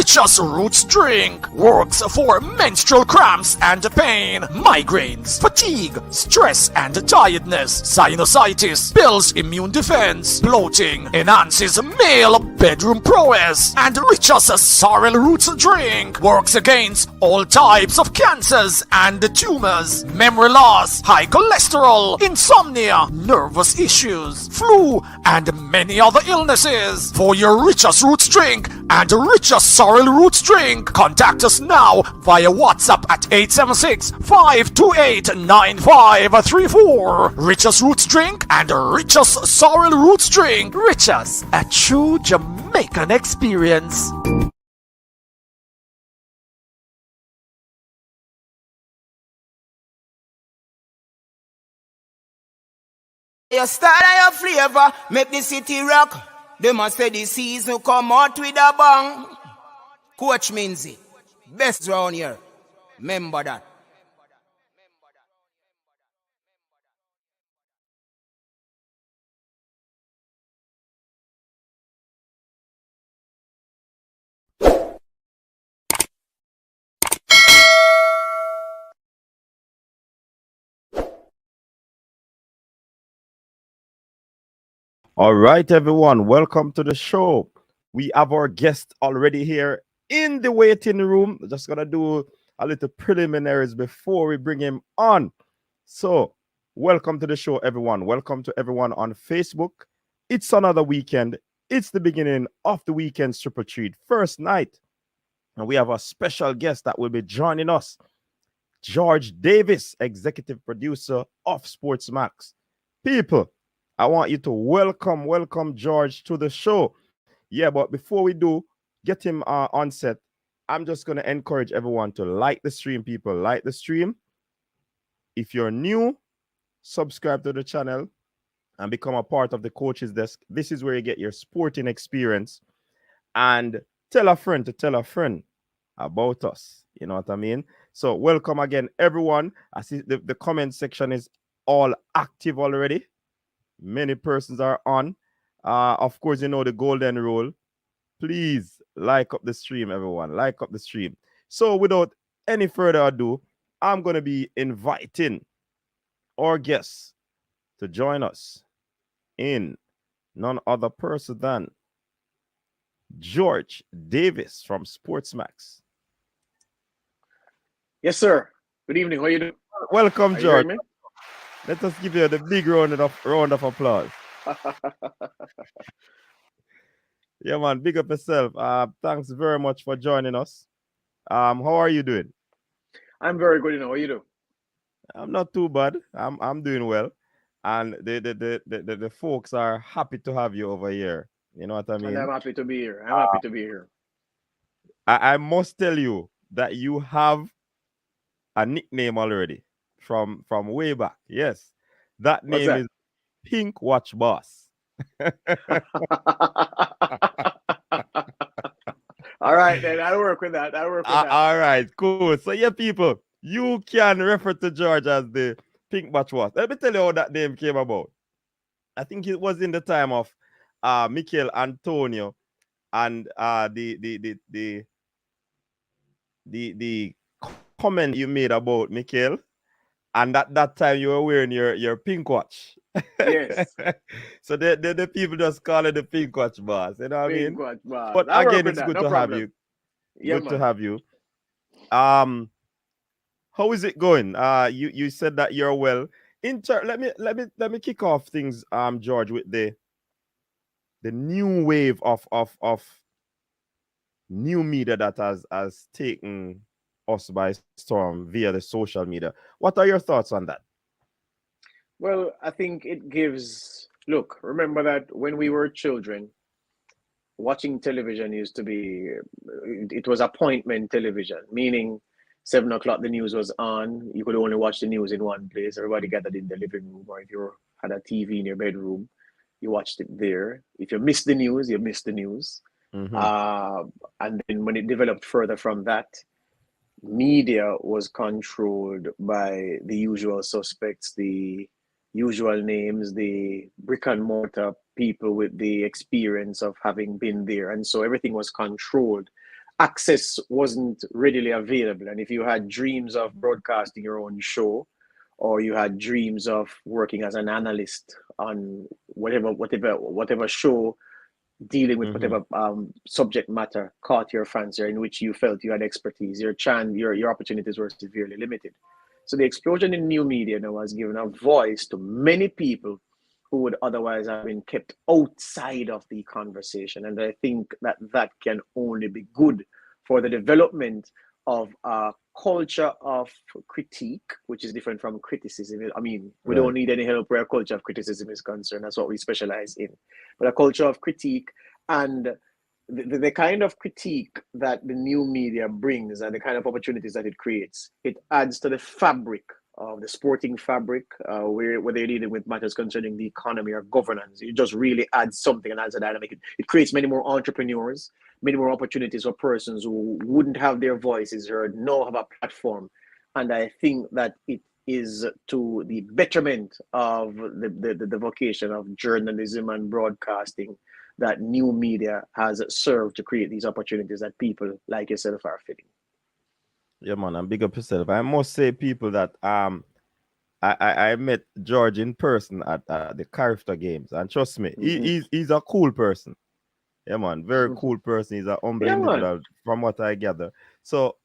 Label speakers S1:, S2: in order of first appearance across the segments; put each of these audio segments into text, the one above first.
S1: Richer's Roots drink works for menstrual cramps and pain, migraines, fatigue, stress and tiredness, sinusitis, builds immune defense, bloating, enhances male bedroom prowess, and Richer's sorrel roots drink works against all types of cancers and tumors, memory loss, high cholesterol, insomnia, nervous issues, flu, and many other illnesses. For your Richer's Roots drink and Richer's sorrel roots drink, contact us now via WhatsApp at 876-528-9534. Richer's Roots drink and Richer's sorrel roots drink. Richer's, a true Jamaican experience.
S2: Your style and your flavor make the city rock. They must say the season come out with a bang. Coach Minzy, best round here. Remember that.
S3: All right, everyone, welcome to the show. We have our guest already here in the waiting room. Just gonna do a little preliminaries before we bring him on. So, welcome to the show, everyone. Welcome to everyone on Facebook. It's another weekend. It's the beginning of the Weekend's TripleTreat first night. And we have a special guest that will be joining us, George Davis, executive producer of Sportsmax. People, I want you to welcome George to the show. Yeah, but before we do, get him on set, I'm just going to encourage everyone to like the stream, people. Like the stream. If you're new, subscribe to the channel and become a part of the Coach's Desk. This is where you get your sporting experience. And tell a friend to tell a friend about us. You know what I mean? So welcome again, everyone. I see the comment section is all active already. Many persons are on. Of course, you know the golden rule. Please like up the stream, everyone. Like up the stream. So without any further ado, I'm going to be inviting our guests to join us in none other person than George Davis from Sportsmax.
S4: Yes, sir. Good evening. How are you doing?
S3: Welcome, George. Let us give you the big round of applause. Yeah, man. Big up yourself. Thanks very much for joining us. How are you doing?
S4: I'm very good. How are you doing?
S3: I'm not too bad. I'm doing well, and the folks are happy to have you over here. You know what I mean?
S4: And I'm happy to be here. I'm happy to be here.
S3: I must tell you that you have a nickname already from way back. Yes, that name is Pink Watch Boss.
S4: All right, then I'll work with that.
S3: All right, cool. So yeah, people, you can refer to George as the Pink Watch Boss. Let me tell you how that name came about. I think it was in the time of Mikel Antonio and the comment you made about Mikel, and at that time you were wearing your pink watch.
S4: Yes.
S3: So the people just call it the Pink Watch Boss. You know what I mean?
S4: Watch boss.
S3: But again, it's good to have you.
S4: Yeah,
S3: good to have you. How is it going? You said that you're well. Let me kick off things, George, with the new wave of new media that has taken us by storm via the social media. What are your thoughts on that?
S4: Well, I think it gives. Look, remember that when we were children, watching television used to be. It was appointment television, meaning 7 o'clock the news was on. You could only watch the news in one place. Everybody gathered in the living room, or if you had a TV in your bedroom, you watched it there. If you missed the news, you missed the news.
S3: Mm-hmm.
S4: And then when it developed further from that, media was controlled by the usual suspects, the usual names, the brick and mortar people with the experience of having been there. And so everything was controlled access wasn't readily available. And if you had dreams of broadcasting your own show, or you had dreams of working as an analyst on whatever show dealing with whatever subject matter caught your fancy, or in which you felt you had expertise, your opportunities were severely limited. So the explosion in new media now has given a voice to many people who would otherwise have been kept outside of the conversation. And I think that that can only be good for the development of a culture of critique, which is different from criticism. I mean, we don't need any help where a culture of criticism is concerned. That's what we specialize in. But a culture of critique, and the kind of critique that the new media brings and the kind of opportunities that it creates, it adds to the fabric of the sporting fabric, where they're dealing with matters concerning the economy or governance. It just really adds something and adds a dynamic. It creates many more entrepreneurs, many more opportunities for persons who wouldn't have their voices heard, now have a platform. And I think that it is to the betterment of the vocation of journalism and broadcasting that new media has served to create these opportunities that people like yourself are feeling.
S3: Yeah, man, and big up yourself. I must say, people, that I met George in person at the character games, and trust me, he's a cool person. Yeah, man, very cool person. He's a humble individual, from what I gather. So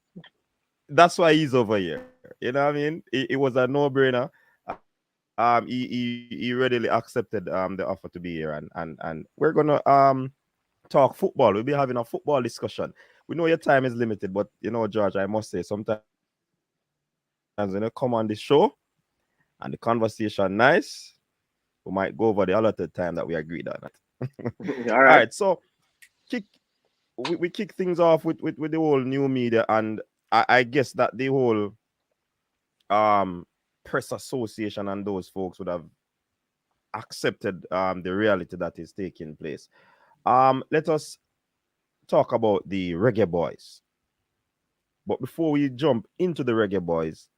S3: that's why he's over here. You know what I mean? It was a no-brainer. He readily accepted the offer to be here, and we're gonna talk football. We'll be having a football discussion. We know your time is limited, but you know, George, I must say, sometimes when you come on the show and the conversation nice, we might go over the allotted time that we agreed on.
S4: All right.
S3: So we kick things off with the whole new media, and I guess that the whole press association and those folks would have accepted the reality that is taking place. Let us talk about the Reggae Boyz. But before we jump into the Reggae Boyz,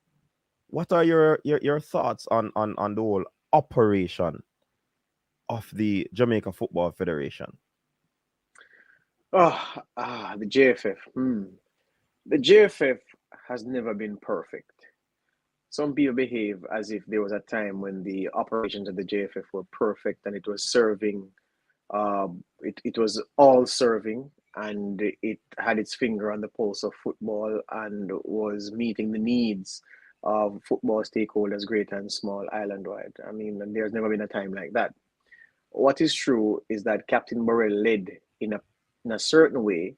S3: what are your thoughts on the whole operation of the Jamaica Football Federation?
S4: The JFF. The JFF has never been perfect. Some people behave as if there was a time when the operations of the JFF were perfect and it was serving, it was all serving, and it had its finger on the pulse of football and was meeting the needs of football stakeholders, great and small, island-wide. I mean, there's never been a time like that. What is true is that Captain Burrell led in a certain way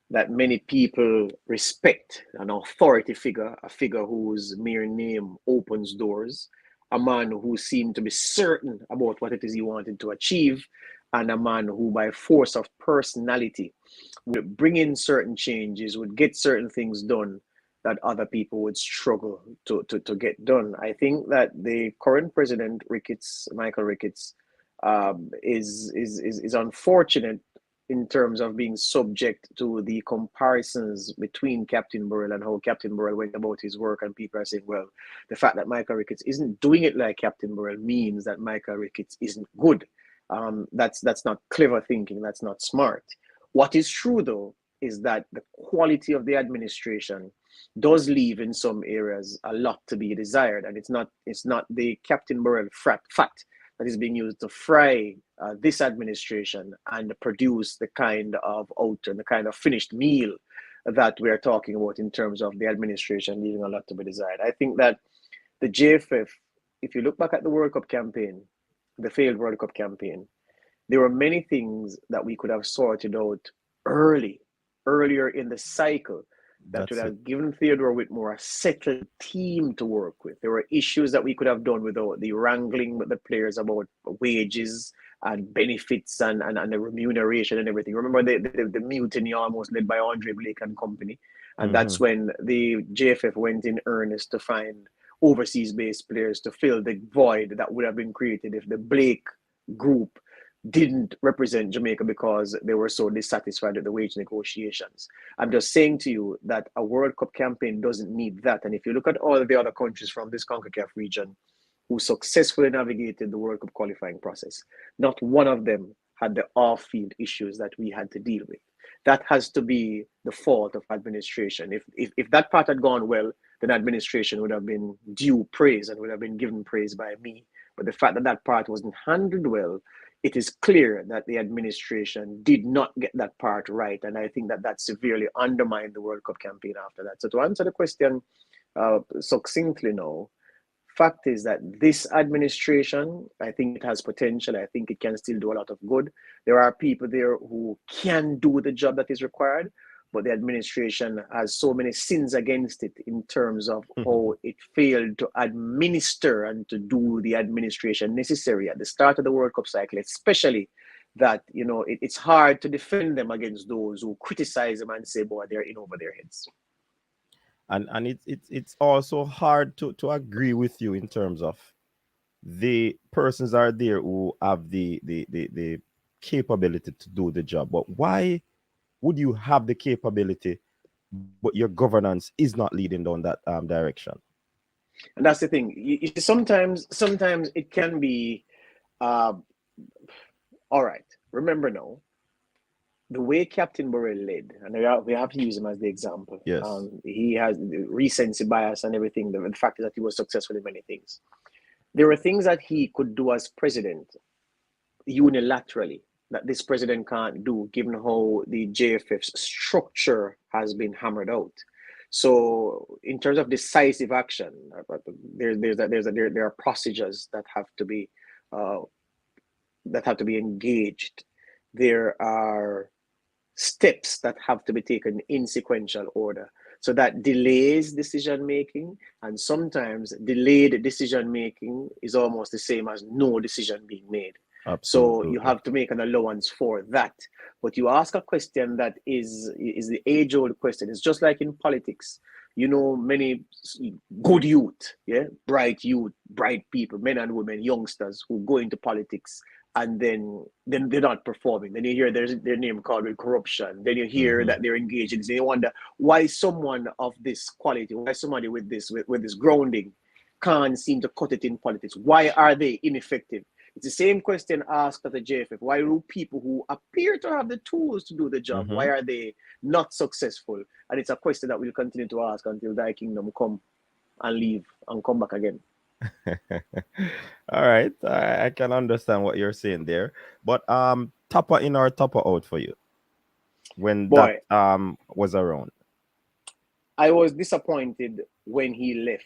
S4: that many people respect, an authority figure, a figure whose mere name opens doors, a man who seemed to be certain about what it is he wanted to achieve, and a man who, by force of personality, would bring in certain changes, would get certain things done that other people would struggle to get done. I think that the current president, Michael Ricketts, is unfortunate in terms of being subject to the comparisons between Captain Burrell and how Captain Burrell went about his work. And people are saying, well, the fact that Michael Ricketts isn't doing it like Captain Burrell means that Michael Ricketts isn't good. That's not clever thinking. That's not smart. What is true, though, is that the quality of the administration does leave in some areas a lot to be desired. And it's not the Captain Burrell fact that is being used to fry this administration and produce the kind of outcome, the kind of finished meal that we're talking about in terms of the administration leaving a lot to be desired. I think that the JFF, if you look back at the World Cup campaign, the failed World Cup campaign, there were many things that we could have sorted out earlier in the cycle that would have given Theodore Whitmore a settled team to work with. There were issues that we could have done without the wrangling with the players about wages and benefits and the remuneration and everything. Remember the mutiny almost led by Andre Blake and company. And that's when the JFF went in earnest to find overseas-based players to fill the void that would have been created if the Blake group didn't represent Jamaica because they were so dissatisfied with the wage negotiations. I'm just saying to you that a World Cup campaign doesn't need that. And if you look at all of the other countries from this CONCACAF region who successfully navigated the World Cup qualifying process, not one of them had the off-field issues that we had to deal with. that has to be the fault of administration. If that part had gone well, then administration would have been due praise and would have been given praise by me. But the fact that that part wasn't handled well, it is clear that the administration did not get that part right. And I think that that severely undermined the World Cup campaign after that. So to answer the question succinctly now, fact is that this administration, I think it has potential. I think it can still do a lot of good. There are people there who can do the job that is required, but the administration has so many sins against it in terms of how it failed to administer and to do the administration necessary at the start of the World Cup cycle, especially that, you know, it's hard to defend them against those who criticize them and say, boy, they're in over their heads.
S3: And it's also hard to agree with you in terms of the persons are there who have the capability to do the job. But why would you have the capability, but your governance is not leading down that direction?
S4: And that's the thing. You see, sometimes it can be, all right, remember now, the way Captain Borrell led, and we have to use him as the example.
S3: Yes.
S4: He has recency bias and everything. The fact is that he was successful in many things. There were things that he could do as president unilaterally that this president can't do, given how the JFF's structure has been hammered out. So, in terms of decisive action, there are procedures that have to be engaged. There are steps that have to be taken in sequential order. So that delays decision making, and sometimes delayed decision making is almost the same as no decision being made. Absolutely. So you have to make an allowance for that. But you ask a question that is the age-old question. It's just like in politics. You know, many good youth, bright youth, bright people, men and women, youngsters who go into politics and then they're not performing. Then you hear their name called with corruption. Then you hear that they're engaged in. So you wonder why someone of this quality, why somebody with this grounding can't seem to cut it in politics. Why are they ineffective? It's the same question asked at the JFF. Why do people who appear to have the tools to do the job, why are they not successful? And it's a question that we'll continue to ask until Thy Kingdom come and leave and come back again.
S3: All right. I can understand what you're saying there. But Topper in or Topper out for you when that was around?
S4: I was disappointed when he left,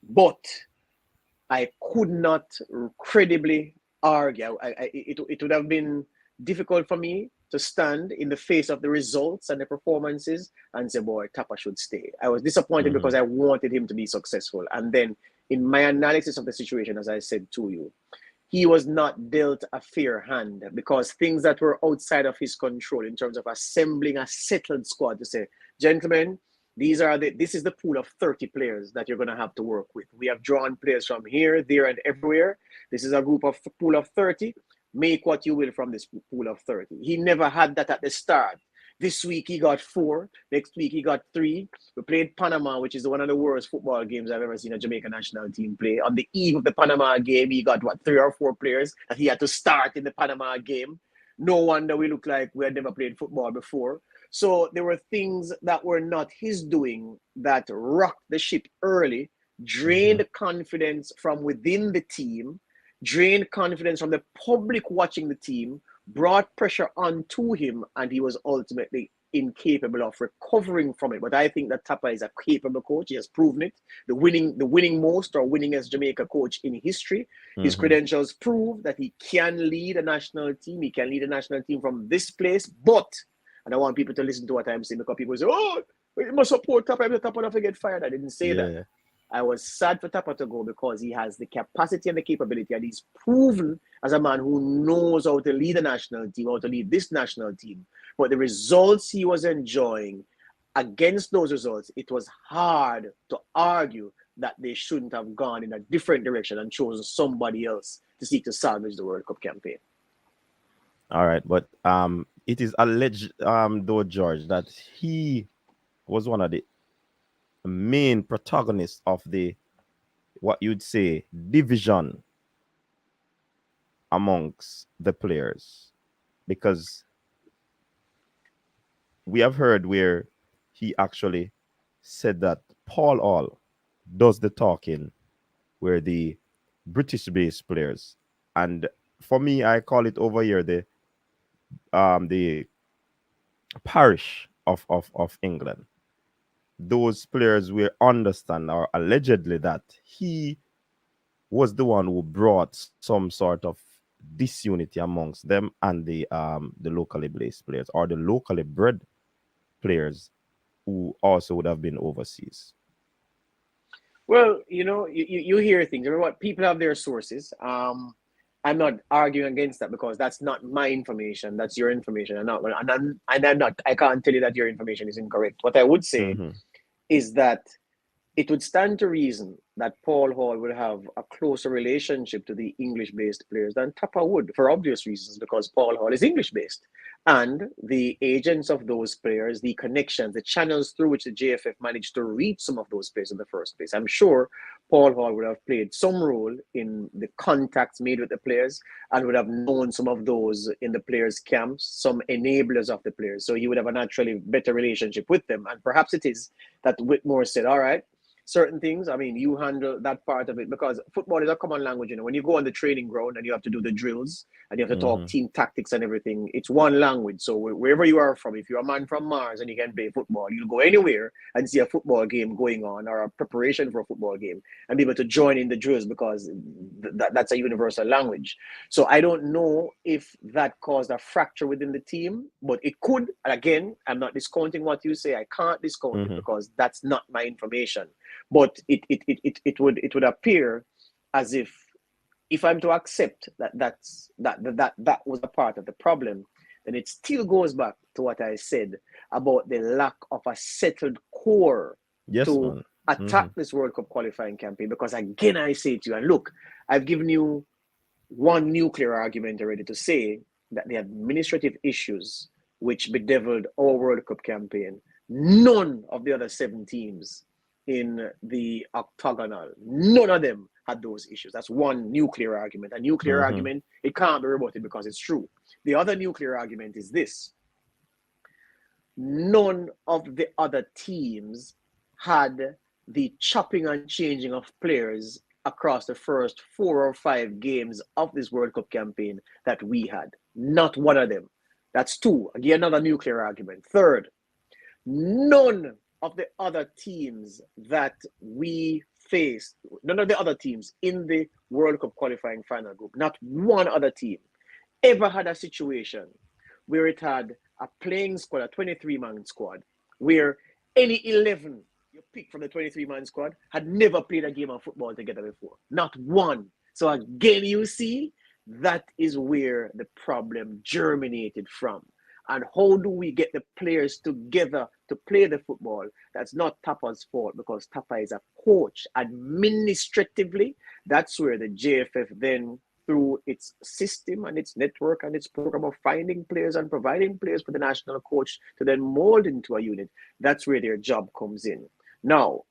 S4: but I could not credibly argue. It would have been difficult for me to stand in the face of the results and the performances and say, boy, Topper should stay. I was disappointed because I wanted him to be successful. And then in my analysis of the situation, as I said to you, he was not dealt a fair hand because things that were outside of his control in terms of assembling a settled squad to say, gentlemen, this is the pool of 30 players that you're going to have to work with. We have drawn players from here, there, and everywhere. This is a pool of 30. Make what you will from this pool of 30. He never had that at the start. This week he got 4. Next week he got 3. We played Panama, which is one of the worst football games I've ever seen a Jamaican national team play. On the eve of the Panama game, he got 3 or 4 players that he had to start in the Panama game. No wonder we look like we had never played football before. So there were things that were not his doing that rocked the ship early, drained confidence from within the team, drained confidence from the public watching the team, brought pressure onto him, and he was ultimately incapable of recovering from it. But I think that Tapa is a capable coach. He has proven it. The winning most or winningest Jamaica coach in history. His credentials prove that he can lead a national team. He can lead a national team from this place. But, and I want people to listen to what I'm saying because people say, oh, you must support Tapa. Tapa not get fired. I didn't say that. I was sad for Tapa to go because he has the capacity and the capability, and he's proven as a man who knows how to lead a national team, how to lead this national team. But the results he was enjoying, against those results, it was hard to argue that they shouldn't have gone in a different direction and chosen somebody else to seek to salvage the World Cup campaign.
S3: All right, but it is alleged, though, George, that he was one of the main protagonist of the what you'd say division amongst the players, because we have heard where he actually said that Paul Hall does the talking, where the British-based players, and for me, I call it over here the parish of England. Those players will understand, or allegedly, that he was the one who brought some sort of disunity amongst them and the locally based players, or the locally bred players who also would have been overseas.
S4: Well, you hear things. Remember what people have their sources. I'm not arguing against that because that's not my information. That's your information. I can't tell you that your information is incorrect. What I would say
S3: Mm-hmm.
S4: is that it would stand to reason that Paul Hall would have a closer relationship to the English-based players than Tapa would, for obvious reasons, because Paul Hall is English-based. And the agents of those players, the connections, the channels through which the JFF managed to reach some of those players in the first place. I'm sure Paul Hall would have played some role in the contacts made with the players and would have known some of those in the players' camps, some enablers of the players. So he would have a naturally better relationship with them. And perhaps it is that Whitmore said, all right, certain things, I mean, you handle that part of it, because football is a common language. When you go on the training ground and you have to do the drills and you have to talk team tactics and everything, it's one language. So wherever you are from, if you're a man from Mars and you can play football, you'll go anywhere and see a football game going on or a preparation for a football game and be able to join in the drills because that's a universal language. So I don't know if that caused a fracture within the team, but it could. And again, I'm not discounting what you say. I can't discount it because that's not my information. But it would appear as if I'm to accept that was a part of the problem, then it still goes back to what I said about the lack of a settled core to attack this World Cup qualifying campaign. Because again, I say to you, and look, I've given you one nuclear argument already to say that the administrative issues which bedeviled our World Cup campaign, none of the other 7 teams in the octagonal, none of them had those issues. That's one nuclear argument. A nuclear argument, it can't be rebutted because it's true. The other nuclear argument is this: none of the other teams had the chopping and changing of players across the first 4 or 5 games of this World Cup campaign that we had. Not one of them. That's 2. Again, another nuclear argument. Third, none of the other teams that we faced, none of the other teams in the World Cup qualifying final group, not one other team ever had a situation where it had a playing squad, a 23-man squad, where any 11 you pick from the 23-man squad had never played a game of football together before. Not one. So again, you see, that is where the problem germinated from. And how do we get the players together to play the football? That's not Tapa's fault, because Tapa is a coach. Administratively, that's where the JFF then, through its system and its network and its program of finding players and providing players for the national coach to then mold into a unit, that's where their job comes in. Now,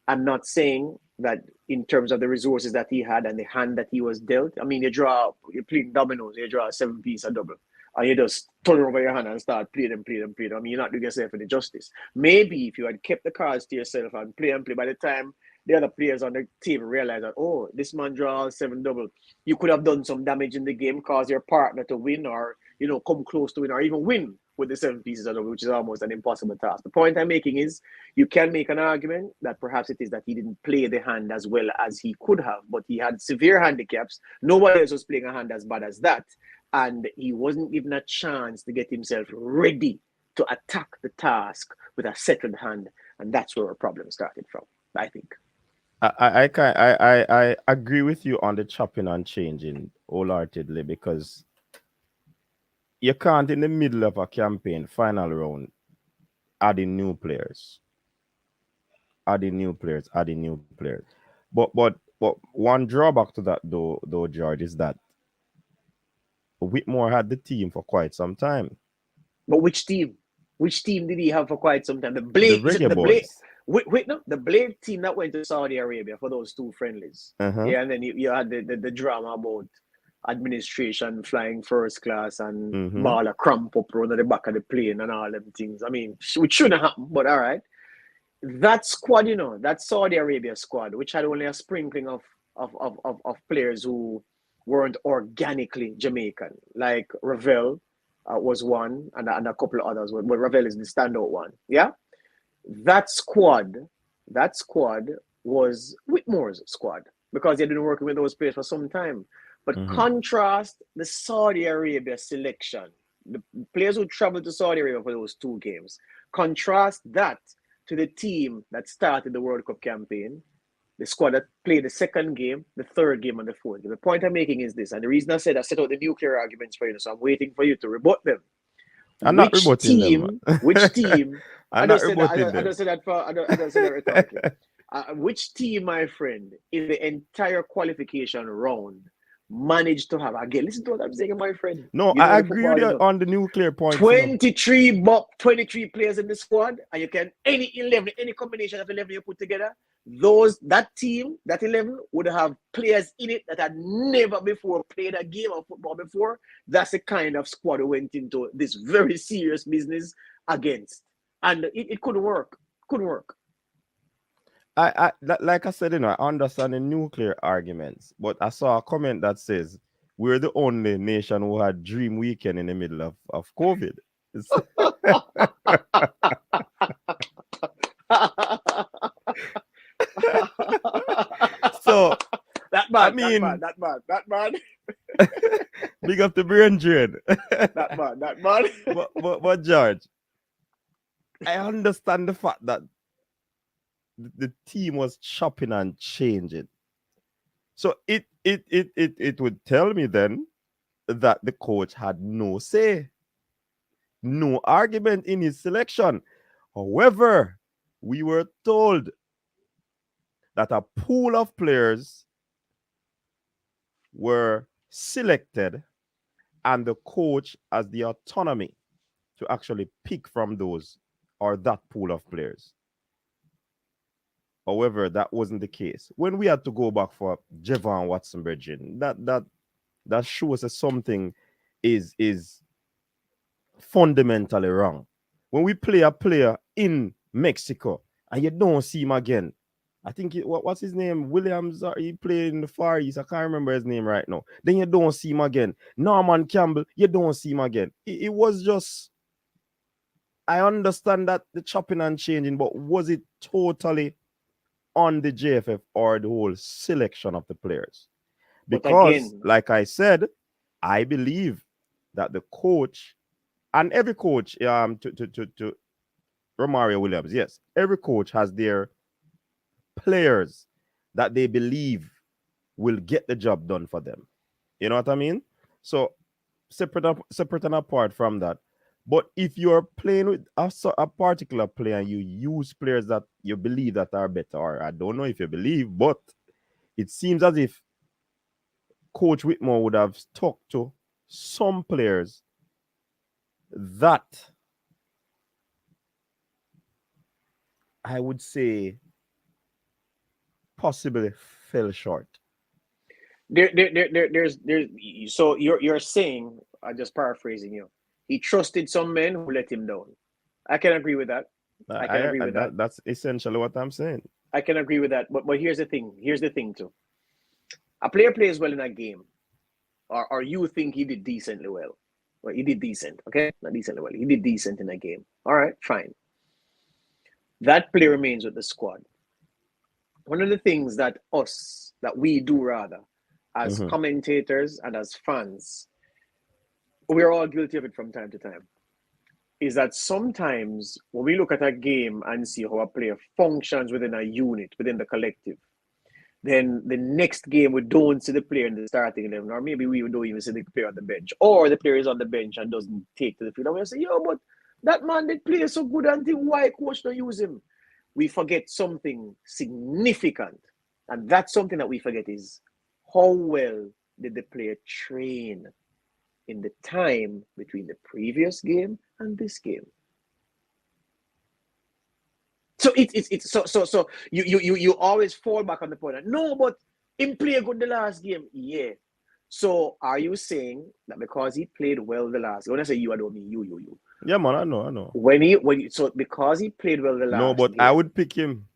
S4: I'm not saying that in terms of the resources that he had and the hand that he was dealt. I mean, you're playing dominoes, you draw a 7-piece a double, and you just turn over your hand and start playing. I mean, you're not doing yourself any justice. Maybe if you had kept the cards to yourself and play, by the time the other players on the team realize that, oh, this man draws 7 double, you could have done some damage in the game, cause your partner to win, or come close to win, or even win with the 7 pieces of double, which is almost an impossible task. The point I'm making is, you can make an argument that perhaps it is that he didn't play the hand as well as he could have, but he had severe handicaps. Nobody else was playing a hand as bad as that, and he wasn't given a chance to get himself ready to attack the task with a settled hand, and that's where our problem started from, I think.
S3: I agree with you on the chopping and changing wholeheartedly, because you can't, in the middle of a campaign, final round, adding new players. But one drawback to that, though, George, is that Whitmore had the team for quite some time.
S4: But which team? Which team did he have for quite some time? The
S3: Reggae Boyz.
S4: The Blade team that went to Saudi Arabia for those 2 friendlies.
S3: Uh-huh.
S4: Yeah, and then you had the drama about administration flying first class and
S3: Mhm.
S4: ball a cramp up around the back of the plane and all them things. I mean, which shouldn't happen, but all right. That squad, that Saudi Arabia squad, which had only a sprinkling of players who weren't organically Jamaican, like Ravel was one, and a couple of others, but Ravel is the standout one. Yeah, that squad was Whitmore's squad because they'd been working with those players for some time. But contrast the Saudi Arabia selection, the players who traveled to Saudi Arabia for those 2 games, contrast that to the team that started the World Cup campaign, the squad that played the 2nd game, the 3rd game, and the 4th game. The point I'm making is this, and the reason I said I set out the nuclear arguments for you, so I'm waiting for you to rebut them.
S3: I'm not rebutting them.
S4: Which team?
S3: I don't say
S4: that rhetorically. Which team, my friend, in the entire qualification round managed to have, again, listen to what I'm saying, my friend.
S3: No, I agree with you on the nuclear point.
S4: 23 players in the squad, and you can any combination of 11 you put together, that team, that 11 would have players in it that had never before played a game of football before. That's the kind of squad we went into this very serious business against, and it couldn't work.
S3: Like I said, I understand the nuclear arguments, but I saw a comment that says we're the only nation who had Dream Weekend in the middle of COVID. So
S4: that man.
S3: Big up the brain drain.
S4: that man.
S3: But George, I understand the fact that the team was chopping and changing. So it would tell me then that the coach had no say, no argument in his selection. However, we were told that a pool of players were selected and the coach has the autonomy to actually pick from those or that pool of players. However, that wasn't the case. When we had to go back for Javon Watson Bridging, that shows that something is fundamentally wrong. When we play a player in Mexico and you don't see him again, I think what's his name? Williams, he played in the Far East. I can't remember his name right now. Then you don't see him again. Norman Campbell, you don't see him again. It was just, I understand that the chopping and changing, but was it totally on the JFF or the whole selection of the players? Because, like I said, I believe that the coach and every coach, to Romario Williams, yes, every coach has their players that they believe will get the job done for them. You know what I mean? So separate and apart from that. But if you're playing with a particular player and you use players that you believe that are better, or I don't know if you believe, but it seems as if Coach Whitmore would have talked to some players that I would say possibly fell short.
S4: There's so you're saying, I'm just paraphrasing you, he trusted some men who let him down. I can agree with that. I can agree with that.
S3: That's essentially what I'm saying.
S4: I can agree with that. But here's the thing. Here's the thing too. A player plays well in a game, or you think he did decently well. Well, he did decent, okay? Not decently well. He did decent in a game. All right, fine. That player remains with the squad. One of the things that we do rather, as commentators and as fans, we're all guilty of it from time to time, is that sometimes when we look at a game and see how a player functions within a unit, within the collective, then the next game we don't see the player in the starting 11, or maybe we don't even see the player on the bench, or the player is on the bench and doesn't take to the field. And we say, yo, but that man did play so good until why coach don't use him? We forget something significant, and that's something that we forget is how well did the player train in the time between the previous game and this game. So so you always fall back on the point that, no, but him play good the last game. Yeah. So are you saying that because he played well the last? When I say you, I don't mean you.
S3: Yeah, man, I know.
S4: So because he played well the
S3: No,
S4: last
S3: but
S4: game,
S3: I would pick him.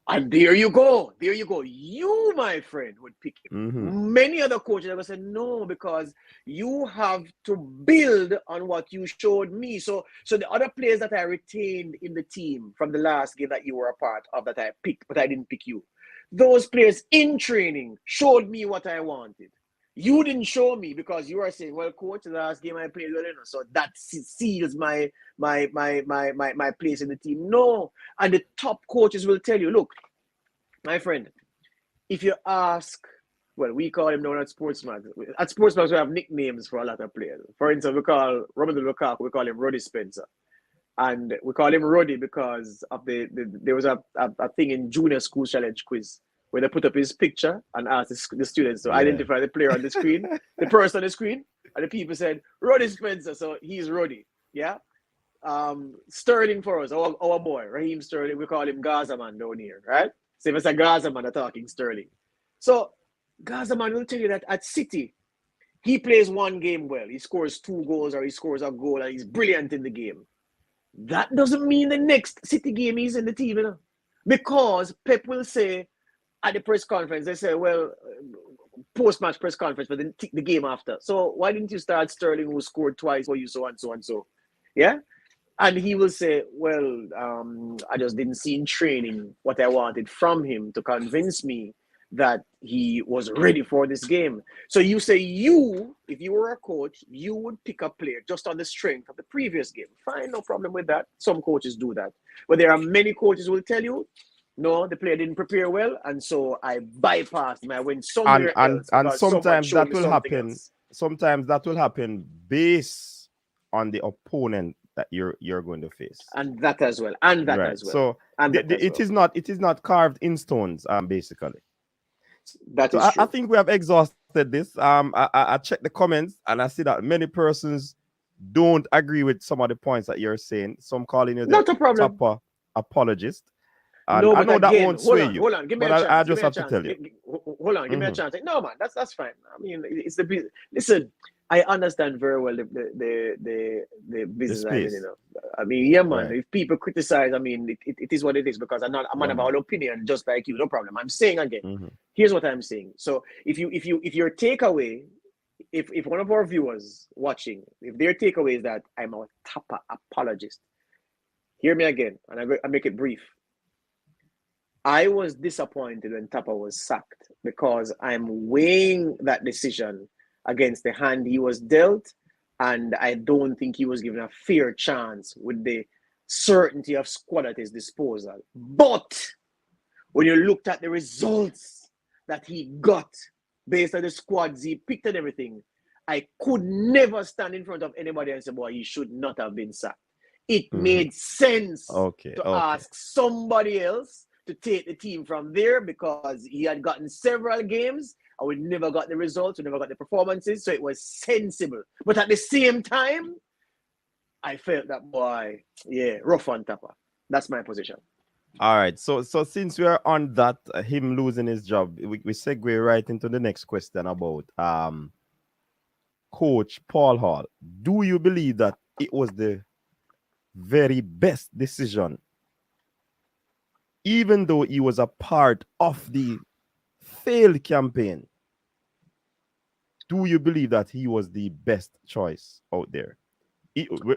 S4: and there you go. You, my friend, would pick him.
S3: Mm-hmm.
S4: Many other coaches ever said no because you have to build on what you showed me. So the other players that I retained in the team from the last game that you were a part of that I picked, but I didn't pick you. Those players in training showed me what I wanted. You didn't show me because you are saying, well, coach, the last game I played well enough, so that seals my place in the team. No. And the top coaches will tell you, look, my friend, if you ask, well, we call him known at Sportsmax. At Sportsmax, we have nicknames for a lot of players. For instance, we call Romelu Lukaku, we call him Roddy Spencer. And we call him Roddy because of there was a thing in junior school challenge quiz where they put up his picture and asked the students to identify the player on the screen, the person on the screen, and the people said, Roddy Spencer, so he's Roddy, yeah? Sterling for us, our boy, Raheem Sterling, we call him Gaza Man down here, right? So if it's a Gaza Man, they're talking Sterling. So Gaza Man will tell you that at City, he plays one game well. He scores 2 goals or he scores a goal and he's brilliant in the game. That doesn't mean the next City game he's in the team, you know? Because Pep will say at the press conference, they say, well, post-match press conference for the game after. So why didn't you start Sterling, who scored twice for you, so and so and so? Yeah? And he will say, well, I just didn't see in training what I wanted from him to convince me that he was ready for this game. So you say if you were a coach, you would pick a player just on the strength of the previous game. Fine, no problem with that. Some coaches do that. But there are many coaches who will tell you, no, the player didn't prepare well, and so I bypassed him. I went somewhere else.
S3: And sometimes that will happen.
S4: Else.
S3: Sometimes that will happen based on the opponent that you're going to face.
S4: And that as well.
S3: So it is not carved in stones, basically.
S4: That is true.
S3: I think we have exhausted this. I checked the comments and I see that many persons don't agree with some of the points that you're saying. Some calling you
S4: not a problem.
S3: Top apologist. And
S4: no,
S3: I know
S4: again,
S3: that won't sway you.
S4: Hold on, give me
S3: but
S4: a chance.
S3: I just have to tell you.
S4: Hold on, give me a chance. No, man, that's fine. I mean, it's the business. Listen, I understand very well the business. You know, I mean, yeah, man. Right. If people criticize, I mean, it is what it is because I'm not of our opinion, just like you. No problem. I'm saying again. Here's what I'm saying. So if your takeaway, if one of our viewers watching, if their takeaway is that I'm a Tapper apologist, hear me again, and I make it brief. I was disappointed when Tapper was sacked because I'm weighing that decision against the hand he was dealt, and I don't think he was given a fair chance with the certainty of squad at his disposal. But when you looked at the results that he got based on the squads he picked and everything, I could never stand in front of anybody and say, boy, he should not have been sacked. It made sense to ask somebody else to take the team from there because he had gotten several games and we never got the results, we never got the performances, so it was sensible. But at the same time, I felt that, boy, rough on Tapper. That's my position.
S3: All right, so since we are on that, him losing his job, we segue right into the next question about Coach Paul Hall. Do you believe that it was the very best decision, even though he was a part of the failed campaign? Do you believe that he was the best choice out there?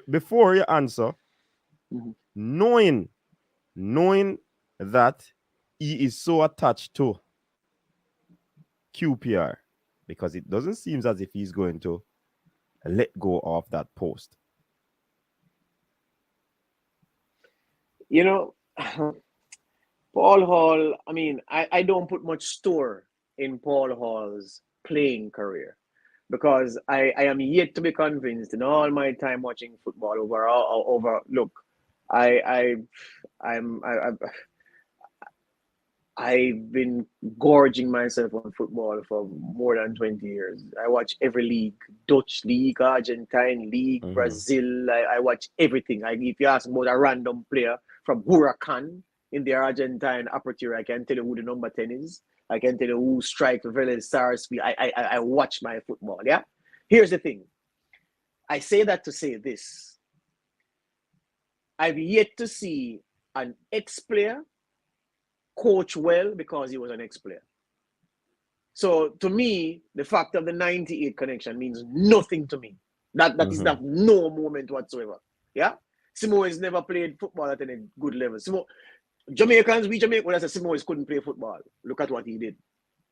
S3: Before you answer, knowing that he is so attached to QPR, because it doesn't seem as if he's going to let go of that post.
S4: You know, Paul Hall, I mean, I don't put much store in Paul Hall's playing career because I am yet to be convinced in all my time watching football over look, I've been gorging myself on football for more than 20 years. I watch every league, Dutch league, Argentine league, Brazil. I watch everything. If you ask about a random player from Huracan in the Argentine Aperture, I can tell you who the number 10 is. I can tell you who strike very stars. I watch my football. Yeah. Here's the thing. I say that to say this. I've yet to see an ex-player coach well because he was an ex-player. So to me, the fact of the 98 connection means nothing to me. That is not no moment whatsoever. Yeah? Simo has never played football at any good level. We Jamaicans, Simo couldn't play football. Look at what he did.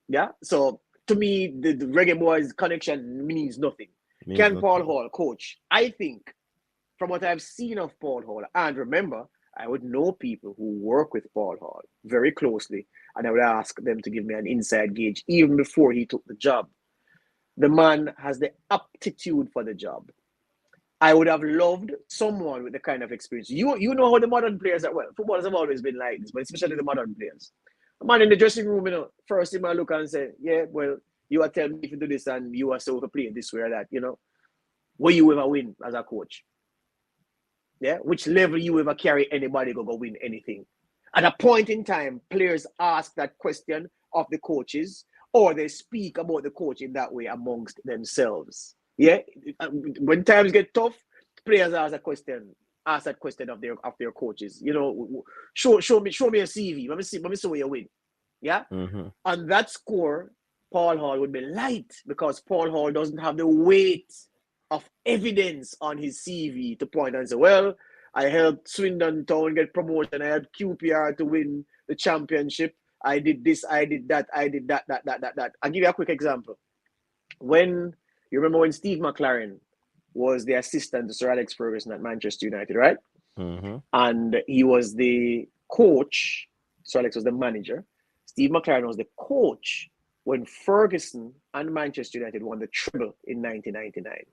S4: Yeah? So to me, the Reggae Boyz connection means nothing. Can Paul Hall coach? I think from what I've seen of Paul Hall, and remember, I would know people who work with Paul Hall very closely, and I would ask them to give me an inside gauge even before he took the job. The man has the aptitude for the job. I would have loved someone with the kind of experience. You know how the modern players are. Well, footballers have always been like this, but especially the modern players. A man in the dressing room, first thing I look and say, yeah, well, you are telling me to do this and you are so to play this way or that, Will you ever win as a coach? Yeah, which level you ever carry anybody go win anything? At a point in time, players ask that question of the coaches, or they speak about the coach in that way amongst themselves. Yeah, when times get tough, players ask that question of their coaches. Show me a CV. Let me see where you win. Yeah, on that score, Paul Hall would be light because Paul Hall doesn't have the weight of evidence on his CV to point and say, well, I helped Swindon Town get promotion. I helped QPR to win the championship. I did this, I did that, I did that. I'll give you a quick example. You remember when Steve McLaren was the assistant to Sir Alex Ferguson at Manchester United, right? And he was the coach. Sir Alex was the manager. Steve McLaren was the coach when Ferguson and Manchester United won the treble in 1999.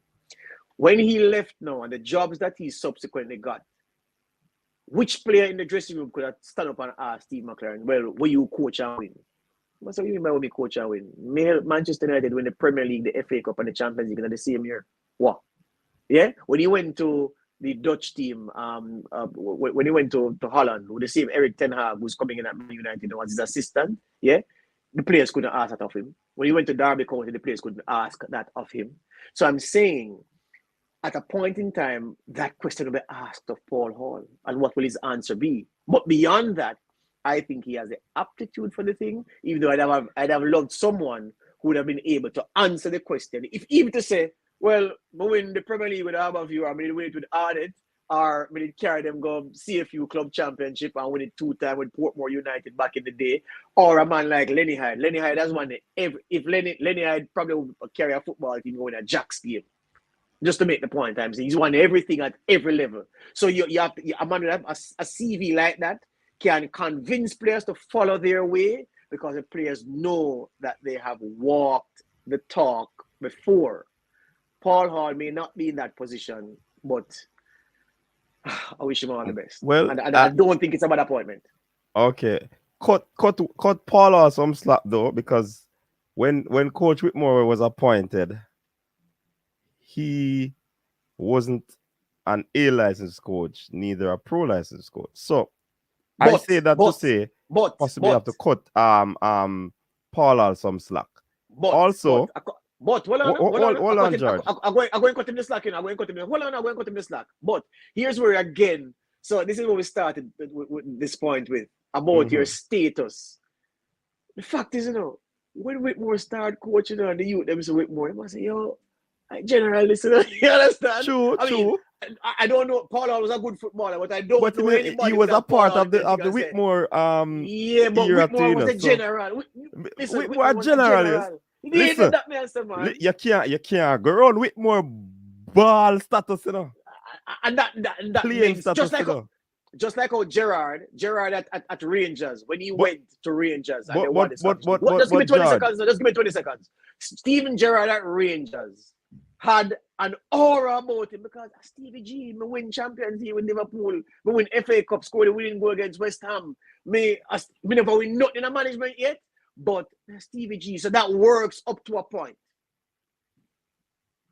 S4: When he left now and the jobs that he subsequently got, which player in the dressing room could have stand up and ask Steve McLaren, well, will you coach and win? What's what you mean by will me coach and win? May help Manchester United win the Premier League, the FA Cup, and the Champions League in the same year. What? Yeah? When he went to the Dutch team, when he went to Holland, with the same Eric Ten Hag, who's coming in at Man United as his assistant, yeah? The players couldn't ask that of him. When he went to Derby County, the players couldn't ask that of him. So I'm saying, at a point in time, that question will be asked of Paul Hall, and what will his answer be? But beyond that, I think he has the aptitude for the thing, even though I'd have loved someone who would have been able to answer the question. If even to say, well, we win the Premier League with half of you, or we win it with Arnett, or we carry them go CFU Club Championship and win it 2 times with Portmore United back in the day, or a man like Lenny Hyde. Lenny Hyde has won it. If Lenny Hyde probably would carry a football team going a Jacks game. Just to make the point, I'm saying he's won everything at every level. So you have a man with a CV like that can convince players to follow their way because the players know that they have walked the talk before. Paul Hall may not be in that position, but I wish him all the best.
S3: Well,
S4: and I don't think it's a bad appointment.
S3: Okay, cut Paul Hall some slack though, because when Coach Whitmore was appointed, he wasn't an A licensed coach, neither a pro licensed coach. So I say that to say possibly have to cut Paul Hall some slack. Hold on, George.
S4: I'm going to cut him the slack. I'm going to cut him the slack. But here's where again. So this is what we started with this point with about your status. The fact is, when Whitmore started coaching on the youth, them say Whitmore, I say, yo, general, listen, you understand?
S3: True.
S4: I don't know. Paul Hall was a good footballer, but I don't know anybody.
S3: He was a part of the Whitmore.
S4: Yeah, but Whitmore was a general.
S3: Whitmore general. Listen, you can't go around Whitmore ball status,
S4: And that makes just like how Gerard at Rangers when he went to Rangers. Just give me 20 seconds. Just give me 20 seconds. Steven Gerrard at Rangers had an aura about him because Stevie G, me win Champions League with Liverpool, me win FA Cup, scored the winning goal against West Ham. Me never win nothing in a management yet, but Stevie G. So that works up to a point.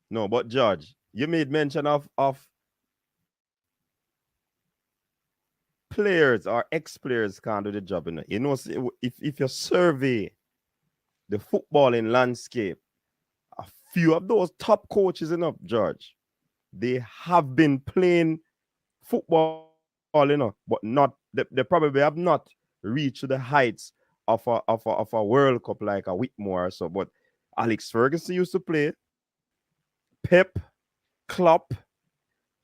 S3: No, but George, you made mention of players or ex-players can't do the job. If you survey the footballing landscape, a few of those top coaches enough, George, they have been playing football, but they probably have not reached the heights of a World Cup like a Whitmore or so. But Alex Ferguson used to play, Pep, Klopp.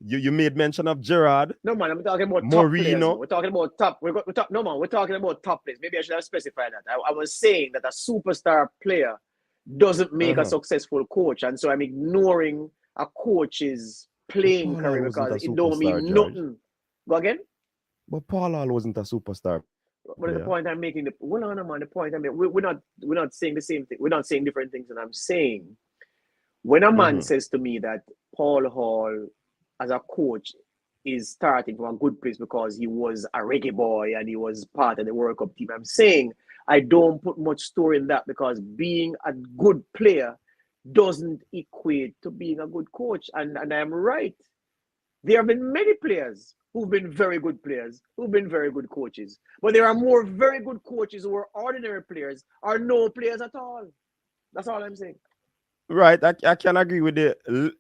S3: You made mention of Gerrard.
S4: No man, I'm talking about top players.
S3: Mourinho.
S4: We're talking about top. No man, we're talking about top players. Maybe I should have specified that. I was saying that a superstar player doesn't make a successful coach, and so I'm ignoring a coach's playing career because it don't mean nothing. Go again?
S3: But Paul Hall wasn't a superstar.
S4: What is the point I'm making? Hold on, man. The point I'm making. We're not saying the same thing. We're not saying different things. And I'm saying when a man says to me that Paul Hall as a coach is starting from a good place because he was a reggae boy and he was part of the World Cup team, I'm saying I don't put much store in that because being a good player doesn't equate to being a good coach. And I'm right. There have been many players who've been very good players, who've been very good coaches. But there are more very good coaches who are ordinary players or no players at all. That's all I'm saying.
S3: Right. I can agree with the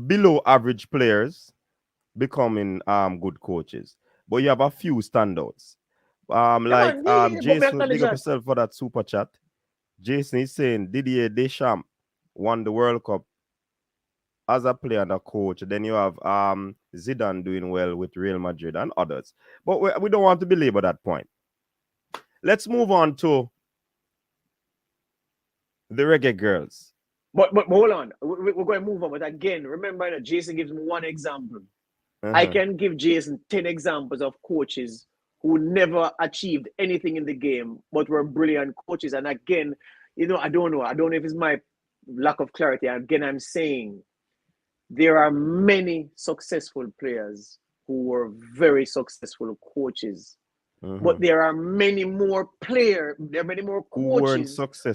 S3: below average players becoming good coaches. But you have a few standouts. Jason, big up yourself for that super chat. Jason is saying Didier Deschamps won the World Cup as a player and a coach. Then you have Zidane doing well with Real Madrid and others. But we don't want to belabor that point. Let's move on to the Reggae Girls.
S4: But hold on. We're going to move on. But again, remember that Jason gives me one example. I can give Jason 10 examples of coaches who never achieved anything in the game but were brilliant coaches. And again, I don't know. I don't know if it's my lack of clarity. Again, I'm saying there are many successful players who were very successful coaches. But there are many more coaches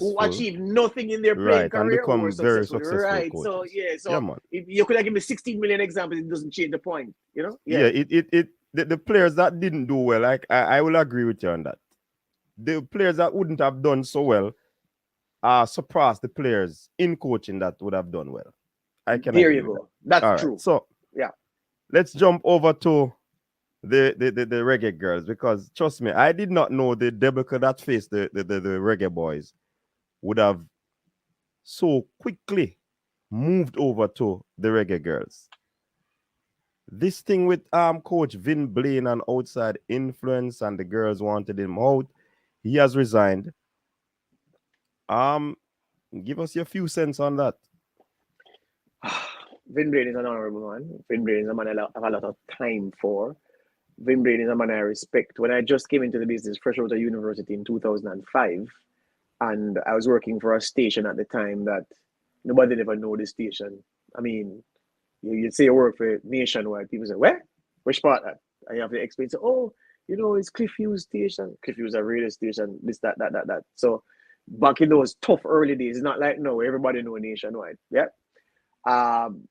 S4: who achieve nothing in their playing career
S3: and become very successful
S4: right.
S3: Coaches.
S4: So if you could have given me 16 million examples, it doesn't change the point,
S3: The players that didn't do well, I will agree with you on that. The players that wouldn't have done so well surpassed the players in coaching that would have done well. I can
S4: There you go. That's true.
S3: Right. So let's jump over to the Reggae Girls, because trust me, I did not know the debacle that faced the Reggae Boyz would have so quickly moved over to the Reggae Girls. This thing with coach Vin Blaine and outside influence, and the girls wanted him out. He has resigned. Give us your few cents on that.
S4: Vin Blaine is an honorable man. Vin Blaine is a man I have a lot of time for. Vin Blaine is a man I respect. When I just came into the business, fresh out of university in 2005, and I was working for a station at the time that nobody ever know the station. I mean, you'd say you work for Nationwide, people say, where? Which part that? And you have to explain, so, it's Cliff Hughes station. Cliff Hughes a radio station, this, that. So back in those tough early days, it's not like now, everybody know Nationwide. Yeah.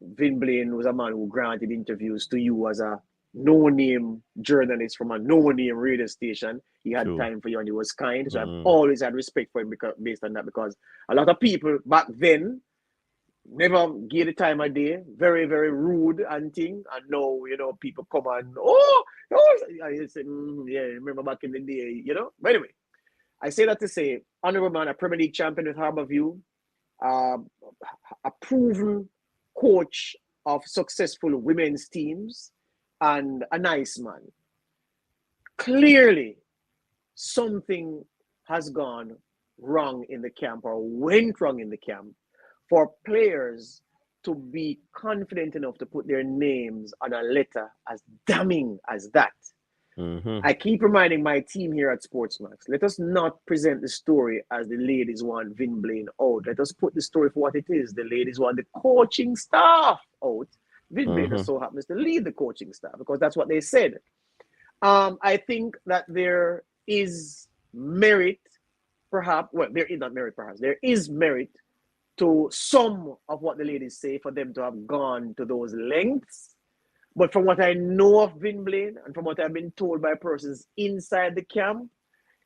S4: Vin Blaine was a man who granted interviews to you as a no-name journalist from a no-name radio station. He had time for you and he was kind. So I've always had respect for him based on that, because a lot of people back then never gave the time of day, very, very rude and thing. And now, people come and, I said, remember back in the day, But anyway, I say that to say, honorable man, a Premier League champion with Harbourview, a proven coach of successful women's teams, and a nice man. Clearly, something has gone wrong in the camp, or went wrong in the camp, for players to be confident enough to put their names on a letter as damning as that. I keep reminding my team here at Sportsmax, let us not present the story as the ladies want Vin Blaine out. Let us put the story for what it is. The ladies want the coaching staff out. Vin Blaine so happens to lead the coaching staff, because that's what they said. I think that there is merit, perhaps. Well, there is not merit, perhaps. There is merit to some of what the ladies say for them to have gone to those lengths. But from what I know of Vin Blaine, and from what I've been told by persons inside the camp,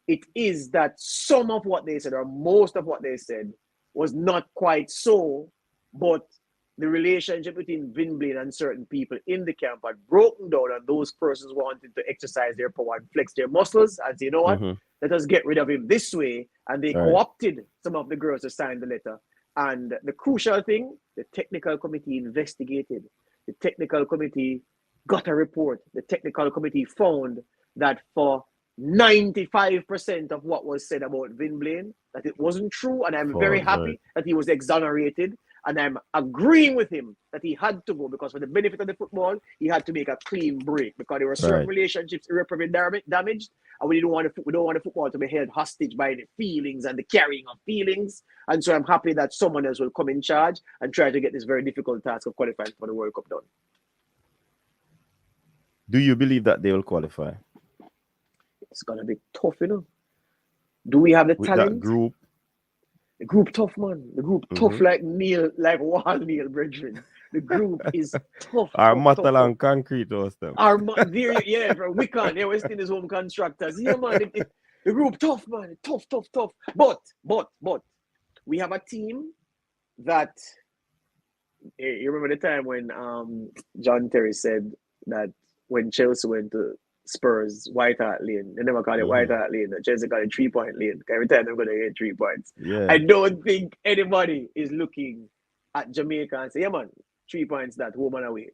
S4: it is that some of what they said, or most of what they said, was not quite so, but the relationship between Vin Blaine and certain people in the camp had broken down, and those persons wanted to exercise their power and flex their muscles and say, you know what, let us get rid of him this way. And they co-opted some of the girls to sign the letter. And the crucial thing, the technical committee investigated. The technical committee got a report. The technical committee found that for 95% of what was said about Vin Blaine, that it wasn't true. And I'm very happy that he was exonerated. And I'm agreeing with him that he had to go, because for the benefit of the football, he had to make a clean break, because there were certain relationships irreparably damaged, and we don't want the football to be held hostage by the feelings and the carrying of feelings. And so I'm happy that someone else will come in charge and try to get this very difficult task of qualifying for the World Cup done.
S3: Do you believe that they will qualify?
S4: It's gonna be tough, you know. Do we have the talent?
S3: That group?
S4: The group tough, man. The group tough like wall nail, brethren. The group is tough.
S3: Our metal and concrete was them.
S4: From Wiccan, West Indies home constructors. Yeah, man. The group tough, man. Tough. But we have a team that you remember the time when John Terry said that when Chelsea went to Spurs, White Hart Lane. They never call it White Hart Lane. Chelsea call it 3-point lane. Every time they're going to get 3 points.
S3: Yeah.
S4: I don't think anybody is looking at Jamaica and say, yeah, man, 3 points that home and away.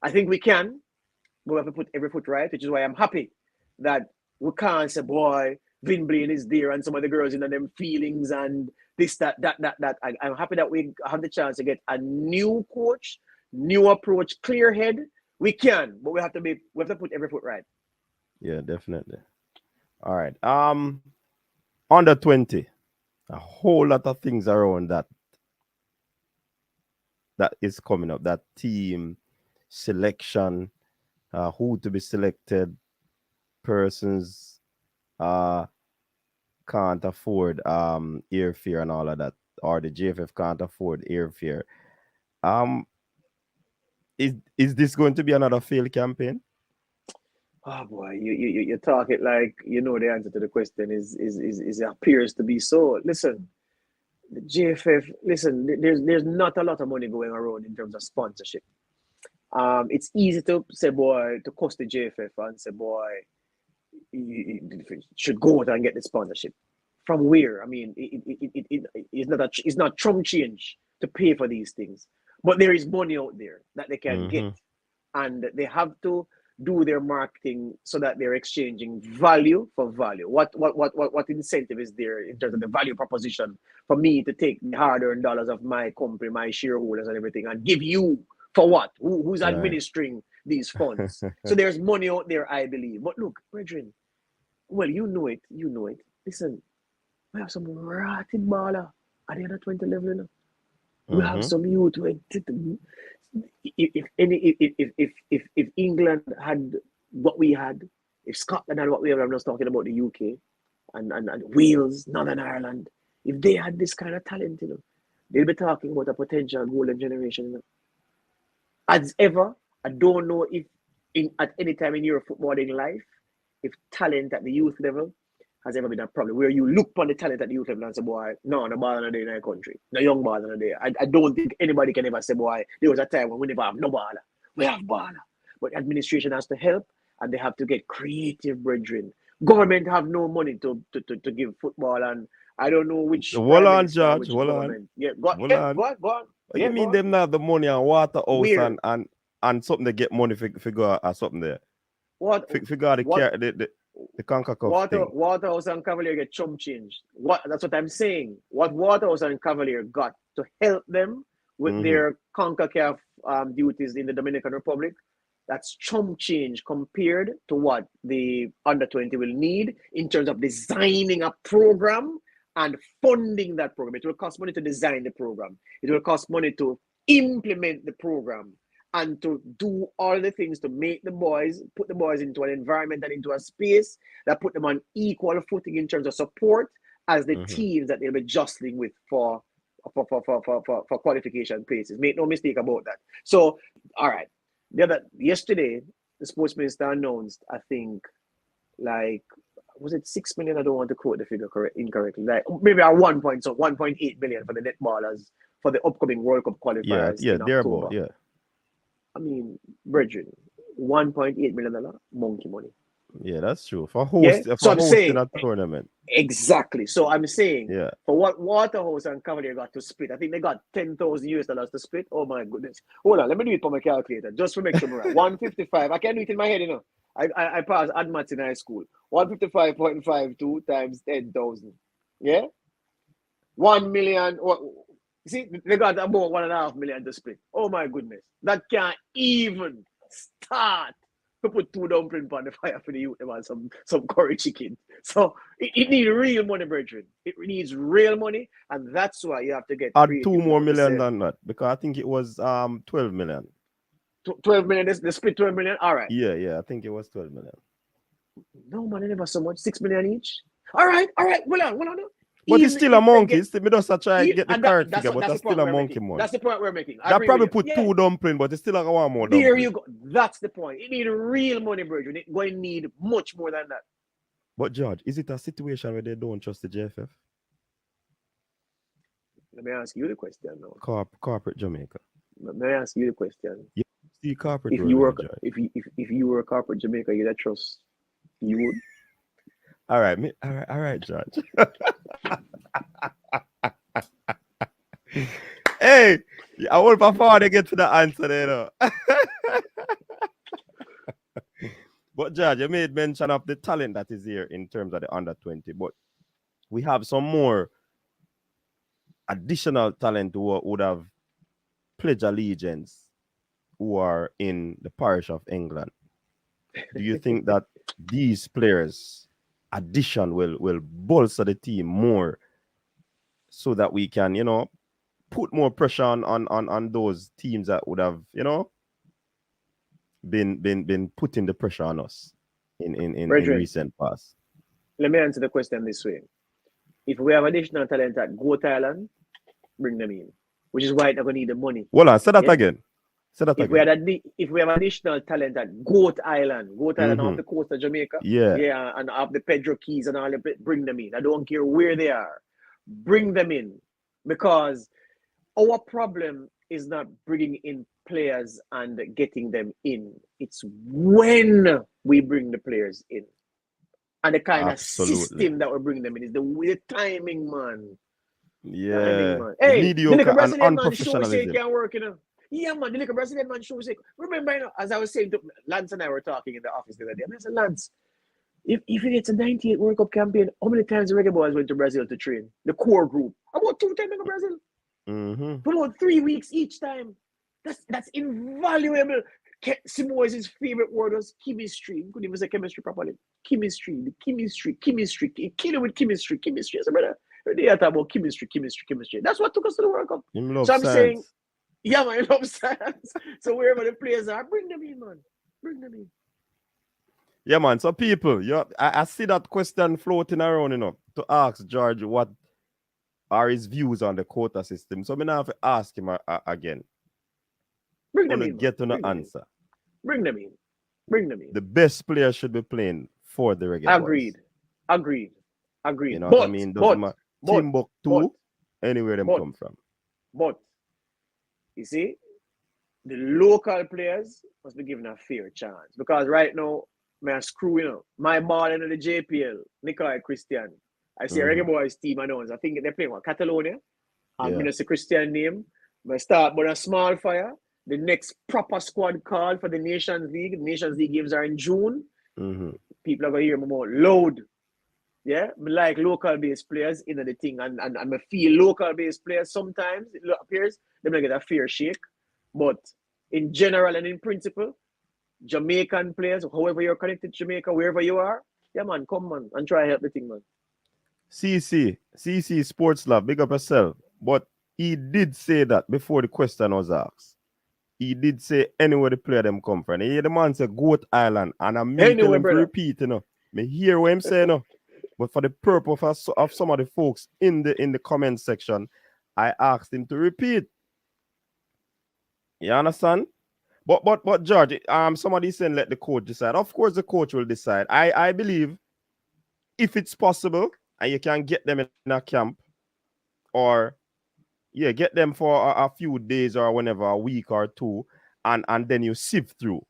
S4: I think we can, but we have to put every foot right, which is why I'm happy that we can't say, boy, Vin Blaine is there and some of the girls in them feelings and this, that. I'm happy that we have the chance to get a new coach, new approach, clear head. We can, but we have to put every foot right.
S3: Yeah, definitely. All right. Under 20, a whole lot of things around that is coming up. That team selection, who to be selected, persons can't afford airfare and all of that, or the JFF can't afford airfare. Is this going to be another failed campaign?
S4: Oh boy, you talk it like you know the answer to the question is it appears to be so. Listen, the JFF. Listen, there's not a lot of money going around in terms of sponsorship. It's easy to say, boy, to cost the JFF and say, boy, you should go out and get the sponsorship. From where? I mean, it's not Trump change to pay for these things. But there is money out there that they can get. And they have to do their marketing so that they're exchanging value for value. What incentive is there in terms of the value proposition for me to take the hard-earned dollars of my company, my shareholders and everything, and give you for what? Who's administering these funds? So there's money out there, I believe. But look, brethren, well, you know it. Listen, we have some rotten baller at the end of 2011, you know? We have some youth. If England had what we had, if Scotland had what we had, I'm just talking about the UK and Wales, Northern Ireland. If they had this kind of talent, you know, they'll be talking about a potential golden generation. You know. As ever, I don't know if at any time in your footballing life, if talent at the youth level has ever been a problem, where you look upon the talent at the youth level and say, boy, no ball in a day in our country. No young ball in a day. I don't think anybody can ever say, boy, there was a time when we never have no baller. We have baller. But administration has to help and they have to get creative, brethren. Government have no money to give football, and I don't know which.
S3: Hold on, George. Hold on.
S4: Yeah, go on.
S3: What you mean them not the money and water house and something to get money figure or something there?
S4: What?
S3: Figure the Conquer Cup
S4: Waterhouse and Cavalier get chump change. That's what I'm saying. What Waterhouse and Cavalier got to help them with their CONCACAF duties in the Dominican Republic, that's chump change compared to what the under 20 will need in terms of designing a program and funding that program. It will cost money to design the program. It will cost money to implement the program and to do all the things to make the boys, put the boys into an environment and into a space that put them on equal footing in terms of support as the teams that they'll be jostling with for qualification places. Make no mistake about that. So, all right. Yesterday, the sports minister announced, I think, like was it 6 million? I don't want to quote the figure incorrectly. Like maybe our 1.8 million for the netballers for the upcoming World Cup qualifiers in October.
S3: Yeah.
S4: I mean, brethren, $1.8 million monkey money.
S3: Yeah, that's true. For hosting a tournament.
S4: Exactly. So I'm saying,
S3: yeah,
S4: for what Waterhouse and Cavalier got to split, I think they got $10,000 to split. Oh my goodness. Hold on, let me do it for my calculator, just to make sure I'm right. 155. I can't do it in my head, you know. I passed AdMaths in high school. 155.52 times 10,000. Yeah? 1 million. See, they got about 1.5 million to split. Oh my goodness. That can't even start to put 2 dumplings on the fire for the youth and some curry chicken. So it needs real money, brethren. It needs real money, and that's why you have to get
S3: add 2 more million than that, because I think it was 12 million.
S4: 12 million, they split 12 million. All right.
S3: Yeah, I think it was 12 million.
S4: No, man, never so much. 6 million each. All right. Hold on.
S3: But it's still a monkey. Me just try to get the correct figure, but that's still a monkey
S4: money.
S3: money.
S4: That's the point we're making.
S3: That probably put 2 dumplings, but it's still like 1 more dumpling.
S4: There you go. That's the point. It need real money, brethren. It's going to need much more than that.
S3: But George, is it a situation where they don't trust the JFF?
S4: Let me ask you the question now.
S3: Corporate Jamaica.
S4: Let me ask you the question.
S3: Yeah, the corporate.
S4: If you were a corporate Jamaica, you'd trust. You would.
S3: All right, George. Hey, I want before they get to the answer there, though. But George, you made mention of the talent that is here in terms of the under 20, but we have some more additional talent who would have pledged allegiance who are in the parish of England. Do you think that these players' addition will bolster the team more so that we can, put more pressure on those teams that would have, been putting the pressure on us in recent past?
S4: Let me answer the question this way. If we have additional talent at Goat Island, bring them in. Which is why they're going to need the money.
S3: Hold on, say that again.
S4: If we have additional talent at Goat Island off the coast of Jamaica, and off the Pedro Keys and all, bring them in. I don't care where they are. Bring them in. Because our problem is not bringing in players and getting them in. It's when we bring the players in. And the kind of system that we bring them in is the timing, man.
S3: Yeah.
S4: Timing, man. Hey,
S3: mediocre and unprofessionalism.
S4: Can't work, Yeah, man, the little Brazilian man shows it. Remember, as I was saying, Lance and I were talking in the office the other day. I said, Lance, if it's a 98 World Cup campaign, how many times the Reggae Boyz went to Brazil to train? The core group. About 2 times in Brazil. For about 3 weeks each time. That's invaluable. Simoes' favorite word was chemistry. He couldn't even say chemistry properly. Chemistry. He killed it with chemistry. I said, brother, they talk about chemistry. That's what took us to the World Cup. So I'm saying, yeah, man, I love science. So wherever the players are, bring them in, man. Bring them in.
S3: Yeah, man. So people, I see that question floating around, to ask George what are his views on the quota system. So I'm gonna have to ask him again.
S4: Bring them in.
S3: Get to the answer.
S4: Bring them in.
S3: The best players should be playing for the Reggae Boyz.
S4: Agreed.
S3: You know what I mean? Doesn't matter. Timbuktu, anywhere them come from.
S4: But you see, the local players must be given a fair chance. Because right now, my ball in the JPL, Nikolai Christian. I see a Reggae Boyz team announced. I think they're playing Catalonia. I'm going to say Christian name. I start with a small fire. The next proper squad call for the Nations League. The Nations League games are in June. People are going to hear me more loud. Yeah, I like local-based players in the thing. And I feel local-based players sometimes, it appears, they're going to get a fair shake. But in general and in principle, Jamaican players, however you're connected to Jamaica, wherever you are, yeah, man, come, man, and try to help the thing, man.
S3: CC Sports Love, big up yourself. But he did say that before the question was asked. He did say anywhere the player them come from. And the man said Goat Island. And I'm making him repeat, Me hear what I'm saying, But for the purpose of some of the folks in the comment section, I asked him to repeat. You understand? But George, somebody saying let the coach decide. Of course the coach will decide. I believe if it's possible, and you can get them in a camp, or get them for a few days or whenever, a week or two, and then you sift through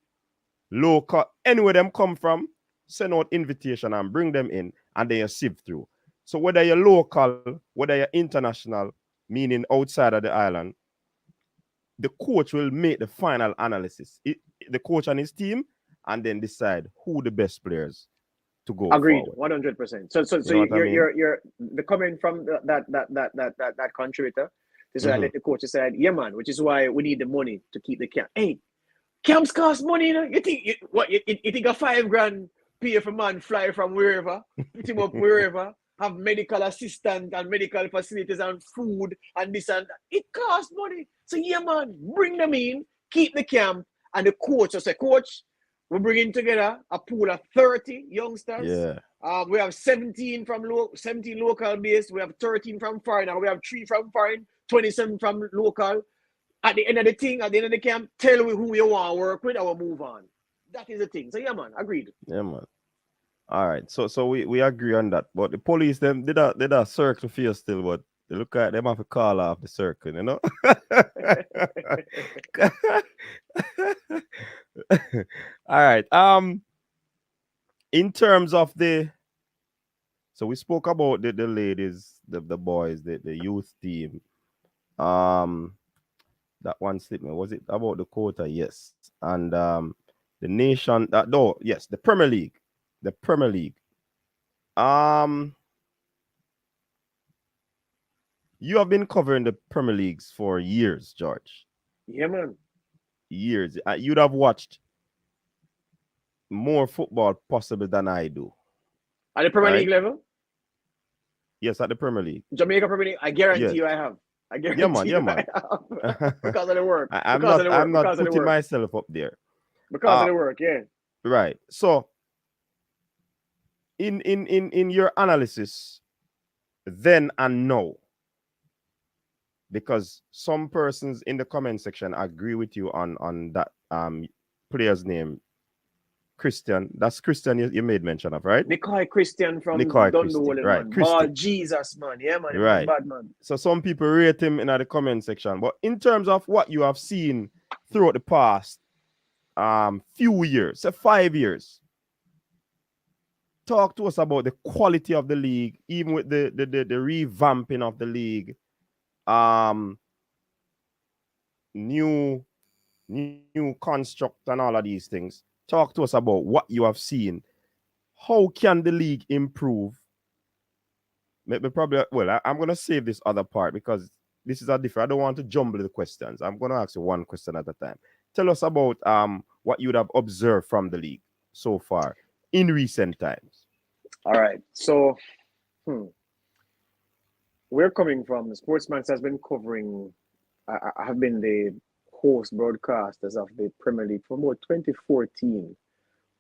S3: local, anywhere them come from, send out invitation and bring them in, and then you sift through. So whether you're local, whether you're international, meaning outside of the island, the coach will make the final analysis. The coach and his team, and then decide who the best players to go.
S4: Agreed,
S3: forward.
S4: 100%. So you're the comment from that contributor is that let the coach decide. Yeah, man. Which is why we need the money to keep the camp. Hey, camps cost money. You know? You think you think a $5,000 pay for man fly from wherever, put him up wherever, have medical assistant and medical facilities and food and this and that. It costs money. So yeah, man, bring them in, keep the camp, and the coach will say, coach, we're bringing together a pool of 30 youngsters.
S3: Yeah.
S4: We have 17 local base. We have 13 from foreign, and we have 3 from foreign, 27 from local. At the end of the thing, at the end of the camp, tell me who you want to work with, and we'll move on. That is the thing. So yeah, man, agreed.
S3: Yeah, man. All right. So we agree on that. But the police, them did a circle for you still, but they look like them have to call off the circle, you know? All right. In terms of so we spoke about the ladies, the boys, the youth team. That one slipped me. Was it about the Quota? Yes. And the nation, yes, the Premier League. The Premier League. You have been covering the Premier Leagues for years, George.
S4: Yeah, man.
S3: Years. You'd have watched more football possible than I do.
S4: At the Premier League level?
S3: Yes, at the Premier League.
S4: Jamaica Premier League. I guarantee you I have. I guarantee
S3: yeah, man.
S4: Because of the work.
S3: I'm not putting myself up there.
S4: Because of the work, yeah.
S3: Right. So in your analysis, then and now, because some persons in the comment section agree with you on that player's name, Christian. That's Christian you made mention of, right?
S4: Nicoy Christian from Dundee, right? Ball Jesus, man. Yeah, man.
S3: Right.
S4: Bad man.
S3: So some people rate him in the comment section. But in terms of what you have seen throughout the past few years, say 5 years, talk to us about the quality of the league, even with the revamping of the league, new construct and all of these things. Talk to us about what you have seen. How can the league improve? Maybe probably, I'm going to save this other part because this is a different. I don't want to jumble the questions. I'm going to ask you one question at a time. Tell us about what you would have observed from the league so far in recent times.
S4: All right. So, we're coming from Sportsmax has been covering. I have been the host broadcasters of the Premier League from about 2014,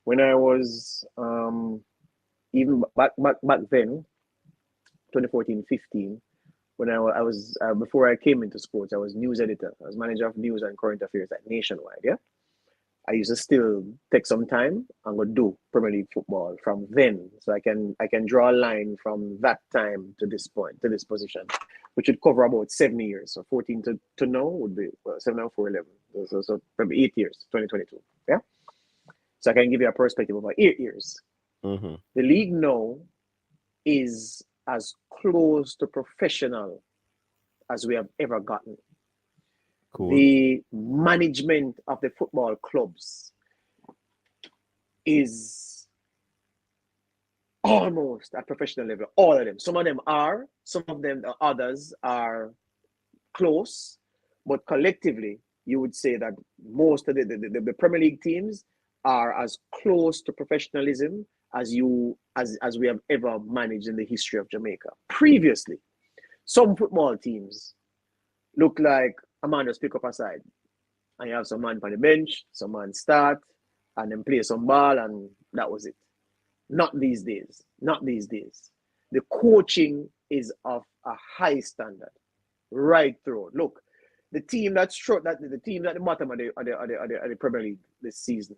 S4: when I was even back then, 2014-15, when I was before I came into sports, I was news editor. I was manager of news and current affairs at Nationwide. Yeah, I used to still take some time and go do Premier League football from then, so I can draw a line from that time to this point, to this position, which would cover about 7 years. So 14 to now would be 7 and 4, 11. So probably 8 years, 2022. Yeah. So I can give you a perspective of about 8 years.
S3: Mm-hmm.
S4: The league now is as close to professional as we have ever gotten.
S3: Cool.
S4: The management of the football clubs is almost at professional level. All of them. Some of them are. Some of them, the others are close. But collectively, you would say that most of the Premier League teams are as close to professionalism as we have ever managed in the history of Jamaica. Previously, some football teams look like a man just pick up a side. And you have some man on the bench, some man start, and then play some ball, and that was it. Not these days. Not these days. The coaching is of a high standard, right through. Look, the team the team at the bottom of the Premier League this season,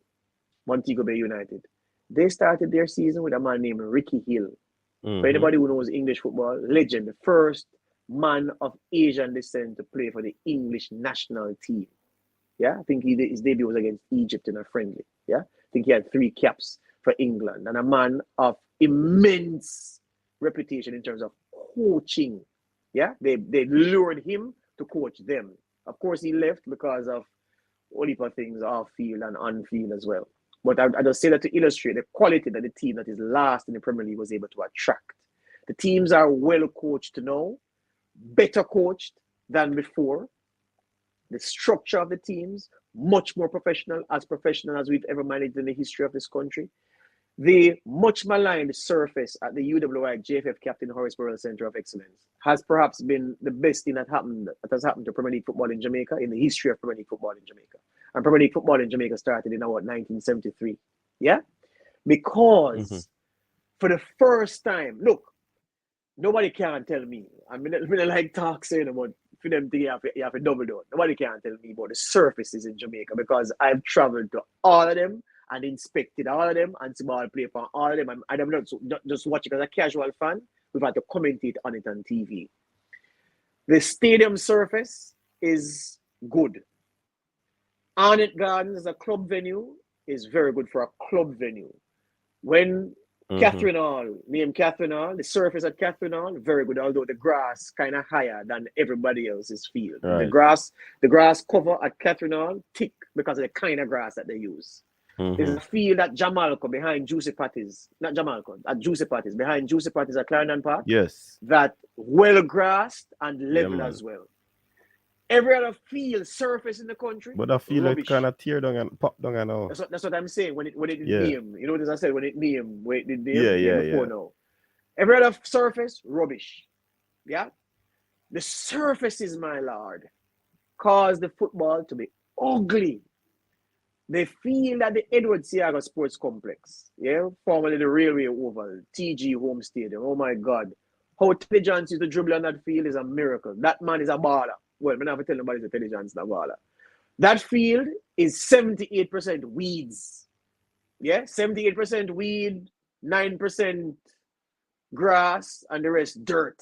S4: Montego Bay United, they started their season with a man named Ricky Hill. For anybody who knows English football, legend, the first man of Asian descent to play for the English national team. Yeah, I think his debut was against Egypt in a friendly. Yeah, I think he had 3 caps for England, and a man of immense reputation in terms of coaching. Yeah, they lured him to coach them. Of course, he left because of all heap of things off field and on field as well. But I just say that to illustrate the quality that the team that is last in the Premier League was able to attract. The teams are well coached now, better coached than before. The structure of the teams, much more professional as we've ever managed in the history of this country. The much maligned surface at the UWI JFF Captain Horace Burrell Center of Excellence has perhaps been the best thing that has happened to Premier League football in Jamaica in the history of Premier League football in Jamaica. And Premier League football in Jamaica started in 1973. Yeah? Because for the first time, look, nobody can tell me. I mean, like talk saying about for them to you have to double down. Nobody can tell me about the surfaces in Jamaica because I've traveled to all of them and inspected all of them and see ball play for all of them. And I'm not just watching as a casual fan. We've had to commentate on it on TV. The stadium surface is good. Arnett Gardens as a club venue is very good for a club venue. When Catherine Hall, named Catherine Hall, the surface at Catherine Hall, very good, although the grass kind of higher than everybody else's field. Right. The grass cover at Catherine Hall thick because of the kind of grass that they use. There's a field at Jamalco behind Juicy Patties, not Jamalco, at Juicy Patties, behind Juicy Patties at Clarendon Park. Yes. That well grassed and level as well. Every other field surface in the country.
S3: But I feel like kind of tear down and pop down and all.
S4: That's what I'm saying. When it name, you know what I said when it name, before now. Every other surface, rubbish. Yeah? The surfaces, my lord, cause the football to be ugly. They feel at the Edward Seaga Sports Complex, yeah, formerly the Railway Oval, TG Home Stadium. Oh my God. How Teddy Johnson used to dribble on that field is a miracle. That man is a baller. Well, I'm never tell nobody that Teddy Johnson is a baller. That field is 78% weeds. Yeah, 78% weed, 9% grass, and the rest dirt.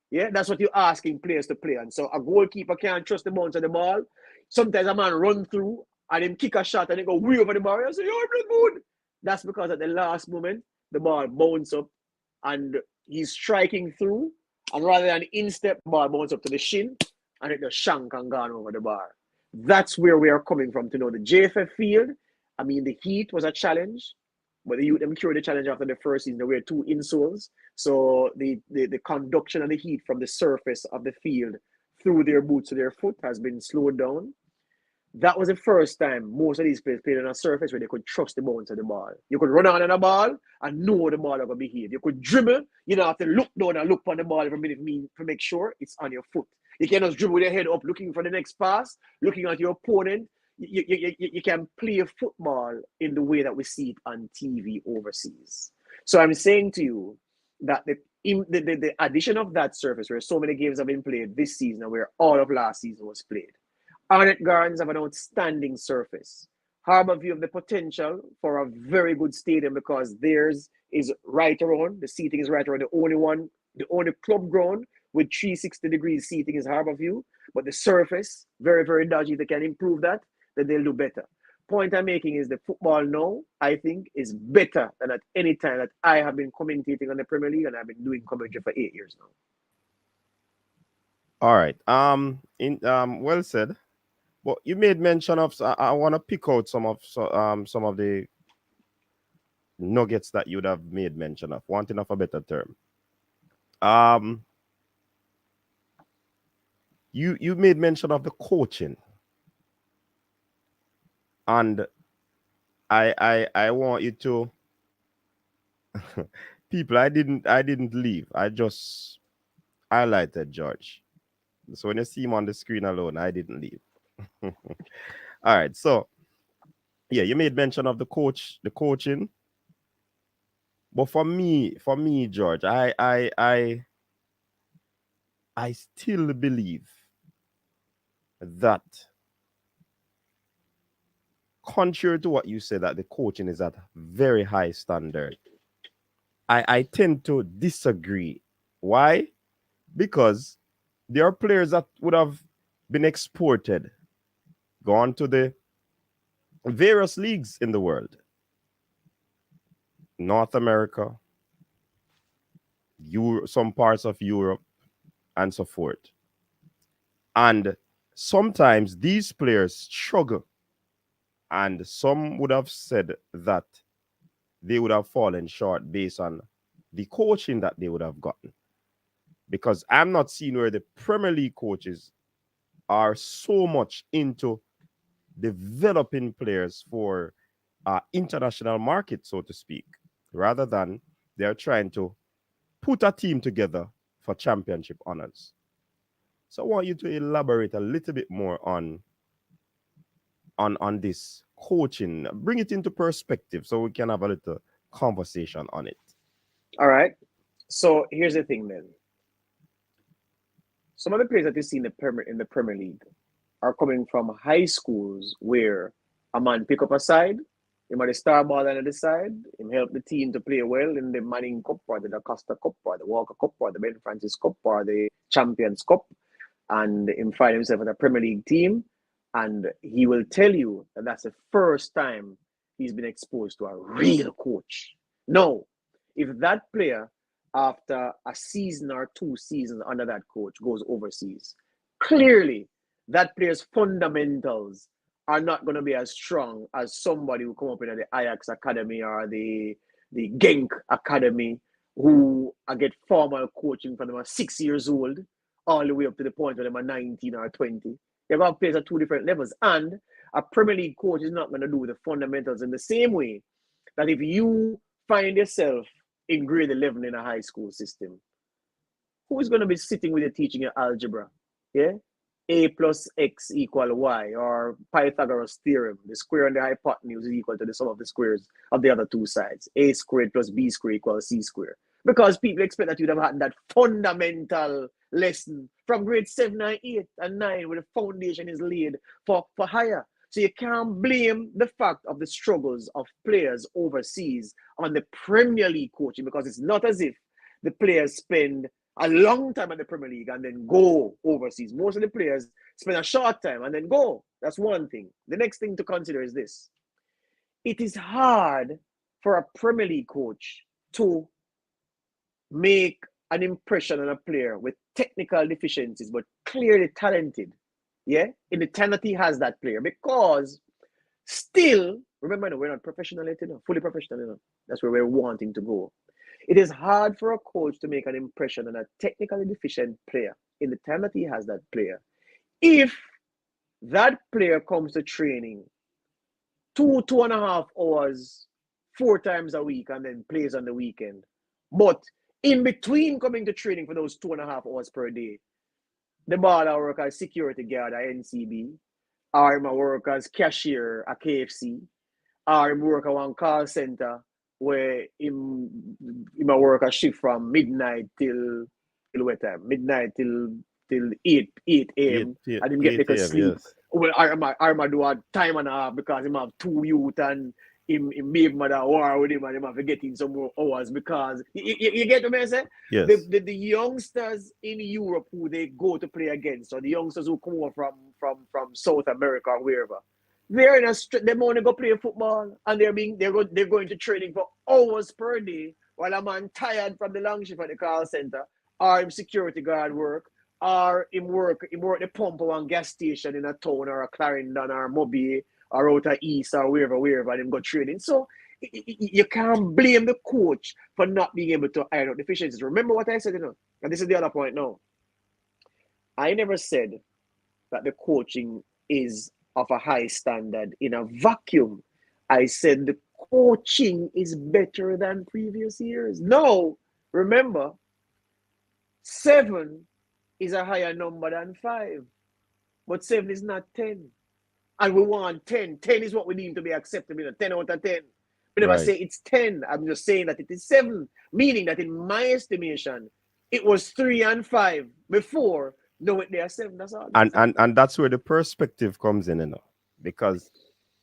S4: Yeah, that's what you're asking players to play. And so a goalkeeper can't trust the bounce of the ball. Sometimes a man run through and him kick a shot and they go way over the bar and say, "You're good." That's because at the last moment, the ball bounces up and he's striking through. And rather than instep, the ball bounces up to the shin and it just shank and gone over the bar. That's where we are coming from to know the JFF field. I mean, the heat was a challenge, but the youth them cured the challenge after the first season. There were 2 insoles. So the conduction of the heat from the surface of the field through their boots to their foot has been slowed down. That was the first time most of these players played on a surface where they could trust the bounce of the ball. You could run on a ball and know the ball is going to behave. You could dribble, you don't have to look down and look on the ball every minute to make sure it's on your foot. You can't just dribble with your head up looking for the next pass, looking at your opponent. You can play football in the way that we see it on TV overseas. So I'm saying to you that the addition of that surface where so many games have been played this season and where all of last season was played, Arnett Gardens have an outstanding surface. Harbourview have the potential for a very good stadium because theirs is right around. The seating is right around. The only club ground with 360 degrees seating is Harbourview. But the surface, very, very dodgy. If they can improve that, then they'll do better. Point I'm making is the football now, I think, is better than at any time that I have been commentating on the Premier League and I've been doing commentary for 8 years now.
S3: All right. Well said. But you made mention of. I want to pick out some of the nuggets that you would have made mention of. Wanting of a better term. You made mention of the coaching, and I want you to people. I didn't leave. I just highlighted George. So when you see him on the screen alone, I didn't leave. All right, so yeah, you made mention of the coaching, but for me, George, I still believe that, contrary to what you said, that the coaching is at very high standard, I tend to disagree. Why? Because there are players that would have been exported, gone to the various leagues in the world, North America, some parts of Europe, and so forth. And sometimes these players struggle, and some would have said that they would have fallen short based on the coaching that they would have gotten. Because I'm not seeing where the Premier League coaches are so much into developing players for international market, so to speak, rather than they're trying to put a team together for championship honors. So I want you to elaborate a little bit more on this coaching. Bring it into perspective so we can have a little conversation on it.
S4: All right. So here's the thing then. Some of the players that you see in the Premier League are coming from high schools where a man pick up a side, he might star ball on the side, him help the team to play well in the Manning Cup or the Da Costa Cup or the Walker Cup or the Ben Francis Cup or the Champions Cup, and him find himself in a Premier League team, and he will tell you that that's the first time he's been exposed to a real coach. No, if that player after a season or 2 seasons under that coach goes overseas, clearly that player's fundamentals are not going to be as strong as somebody who come up in the Ajax Academy or the Genk Academy who get formal coaching from them at 6 years old all the way up to the point where they are 19 or 20. You're going to play at 2 different levels. And a Premier League coach is not going to do the fundamentals in the same way that if you find yourself in grade 11 in a high school system, who is going to be sitting with you teaching you algebra? Yeah? A plus X equal Y, or Pythagoras theorem. The square and the hypotenuse is equal to the sum of the squares of the other two sides. A squared plus B squared equals C squared. Because people expect that you'd have had that fundamental lesson from grade 7 and 8 and 9 where the foundation is laid for higher. So you can't blame the fact of the struggles of players overseas on the Premier League coaching, because it's not as if the players spend a long time in the Premier League and then go overseas. Most of the players spend a short time and then go. That's one thing. The next thing to consider is this. It is hard for a Premier League coach to make an impression on a player with technical deficiencies but clearly talented. Yeah, in the time that he has that player, because still, remember, we're not professional yet, fully professional. That's where we're wanting to go. It is hard for a coach to make an impression on a technically deficient player in the time that he has that player. If that player comes to training 2.5 hours, 4 times a week, and then plays on the weekend, but in between coming to training for those 2.5 hours per day, the ball I work as security guard at NCB, or I work as cashier at KFC, or I work at one call center where him work a shift from midnight till what time? Midnight till 8 a.m. I didn't get to sleep. Yes. Well, I do a time and a half because him have 2 youth and him baby mother war with him and him have to get in some more hours because you get what I say? Yes. The youngsters in Europe who they go to play against, or the youngsters who come over from South America or wherever, they're in they only go play football and they're going to training for hours per day while a man tired from the long shift at the call center, or him security guard work, or him work the pump or one gas station in a town or a Clarendon or Mobile or out of East or wherever and him go training. So you can't blame the coach for not being able to iron out deficiencies. Remember what I said, and this is the other point now. I never said that the coaching is of a high standard in a vacuum. I said the coaching is better than previous years. No, remember, 7 is a higher number than 5, but 7 is not 10. And we want 10. 10 is what we need to be acceptable. 10 out of 10. We never say it's 10. I'm just saying that it is 7. Meaning that in my estimation, it was 3 and 5 before. No, they are 7. That's all.
S3: And that's where the perspective comes in, because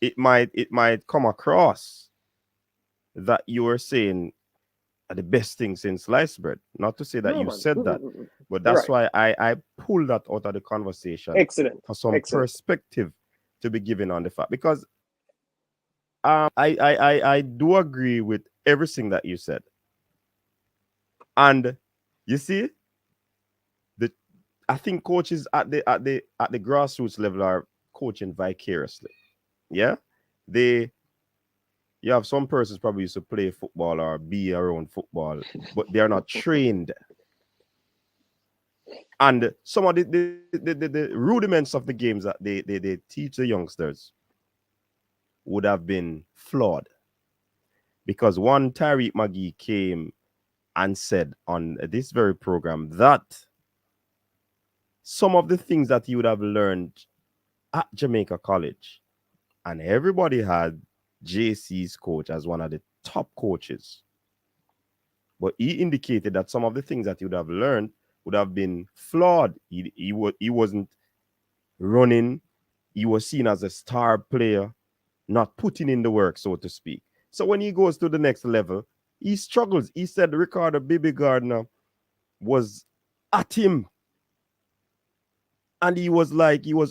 S3: it might come across that you are saying are the best thing since sliced bread. Not to say that
S4: No,
S3: you
S4: man.
S3: said that, but
S4: You're
S3: that's
S4: right.
S3: why I pulled that out of the conversation
S4: Excellent.
S3: for some
S4: Excellent.
S3: perspective to be given on the fact. Because I do agree with everything that you said. And you see, the I think coaches at the grassroots level are coaching vicariously. Yeah. They You have some persons probably used to play football or be around football, but they are not trained. And some of the rudiments of the games that they teach the youngsters would have been flawed. Because one Tariq McGee came and said on this very program that some of the things that he would have learned at Jamaica College, and everybody had JC's coach as one of the top coaches. But he indicated that some of the things that he would have learned would have been flawed. He wasn't running. He was seen as a star player, not putting in the work, so to speak. So when he goes to the next level, he struggles. He said Ricardo Bibi Gardner was at him. And he was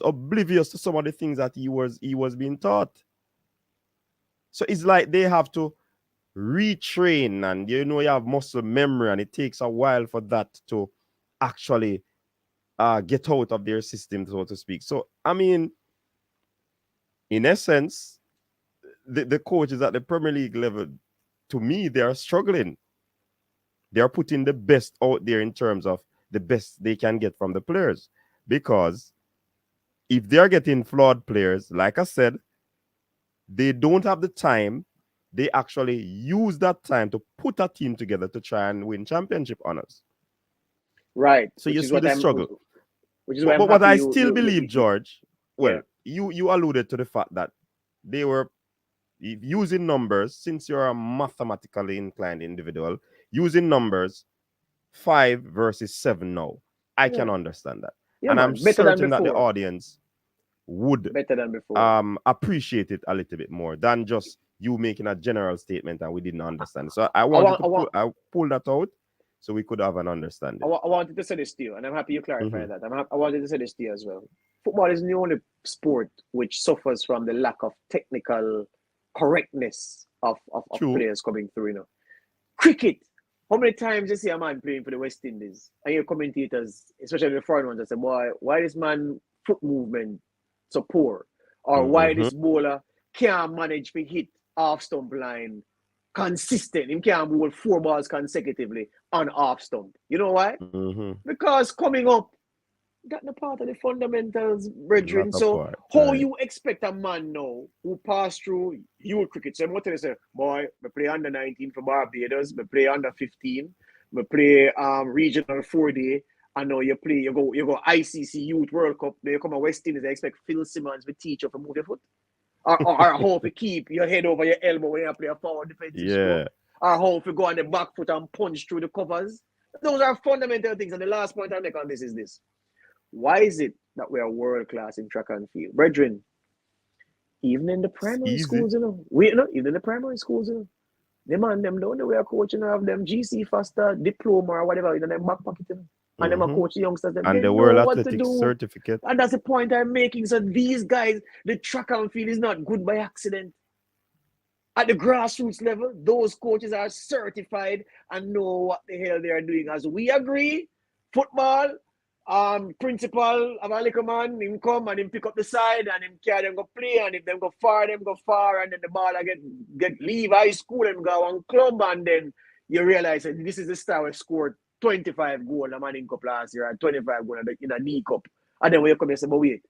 S3: oblivious to some of the things that he was being taught. So it's like they have to retrain, and you have muscle memory, and it takes a while for that to actually get out of their system, so to speak. So I mean, in essence, the coaches at the Premier League level, to me, they are struggling. They are putting the best out there in terms of the best they can get from the players, because if they are getting flawed players, like I said, they don't have the time. They actually use that time to put a team together to try and win championship honors.
S4: Right.
S3: So you see the struggle.
S4: Which is why I'm
S3: But what
S4: happy
S3: I still believe, George,
S4: yeah.
S3: well, you alluded to the fact that they were using numbers. Since you're a mathematically inclined individual, using numbers 5 versus 7 now, I can understand that.
S4: Yeah,
S3: And I'm
S4: man. Better than
S3: certain that the
S4: before.
S3: audience would
S4: Better than before.
S3: appreciate it a little bit more than just you making a general statement and we didn't understand. So I pull that out so we could have an understanding.
S4: I wanted to say this to you, and I'm happy you clarified that. I wanted to say this to you as well. Football is the only sport which suffers from the lack of technical correctness of players coming through. Cricket. How many times you see a man playing for the West Indies and your commentators, especially the foreign ones, that say, "Boy, why this man foot movement so poor?" Or why this bowler can't manage to hit off stump line consistent. He can't bowl 4 balls consecutively on off stump. You know why? Because coming up, that's the part of the fundamentals, brethren. So how you expect a man now who passed through youth cricket? So I'm going to say, boy, we play under 19 for Barbados, we play under 15, we play regional 4-day, and now you go ICC Youth World Cup, then you come to West Indies, I expect Phil Simmons to teach you to move your foot. Or how to keep your head over your elbow when you play a forward defensive stroke. Or how to go on the back foot and punch through the covers. Those are fundamental things. And the last point I make on this is this. Why is it that we are world class in track and field? Brethren, even in the primary schools, even in the primary schools, them and them don't know we are coaching have them GC faster, diploma or whatever in their back pocket. And them are coaching youngsters.
S3: And the World Athletics certificate.
S4: And that's the point I'm making. So these guys, the track and field is not good by accident. At the grassroots level, those coaches are certified and know what the hell they are doing. As we agree, football, principal of a little man, him come and him pick up the side and him carry them go play, and if them go far, and then the ball get leave high school and go on club, and then you realize that this is the star who scored 25 goals in a Manning Cup last year and 25 goals in a knee cup. And then when you come and say, but wait,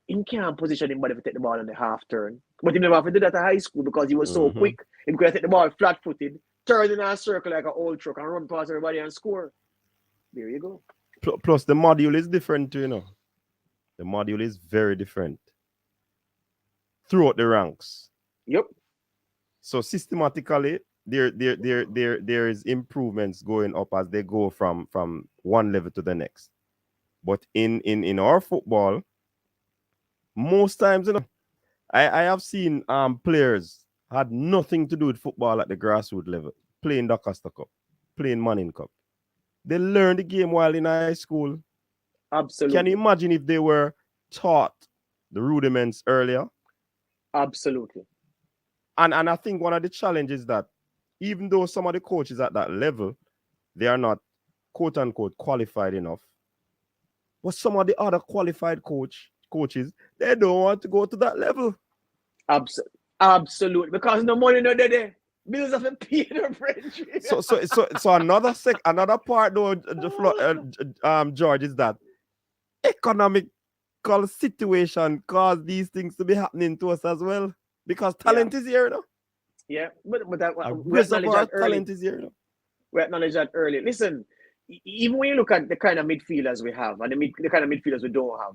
S4: he can't position him to take the ball on the half turn. But he never have to do that at high school because he was so quick. He could take the ball flat-footed, turn in a circle like an old truck and run past everybody and score. There you go.
S3: Plus, the module is different too, The module is very different throughout the ranks.
S4: Yep.
S3: So systematically, there is improvements going up as they go from one level to the next. But in our football, most times, I have seen players had nothing to do with football at the grassroots level playing the Costa Cup. playing Manning Cup. They learned the game while in high school.
S4: Absolutely.
S3: Can you imagine if they were taught the rudiments earlier?
S4: Absolutely.
S3: And I think one of the challenges that even though some of the coaches at that level, they are not quote unquote qualified enough, but some of the other qualified coaches, they don't want to go to that level.
S4: Absolutely. Because no money no there. Bills have to pay their French.
S3: So another part though, George, is that economical situation cause these things to be happening to us as well. Because talent is here, no?
S4: Yeah, but that
S3: we acknowledge that talent is here, no?
S4: We acknowledge that early. Listen, even when you look at the kind of midfielders we have and the kind of midfielders we don't have,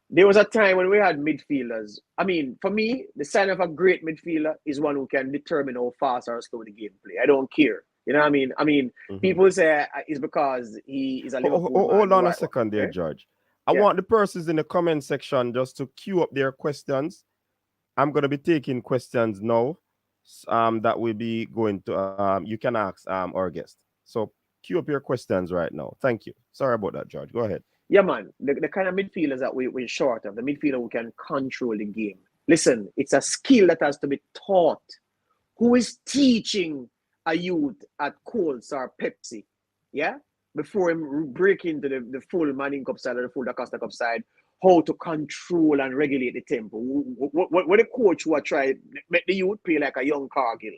S4: there was a time when we had midfielders. I mean, for me, the sign of a great midfielder is one who can determine how fast or slow the game play. I don't care. You know what I mean? People say it's because he is a Liverpool man.
S3: Hold on a second there, George. I want the persons in the comment section just to queue up their questions. I'm going to be taking questions now that will be going to, you can ask our guest. So queue up your questions right now. Thank you. Sorry about that, George. Go ahead.
S4: Yeah, man. The kind of midfielders that we're short of, the midfielder who can control the game. Listen, it's a skill that has to be taught. Who is teaching a youth at Colts or Pepsi? Yeah? Before him break into the full Manning Cup side or the full Da Costa Cup side, how to control and regulate the tempo. What a coach who try make the youth play like a young Cargill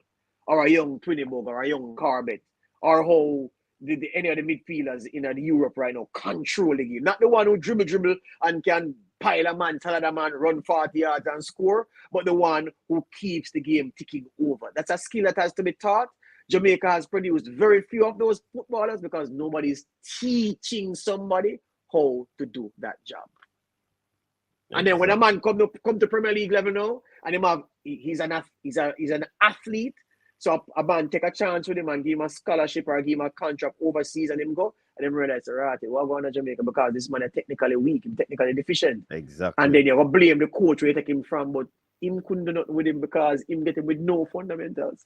S4: or a young Twinnebug or a young Corbett, or how any of the midfielders in Europe right now control the game. Not the one who dribble and can pile a man, tell a man, run 40 yards and score, but the one who keeps the game ticking over. That's a skill that has to be taught. Jamaica has produced very few of those footballers because nobody's teaching somebody how to do that job. And then when a man come to Premier League level now, and he's an athlete, so a man take a chance with him and give him a scholarship or give him a contract overseas and him go, and then realize, right, we're going to Jamaica because this man is technically weak, and technically deficient.
S3: Exactly.
S4: And then you're going to blame the coach where you take him from, but him couldn't do nothing with him because him get him with no fundamentals.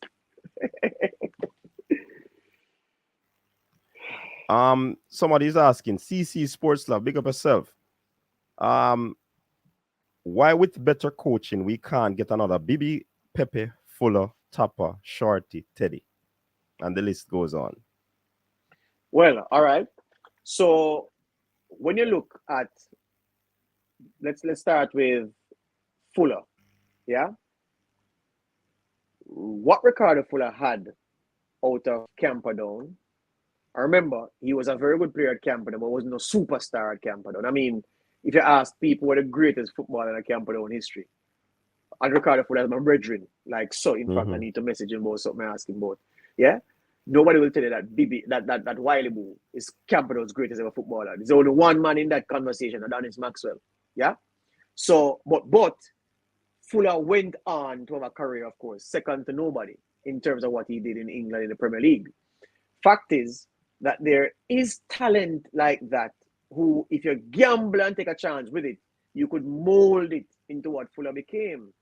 S3: Somebody's asking, CC Sports Love, big up yourself. Why with better coaching we can't get another Bibi, Pepe, Fuller, Tapper, Shorty, Teddy, and the list goes on?
S4: Well, all right. So when you look at, let's start with Fuller. Yeah. What Ricardo Fuller had out of Camperdown, I remember he was a very good player at Camperdown, but was no superstar at Camperdown. I mean, if you ask people what the greatest footballer in Camperdown history, and Ricardo Fuller is my brethren, like, so in fact, I need to message him about something I ask him about. Yeah? Nobody will tell you that Bibi, that Wiley Boo is Camperdown's greatest ever footballer. There's only one man in that conversation, and that is Maxwell. Yeah? So, but Fuller went on to have a career, of course, second to nobody in terms of what he did in England in the Premier League. Fact is that there is talent like that who, if you gamble and take a chance with it, you could mold it into what Fuller became.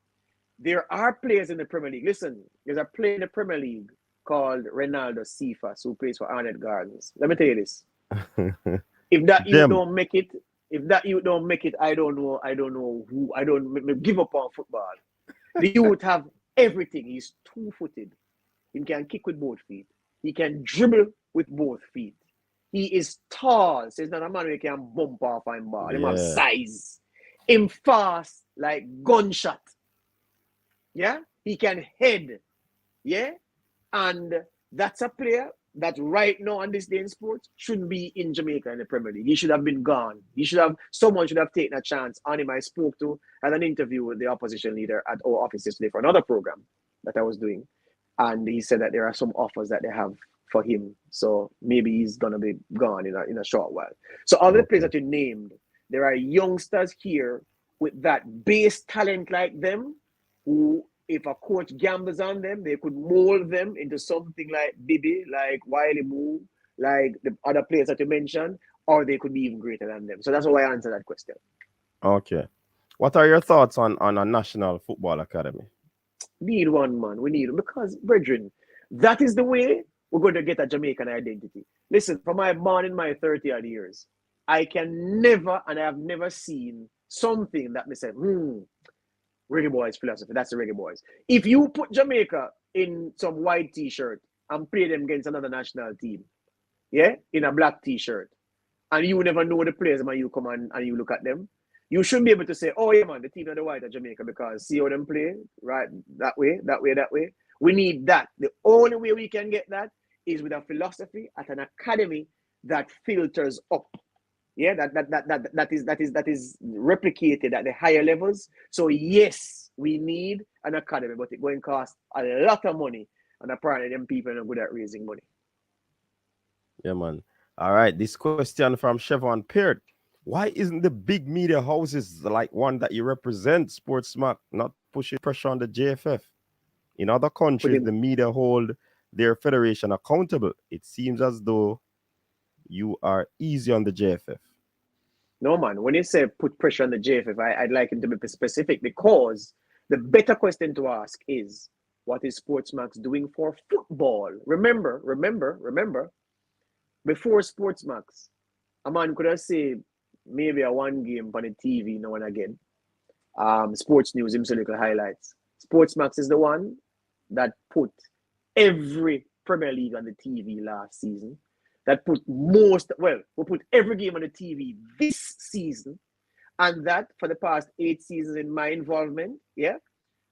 S4: There are players in the Premier League. Listen, there's a player in the Premier League called Ronaldo Cephas who plays for Arnett Gardens. Let me tell you this. If that you don't make it, I don't know who, I don't give up on football. The youth have everything. He's two-footed. He can kick with both feet. He can dribble with both feet. He is tall. So he's not a man who can bump off and ball. He have size. Him fast like gunshot. Yeah? He can head. Yeah? And that's a player that right now on this day in sports shouldn't be in Jamaica in the Premier League. He should have been gone. Someone should have taken a chance on him. I spoke to at an interview with the opposition leader at our office yesterday for another program that I was doing. And he said that there are some offers that they have for him. So maybe he's going to be gone in a short while. So all the players that you named, there are youngsters here with that base talent like them who, if a coach gambles on them, they could mold them into something like Bibi, like Wiley Boo, like the other players that you mentioned, or they could be even greater than them. So that's how I answer that question.
S3: Okay. What are your thoughts on a national football academy?
S4: Need one, man. We need one because, brethren, that is the way we're going to get a Jamaican identity. Listen, from my born in my 30 odd years, I can never, and I have never seen something that me say, Reggae Boyz philosophy. That's the Reggae Boyz. If you put Jamaica in some white t-shirt and play them against another national team, yeah, in a black t-shirt, and you never know the players when you come and you look at them, you shouldn't be able to say, oh yeah man, the team of the white of Jamaica, because see how them play, right? That way. We need that. The only way we can get that is with a philosophy at an academy that filters up. Yeah, that is replicated at the higher levels. So yes, we need an academy, but it's going to cost a lot of money, and apparently them people are not good at raising money.
S3: Yeah, man. All right, this question from Chevron Peart. Why isn't the big media houses like one that you represent, Sportsmax, not pushing pressure on the JFF? In other countries, the media hold their federation accountable. It seems as though you are easy on the JFF.
S4: No, man. When you say put pressure on the JFF, I'd like it to be specific, because the better question to ask is, what is Sportsmax doing for football? Remember, before Sportsmax, a man could have said maybe a one game on the TV now and again. Sports news, himself highlights. Sportsmax is the one that put every Premier League on the TV last season. That put we put every game on the TV this season. And that, for the past 8 seasons in my involvement,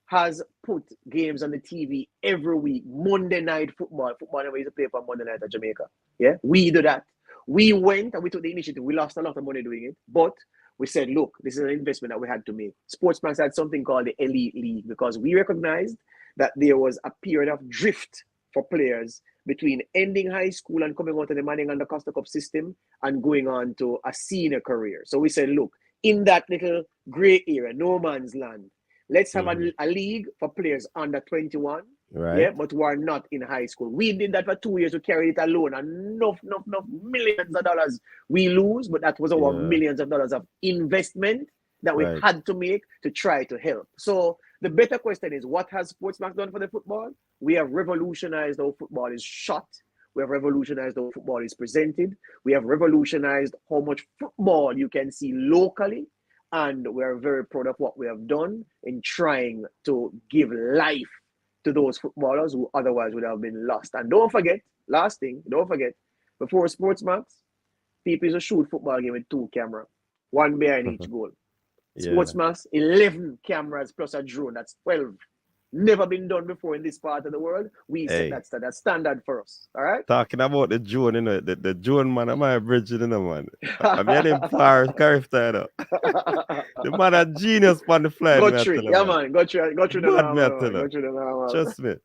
S4: has put games on the TV every week. Monday night football. Football never used to play for Monday night at Jamaica. Yeah, we do that. We went and we took the initiative. We lost a lot of money doing it, but we said, look, this is an investment that we had to make. Sportsmax had something called the Elite League, because we recognized that there was a period of drift for players between ending high school and coming out of the Manning and the Costa Cup system and going on to a senior career. So we said, look, in that little gray area, no man's land, let's have a league for players under 21, but who are not in high school. We did that for 2 years. We carried it alone, and enough millions of dollars we lose, but that was our millions of dollars of investment that we had to make to try to help. So the better question is, what has Sportsmax done for the football? We have revolutionized how football is shot. We have revolutionized how football is presented. We have revolutionized how much football you can see locally. And we're very proud of what we have done in trying to give life to those footballers who otherwise would have been lost. And don't forget, last thing, before Sportsmax, people used to shoot football game with 2 cameras, 1 behind each goal. Sportsmax, 11 cameras plus a drone. That's 12. Never been done before in this part of the world. We set that standard for us. All right.
S3: Talking about the drone, you know, the drone man, am I bridging, you know, man? I mean, him far character, you know. The man a genius on the fly.
S4: Go through, man. Go through the
S3: Trust me.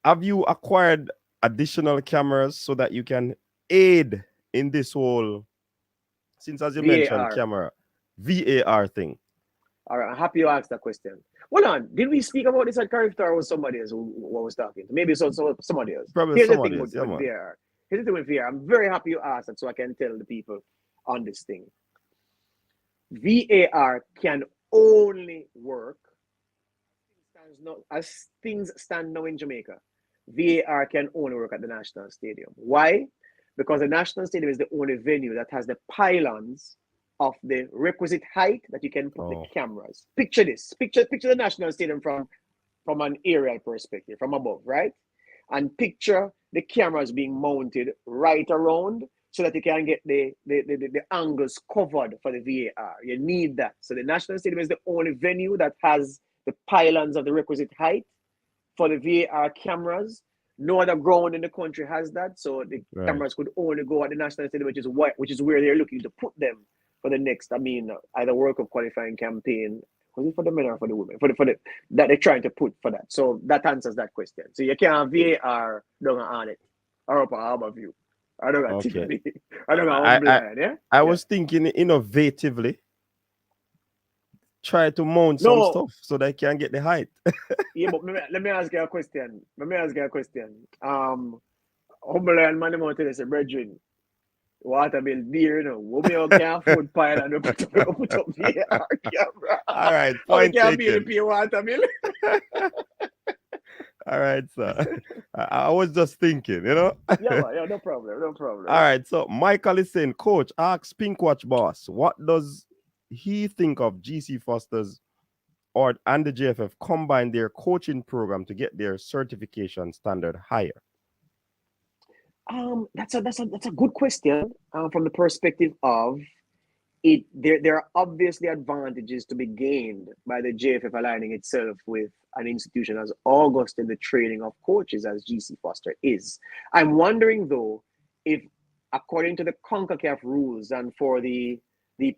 S3: Have you acquired additional cameras so that you can aid in this whole, since as you mentioned, camera VAR thing?
S4: All right, I'm happy you asked that question. Hold on, did we speak about this at character, or was somebody else who was talking? Maybe somebody else.
S3: Probably
S4: Here's
S3: somebody
S4: the
S3: else.
S4: thing with VR. Here's the thing with VR. I'm very happy you asked that, so I can tell the people on this thing. VAR can only work as things stand now in Jamaica. VAR can only work at the National Stadium. Why? Because the National Stadium is the only venue that has the pylons of the requisite height that you can put the cameras. Picture this. Picture the National Stadium from an aerial perspective, from above, right? And picture the cameras being mounted right around so that you can get the angles covered for the VAR. You need that. So the National Stadium is the only venue that has the pylons of the requisite height for the VAR cameras. No other ground in the country has that. So the cameras could only go at the National Stadium, which is where they're looking to put them for the next, either World Cup qualifying campaign. Was it for the men or for the women? For the that they're trying to put for that. So that answers that question. So you can't have VAR down on it or up a harbor view. I don't got TV. I don't got
S3: I was thinking innovatively. Try to mount some stuff so they can get the height.
S4: Yeah, but let me ask you a question. Humble and man out there say, brethren, water bill dear, you know. We can't afford pile and put up VAR camera.
S3: All right, point taken.
S4: Can't pay water bill.
S3: All right, sir. I was just thinking, you know.
S4: Yeah, man, yeah, no problem, no problem.
S3: All right, so Michael is saying, Coach, ask Pinkwatch boss, what does he think of GC Foster's and the JFF combine their coaching program to get their certification standard higher?
S4: That's a good question. From the perspective of it, there are obviously advantages to be gained by the JFF aligning itself with an institution as august in the training of coaches as GC Foster is. I'm wondering though if, according to the CONCACAF rules and for the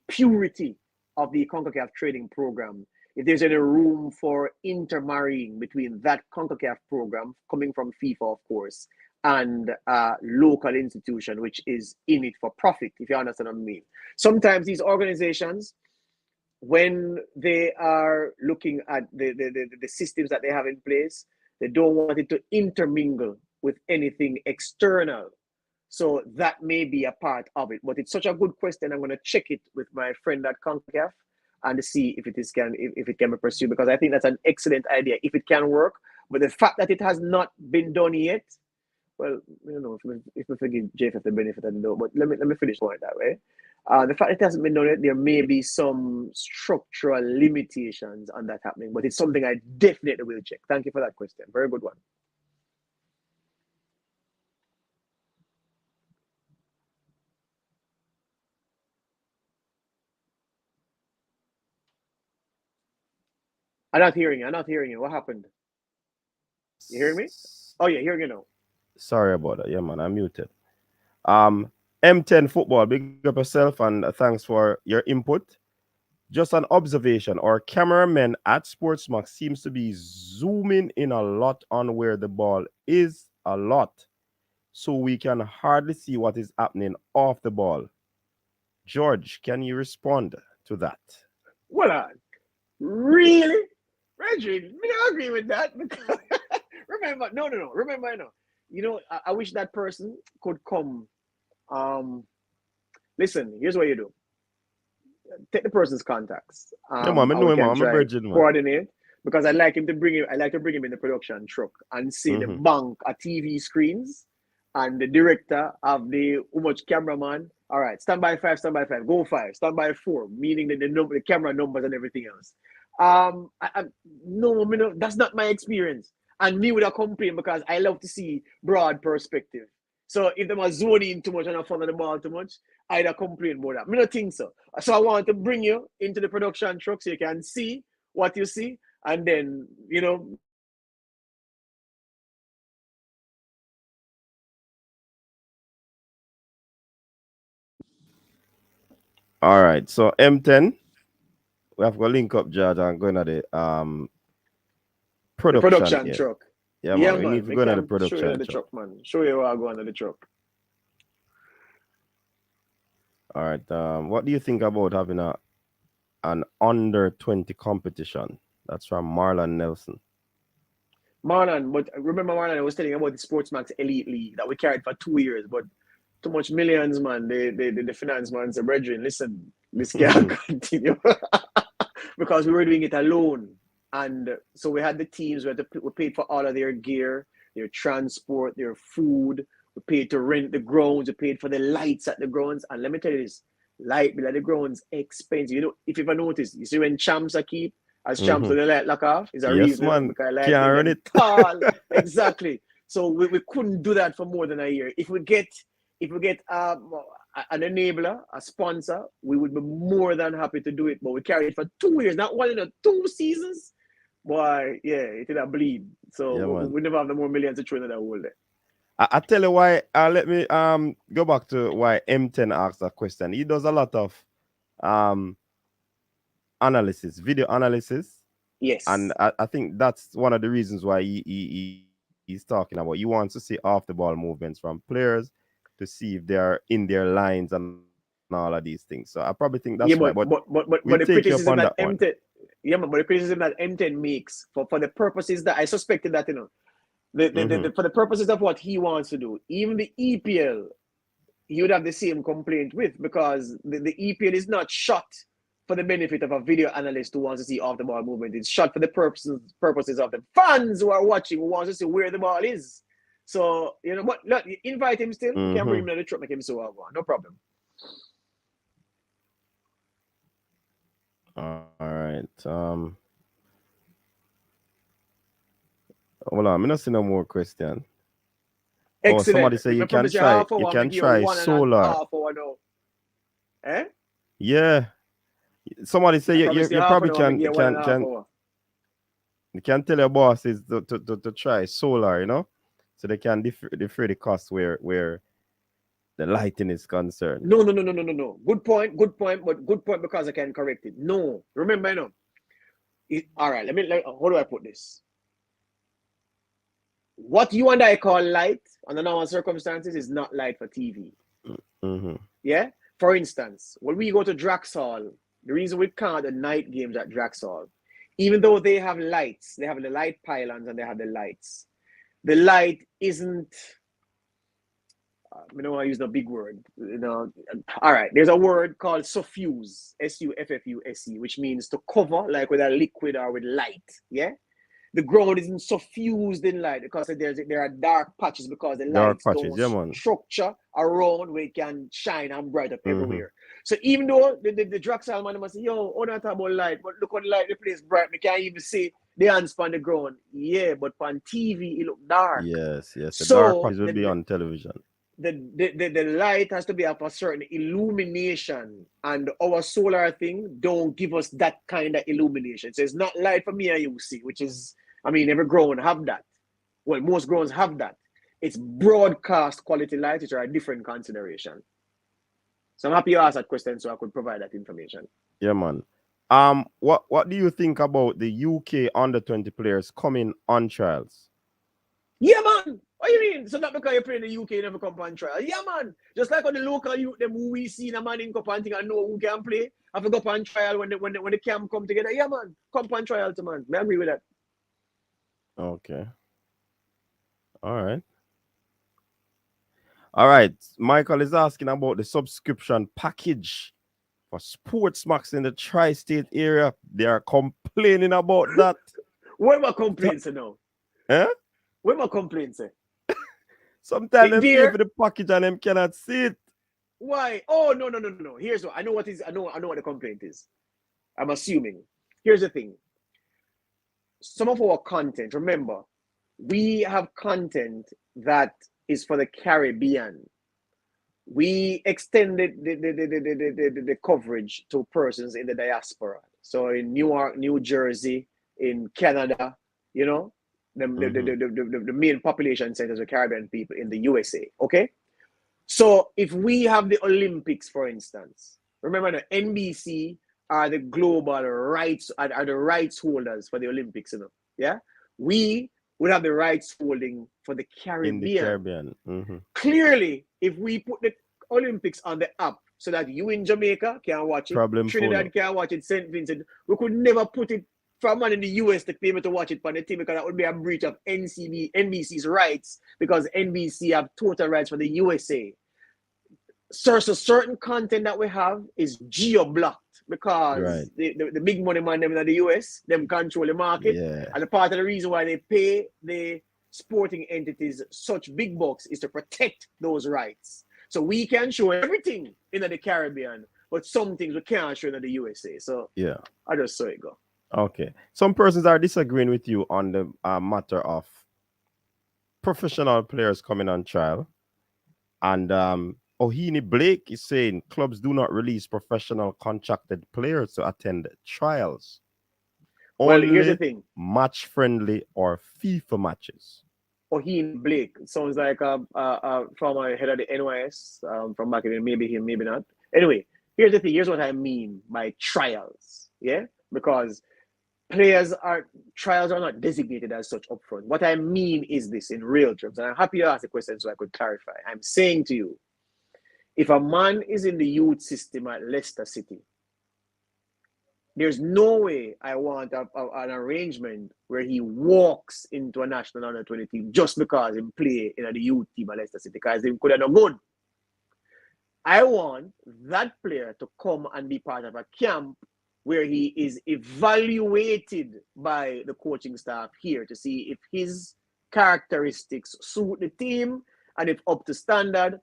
S4: purity of the CONCACAF training program, if there's any room for intermarrying between that CONCACAF program coming from FIFA, of course, and a local institution which is in it for profit, if you understand what I mean. Sometimes these organizations, when they are looking at the systems that they have in place, they don't want it to intermingle with anything external. So that may be a part of it. But it's such a good question. I'm going to check it with my friend at CONCACAF and see if it can be pursued, because I think that's an excellent idea if it can work. But the fact that it has not been done yet, well, you know, if we forgive JFF the benefit of the doubt, but let me finish going that way. The fact it hasn't been done yet, there may be some structural limitations on that happening, but it's something I definitely will check. Thank you for that question. Very good one. I'm not hearing you. What happened? You hearing me? Oh yeah, hearing you now.
S3: Sorry about that. Yeah, man, I'm muted. M10 football, big up yourself and thanks for your input. Just an observation, our cameraman at Sportsmax seems to be zooming in a lot on where the ball is a lot, so we can hardly see what is happening off the ball. George, can you respond to that?
S4: Well, really? Reggie, me don't agree with that. Because remember, no. Remember, I know. You know, I wish that person could come. Listen, here's what you do. Take the person's contacts.
S3: Yeah, man, I know him, I'm a virgin, man.
S4: Coordinate, because I'd like to bring him in the production truck and see the bank of TV screens and the director of the how much cameraman. All right, stand by 5, go 5, stand by 4, meaning the camera numbers and everything else. No, that's not my experience. And me would have complained because I love to see broad perspective. So if they are zoning in too much and I follow the ball too much, I'd have complained about that. I don't think so. So I want to bring you into the production truck so you can see what you see, and then, you know.
S3: All right, so M10, we have to link up George and go into the production
S4: truck.
S3: Yeah, man, we need to go into the production
S4: show you the truck, man. Show you how I go into the truck.
S3: All right. What do you think about having an under 20 competition? That's from Marlon Nelson.
S4: Marlon, but remember, Marlon, I was telling you about the Sportsmax Elite League that we carried for 2 years, but too much millions, man. The finance man said, brethren, listen, this can't continue. Because we were doing it alone. And so we had the teams, we paid for all of their gear, their transport, their food. We paid to rent the grounds. We paid for the lights at the grounds. And let me tell you this, light bill at the grounds expensive. You know, if you ever notice, you see when champs are keep, as champs when the light lock off, is a reason.
S3: Man.
S4: Because light
S3: can't run it.
S4: tall. Exactly. So we couldn't do that for more than a year. If we get an enabler, a sponsor, we would be more than happy to do it. But we carried it for 2 years, not one in 2 seasons. Boy, yeah, it did a bleed. So
S3: yeah,
S4: we never have no more millions to throw in that hole there.
S3: I tell you why. Let me go back to why M10 asked that question. He does a lot of analysis, video analysis.
S4: Yes.
S3: And I think that's one of the reasons why he's talking about. He wants to see off the ball movements from players to see if they're in their lines and all of these things. So I probably think that's right. But
S4: the criticism that M10, but the criticism that M10 makes for the purposes that I suspected that, you know, for the purposes of what he wants to do, even the EPL, he would have the same complaint with, because the EPL is not shot for the benefit of a video analyst who wants to see off the ball movement. It's shot for the purposes of the fans who are watching, who wants to see where the ball is. So, you know what? Look, invite him still. You can bring him to the truck, make him so well. No problem.
S3: All right. Hold on, I'm not see no more question.
S4: Excellent.
S3: Oh, somebody say you can try solar.
S4: Eh?
S3: Yeah. Somebody say you probably can tell your bosses to try solar, you know, so they can defer the cost where the lighting is concerned.
S4: No. Good point, but good point because I can correct it. No, remember, you know. All right, how do I put this? What you and I call light under normal circumstances is not light for TV. Yeah? For instance, when we go to Draxall, the reason we count the night games at Draxall, even though they have lights, they have the light pylons and they have the lights. The light isn't, I don't want to use the big word. You know. All right, there's a word called suffuse, S-U-F-F-U-S-E, which means to cover, like with a liquid or with light. Yeah? The ground isn't suffused in light because there are dark patches because the lights don't structure around where it can shine and bright up everywhere. So even though the Draxall man must say, yo, oh, not about light, but look on the light, the place bright, we can't even see the hands on the ground. Yeah, but on TV, it look dark.
S3: Yes. The
S4: so
S3: dark patches will be on television.
S4: The light has to be of a certain illumination, and our solar thing don't give us that kind of illumination. So it's not light for me and you see, which is, I mean, every ground have that. Well, most grounds have that. It's broadcast quality light, which are a different consideration. So I'm happy you asked that question so I could provide that information.
S3: Yeah, man. What do you think about the UK under-20 players coming on trials?
S4: Yeah, man. What do you mean? So not because you play in the UK, you never come on trial. Yeah, man. Just like on the local youth, them who we see in a man in cup and thing and know who can play. I have to go on trial when the camp come together. Yeah, man. Come on trial to man. I agree with that.
S3: Okay. All right. Michael is asking about the subscription package for Sportsmax in the tri-state area. They are complaining about that.
S4: Where my complaints now?
S3: Eh?
S4: Where my complaints?
S3: Sometimes they pay for the package and them cannot see it.
S4: Why? Oh no. Here's what I know. What the complaint is. I'm assuming. Here's the thing. Some of our content, remember, we have content that is for the Caribbean. We extended the coverage to persons in the diaspora. So in Newark, New Jersey, in Canada, you know, the main population centers of Caribbean people in the USA. Okay? So if we have the Olympics, for instance, remember the NBC are the global rights, are the rights holders for the Olympics, you know. Yeah? We would have the rights holding for the Caribbean.
S3: In the Caribbean.
S4: Clearly, if we put the Olympics on the app so that you in Jamaica can watch it, Trinidad can watch it, St. Vincent, we could never put it for a man in the US to be able to watch it on the team because that would be a breach of NBC's rights because NBC have total rights for the USA. So certain content that we have is geo-blocked because the big money man them in the US, them control the market.
S3: Yeah.
S4: And the part of the reason why they pay the sporting entities such big bucks is to protect those rights. So we can show everything in the Caribbean, but some things we can't show in the USA. So
S3: yeah,
S4: I just saw it go.
S3: Okay. Some persons are disagreeing with you on the matter of professional players coming on trial. And Ohini Blake is saying clubs do not release professional contracted players to attend trials.
S4: Well, here's the thing.
S3: Match-friendly or FIFA matches.
S4: Ohini Blake sounds like a former head of the NYS from back then. Maybe him, maybe not. Anyway, here's the thing. Here's what I mean by trials. Yeah? Because trials are not designated as such upfront. What I mean is this in real terms. And I'm happy you asked the question so I could clarify. I'm saying to you, if a man is in the youth system at Leicester City, there's no way I want an arrangement where he walks into a national under 20 team just because he play in the youth team at Leicester City because he could have done good. I want that player to come and be part of a camp where he is evaluated by the coaching staff here to see if his characteristics suit the team and if up to standard.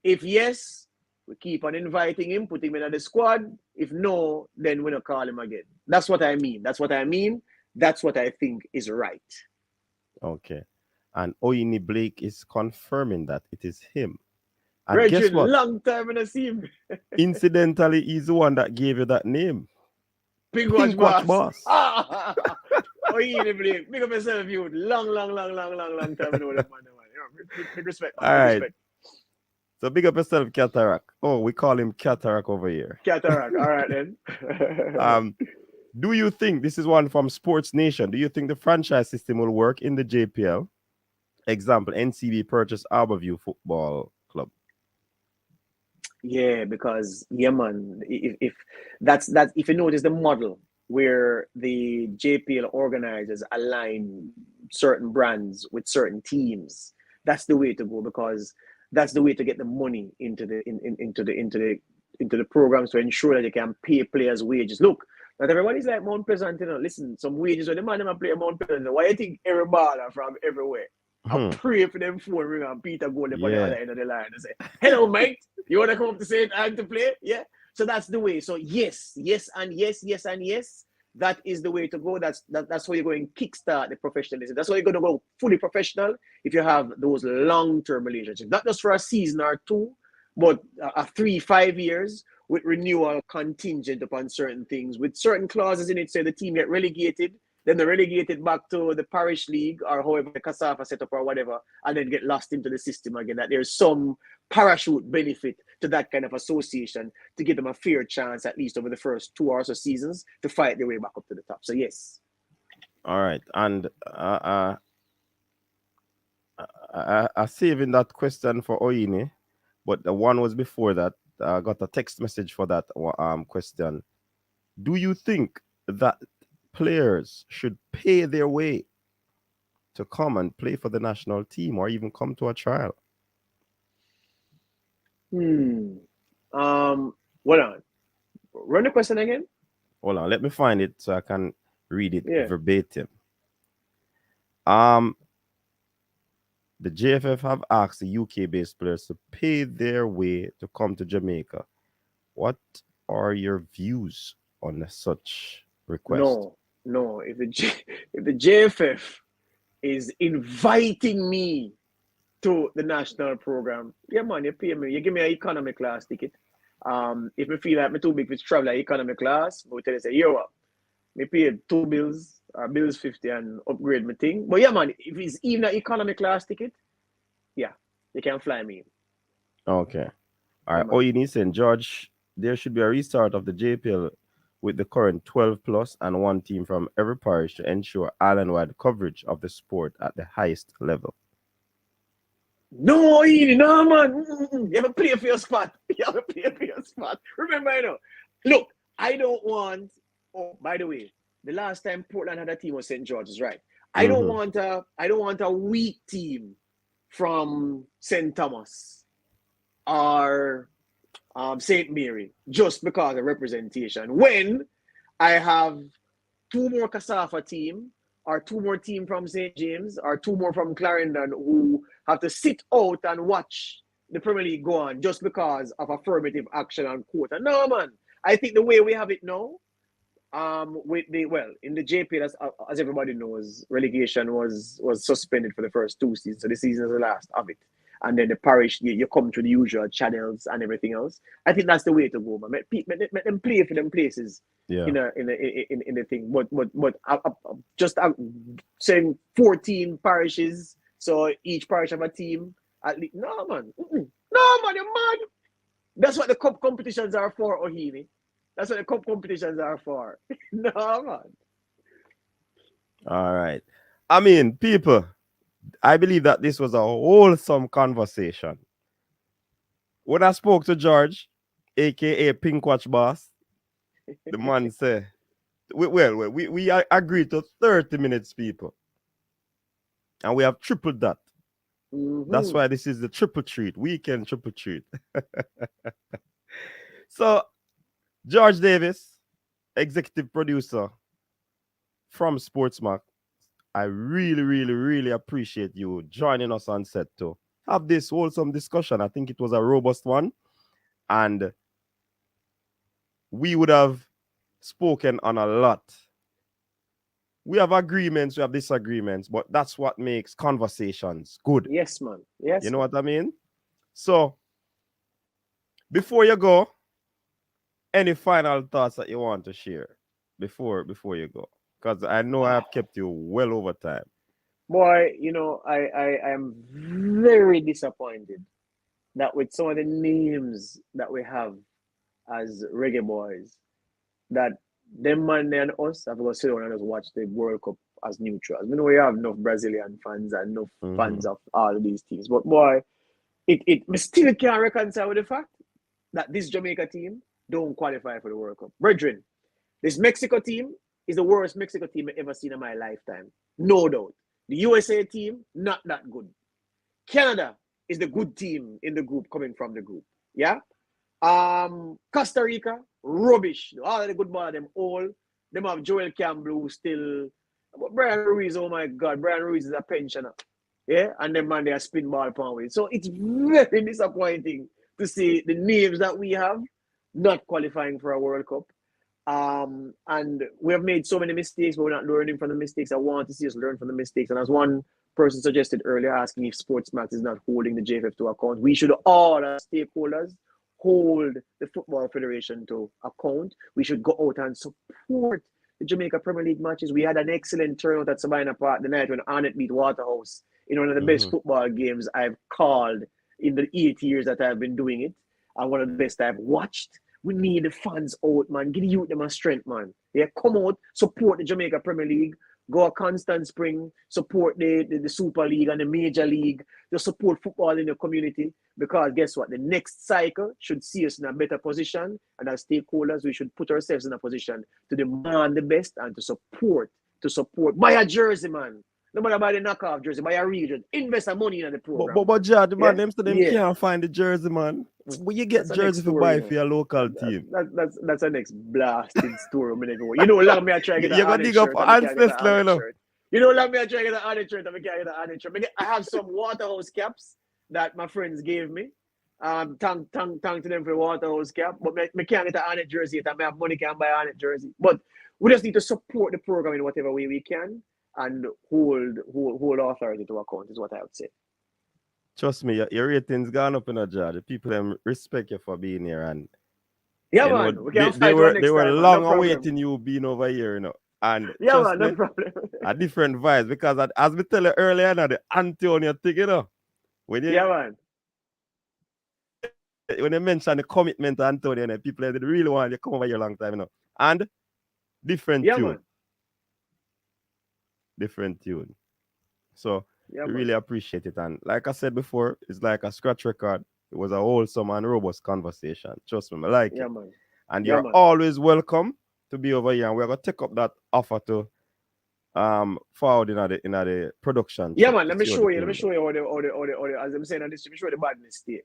S4: If yes, we keep on inviting him, put him in the squad. If no, then we don't call him again. That's what I mean. That's what I mean. That's what I think is right.
S3: Okay. And Oyini Blake is confirming that it is him. And
S4: Reggie,
S3: guess what?
S4: long time in the team.
S3: Incidentally, he's the one that gave you that name.
S4: Pink Watch Boss. Oh, you Blake. Big up yourself, you. Long time. I know that man. Big respect.
S3: All right. So big up yourself, Cataract. Oh, we call him Cataract over here.
S4: Cataract. All right then.
S3: Do you think, this is one from Sports Nation, do you think the franchise system will work in the JPL? Example, NCB purchased Arborview Football Club.
S4: Yeah, because man, if that's if you notice the model where the JPL organizers align certain brands with certain teams, that's the way to go, because that's the way to get the money into the programs to ensure that they can pay players wages. Look, not everybody's like Mount Pleasant, listen, some wages when the man them play Mount Pleasant. Why you think every baller from everywhere? I pray for them phone ring and Peter go on the other end of the line and say, hello, mate. You want to come up to say time to play? Yeah. So that's the way. So yes, and yes. That is the way to go. That's how you're going to kickstart the professionalism. That's how you're going to go fully professional if you have those long-term relationships. Not just for a season or two, but 3-5 years with renewal contingent upon certain things, with certain clauses in it. Say the team get relegated, then they're relegated back to the parish league or however the CASAFA set up or whatever, and then get lost into the system again. That there's some parachute benefit to that kind of association to give them a fair chance, at least over the first 2 or so seasons, to fight their way back up to the top. So yes.
S3: All right. And I saving that question for Oyini, but the one was before that. I got a text message for that question. Do you think that players should pay their way to come and play for the national team or even come to a trial?
S4: Hold on. Run the question again.
S3: Hold on, let me find it so I can read it verbatim. The JFF have asked the UK-based players to pay their way to come to Jamaica. What are your views on such request?
S4: No. If the JFF is inviting me to the national program, yeah, man, you pay me. You give me an economy class ticket. If me feel like me too big to travel economy class, I will tell you, say, yo, me pay 2 bills or bills 50 and upgrade my thing. But yeah, man, if it's even an economy class ticket, yeah, you can fly me.
S3: Okay. All right. All you need to say, George, there should be a restart of the JPL with the current 12 plus and one team from every parish to ensure island-wide coverage of the sport at the highest level.
S4: No, man. You have to play for your spot. Remember, look, I don't want. Oh, by the way, the last time Portland had a team was St. George's, right? I don't want a weak team from St. Thomas or St. Mary just because of representation. When I have 2 more CASAFA team or 2 more team from St. James or 2 more from Clarendon who have to sit out and watch the Premier League go on just because of affirmative action on Quota. No, man. I think the way we have it now, in the JP, as everybody knows, relegation was suspended for the first 2 seasons. So the season is the last of it. And then the parish, you come through the usual channels and everything else. I think that's the way to go, man. Let them play for them places.
S3: Yeah.
S4: In the thing, but just saying 14 parishes, so each parish have a team. At least, no man, you're mad. That's what the cup competitions are for, Ohini. That's what the cup competitions are for. No man.
S3: All right. I mean, people, I believe that this was a wholesome conversation. When I spoke to George, aka Pink Watch Boss, the man said, we agreed to 30 minutes, people. And we have tripled that. That's why this is the triple treat, weekend triple treat. So, George Davis, executive producer from Sportsmax, I really, really, really appreciate you joining us on set to have this wholesome discussion. I think it was a robust one, and we would have spoken on a lot. We have agreements, we have disagreements, but that's what makes conversations good.
S4: Yes, man. Yes.
S3: You know what I mean? So, before you go, any final thoughts that you want to share before you go? Because I know I have kept you well over time.
S4: Boy, I am very disappointed that with some of the names that we have as Reggae Boyz, that them man and us have got to sit down and just watch the World Cup as neutrals. I know we have enough Brazilian fans and enough fans of all of these teams, but boy, it still can't reconcile with the fact that this Jamaica team don't qualify for the World Cup. Brethren, this Mexico team is the worst Mexico team I've ever seen in my lifetime. No doubt. The USA team, not that good. Canada is the good team in the group coming from the group. Yeah? Costa Rica, rubbish. All of the good ball, them all. Them have Joel Campbell who still. But Brian Ruiz, oh my God, Brian Ruiz is a pensioner. Yeah? And them man, they are spin ball pound with. So it's very disappointing to see the names that we have not qualifying for a World Cup. And we have made so many mistakes, but we're not learning from the mistakes. I want to see us learn from the mistakes. And as one person suggested earlier, asking if Sportsmax is not holding the JFF to account, we should all, as stakeholders, hold the Football Federation to account. We should go out and support the Jamaica Premier League matches. We had an excellent turnout at Sabina Park the night when Arnett beat Waterhouse in one of the best football games I've called in the 8 years that I've been doing it, and one of the best I've watched. We need the fans out, man. Give the youth them a strength, man. Yeah, come out, support the Jamaica Premier League, go a Constant Spring, support the Super League and the Major League, just support football in the community, because guess what? The next cycle should see us in a better position, and as stakeholders, we should put ourselves in a position to demand the best and to support. Buy a jersey, man. No matter buy the knockoff jersey, buy a region. Invest some money in the program.
S3: But Jad, man, them can't find the jersey, man. Where you get jersey for buy for your local team?
S4: That's a next blasted story. You know, let me try to get
S3: you got to dig up ancestors, you know.
S4: You know, let me try to get an Arnett shirt. I have some Waterhouse caps that my friends gave me. Thank to them for the Waterhouse cap. But I can't get an Arnett jersey yet. I have money, can't buy an Arnett jersey. But we just need to support the program in whatever way we can, and hold authority to account is what I would say.
S3: Trust me, your rating's gone up in a jar. The people them respect you for being here, and
S4: yeah, man.
S3: They were long awaiting you being over here, you know. And
S4: yeah, man, no problem.
S3: A different vibes, because as we tell you earlier, now the Antonio thing, you know. When you mention the commitment to Antonio, you know, people that really want you come over here a long time, you know. And different tune.
S4: Man.
S3: Different tune. So really appreciate it. And like I said before, it's like a scratch record. It was a wholesome and robust conversation. Trust me, I like it.
S4: Man.
S3: And you're always welcome to be over here. And we're gonna take up that offer to forward in the production.
S4: Yeah, man. Let me show you all the as I'm saying on this, let me show you the badness there.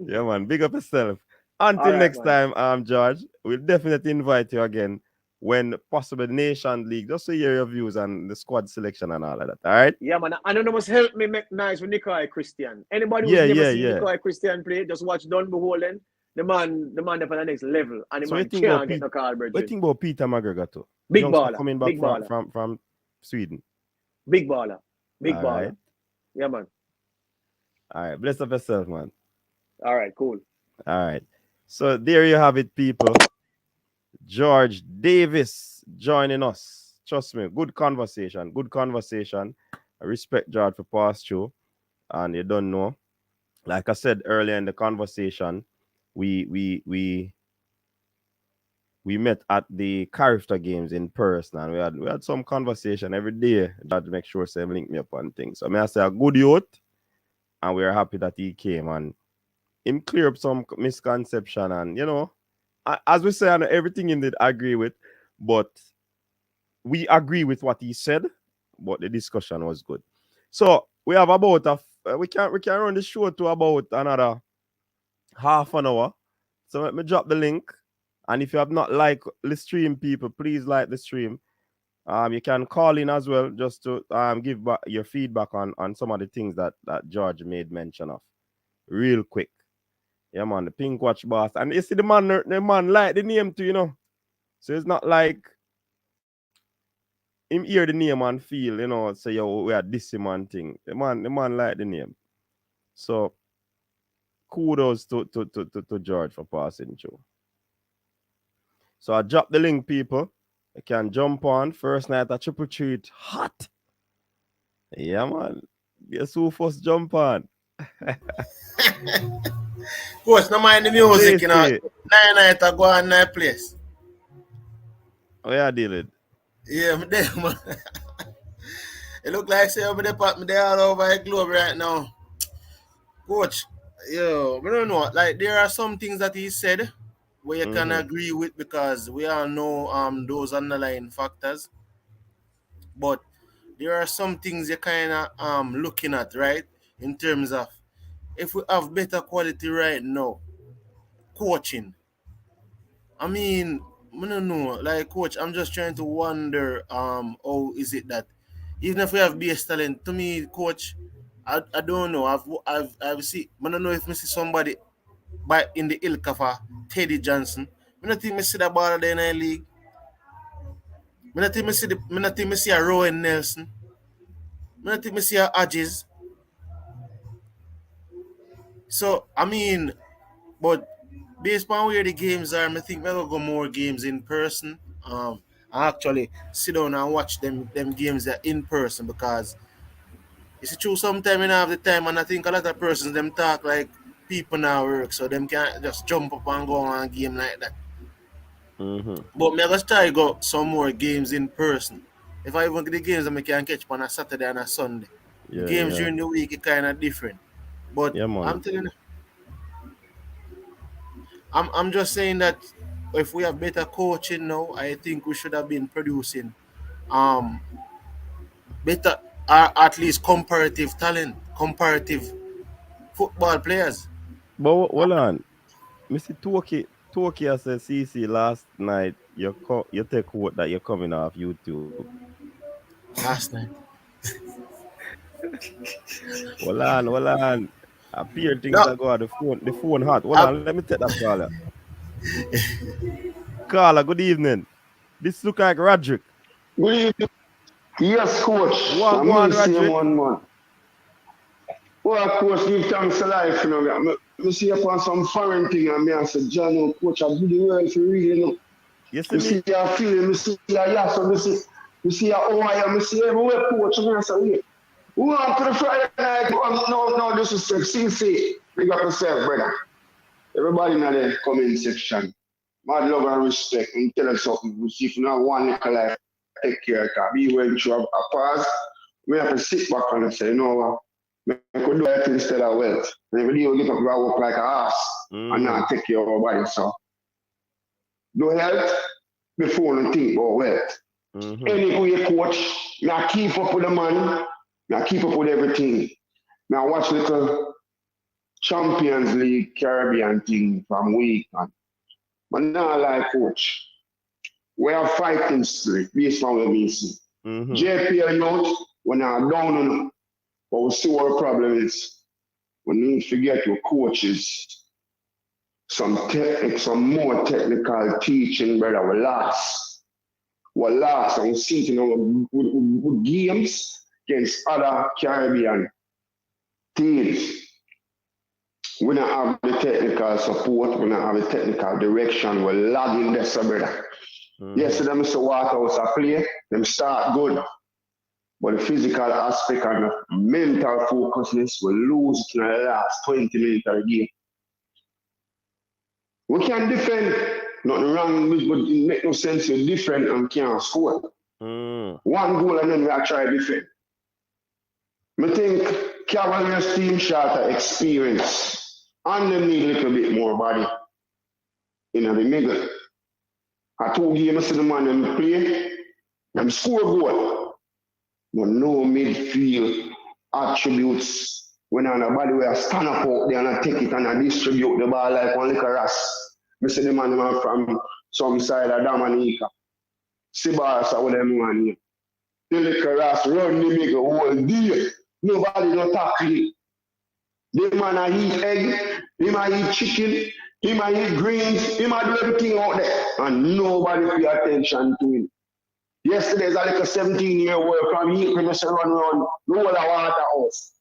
S3: Yeah, man. Big up yourself. Until next time, George, we'll definitely invite you again when possible Nation League, just to hear your views on the squad selection and all of that. All right?
S4: Yeah, man. And you must help me make nice with Nikolai Christian. Anybody who's never seen Nikolai Christian play, just watch Done Beholden. The man up on the next level. And the man can't get no call, bro.
S3: What do you think about Peter McGregor too?
S4: Big baller.
S3: Coming back from Sweden.
S4: Big baller. Big baller. Right. Yeah, man.
S3: All right. Bless up yourself, man.
S4: All right, cool.
S3: All right. So there you have it, people. George Davis joining us. Trust me, good conversation. I respect George for pass through. And you don't know, like I said earlier in the conversation, we met at the Character Games in person, and we had some conversation every day. That to make sure say link me up on things. So I say a good youth, and we are happy that he came and him clear up some misconception. And you know, as we say, everything he did agree with, but we agree with what he said, but the discussion was good. So we have about we can run the show to about another half an hour. So let me drop the link. And if you have not liked the stream, people, please like the stream. You can call in as well just to give back your feedback on some of the things that George made mention of. Real quick. Yeah, man, the Pink Watch boss. And you see the man like the name too, you know. So it's not like him hear the name and feel, you know, say, yo, we are this man thing. The man like the name. So kudos to George for passing through. So I drop the link, people. You can jump on first night at TripleTreat. Hot. Yeah, man. Guess who first jump on?
S5: Coach, no mind the music, you know.
S3: Stacey.
S5: 9 night I go on 9 place.
S3: Oh, yeah, deal it.
S5: Yeah, me there, man. It look like say over there all over the globe right now. Coach, yo, I don't know. Like there are some things that he said where you can agree with because we all know those underlying factors. But there are some things you kind of looking at, right? In terms of if we have better quality right now, coaching. I mean, I don't know. Like coach, I'm just trying to wonder how is it that even if we have base talent, to me, coach, I don't know. I've seen I don't know if I see somebody by in the ilk of Teddy Johnson. I don't think I see that ball there in the league. I don't think I see a Rowan Nelson. I don't think I see a Adges. So I mean, but based on where the games are, I think we'll go more games in person. I actually sit down and watch them games that in person because it's true sometimes you don't have the time and I think a lot of persons them talk like people now work so them can't just jump up and go on a game like that. But me gonna try go some more games in person. If I even get the games that I can catch on a Saturday and a Sunday.
S3: Yeah,
S5: Games
S3: yeah.
S5: during the week is kind of different. But
S3: Yeah, man.
S5: I'm telling you, I'm just saying that if we have better coaching now, I think we should have been producing better or at least comparative talent, comparative football players.
S3: But hold on. Mr. Toki said CC last night you take quote that you're coming off YouTube.
S5: Last night.
S3: Hold on. Appear things
S5: No,
S3: that go on the phone hot. Hold
S5: I,
S3: on, let me take that caller. Caller, good evening. This look like Roderick.
S6: Good evening. Yes, coach.
S3: Go on,
S6: I'm me same
S3: Roderick.
S6: one, man. Well, coach, give thanks to life, you know. Me see upon some foreign thing and me I said, John, oh, coach, I do the world for real, you know.
S3: You see
S6: Me
S3: me?
S6: see your feeling, me see your yes, me see your oh, I am, me see everywhere, coach. And I said, wait. We want to the Friday night. No, this is CC. Big up yourself, brother. Everybody in the comment section. Mad love and respect. And tell us something. We see if you not one nickel life, take care of it. Be when you have a pause, we have to sit back and say, you know what? We could do that instead of wealth. And if you get up and work like a ass and not take care of our body. So do health before you think about wealth. Anyway, coach, now keep up with the money, now keep up with everything. Now watch little Champions League Caribbean thing from weekend. But now like coach, we are fighting spirit based on what we see. JPL out, we're now down on it. But we see what the problem is. We need to get your coaches some more technical teaching, brother. We lost. And we see it with games against other Caribbean teams. We don't have the technical support, we don't have the technical direction, we're lagging this, brother. Yesterday, Mr. Waterhouse play, them start good. But the physical aspect and the mental focusness will lose in the last 20 minutes of the game. We can defend, nothing wrong with it, but it makes no sense to defend and can't score. One goal and then we are trying to defend. I think Cavaliers team shot experience and they need a little bit more body in the middle. I told you, I see the man them play, them score goal. But no midfield attributes when nobody will stand up out there and take it and distribute the ball like one little ras. I see the man from some side of Dominica. Sibas or whatever man here. The little ras run the make a whole day. Nobody don't tackle it. The man a eat egg, he might eat chicken, he might eat greens, he might do everything out there. And nobody pay attention to him. Yesterday's a little 17-year-old from here when run around the whole of Waterhouse.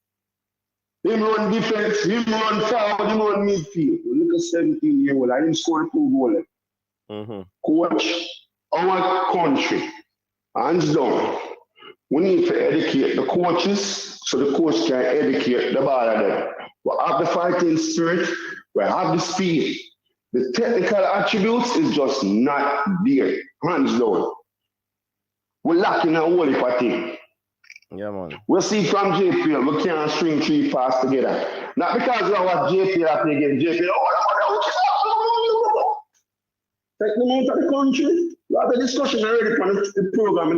S6: Him run defense, him run forward, him run midfield. A little 17-year-old, I didn't score 2 goals. Coach, our country, hands down, we need to educate the coaches so the coach can educate the ball of them. We have the fighting spirit, we have the speed. The technical attributes is just not there, hands down. We're lacking a whole heap of things.
S3: Yeah, man.
S6: We see from JPL, we can't string 3 passes together. Not because we what JPL play against JPL. Take them out of the country. We have a discussion already on the program.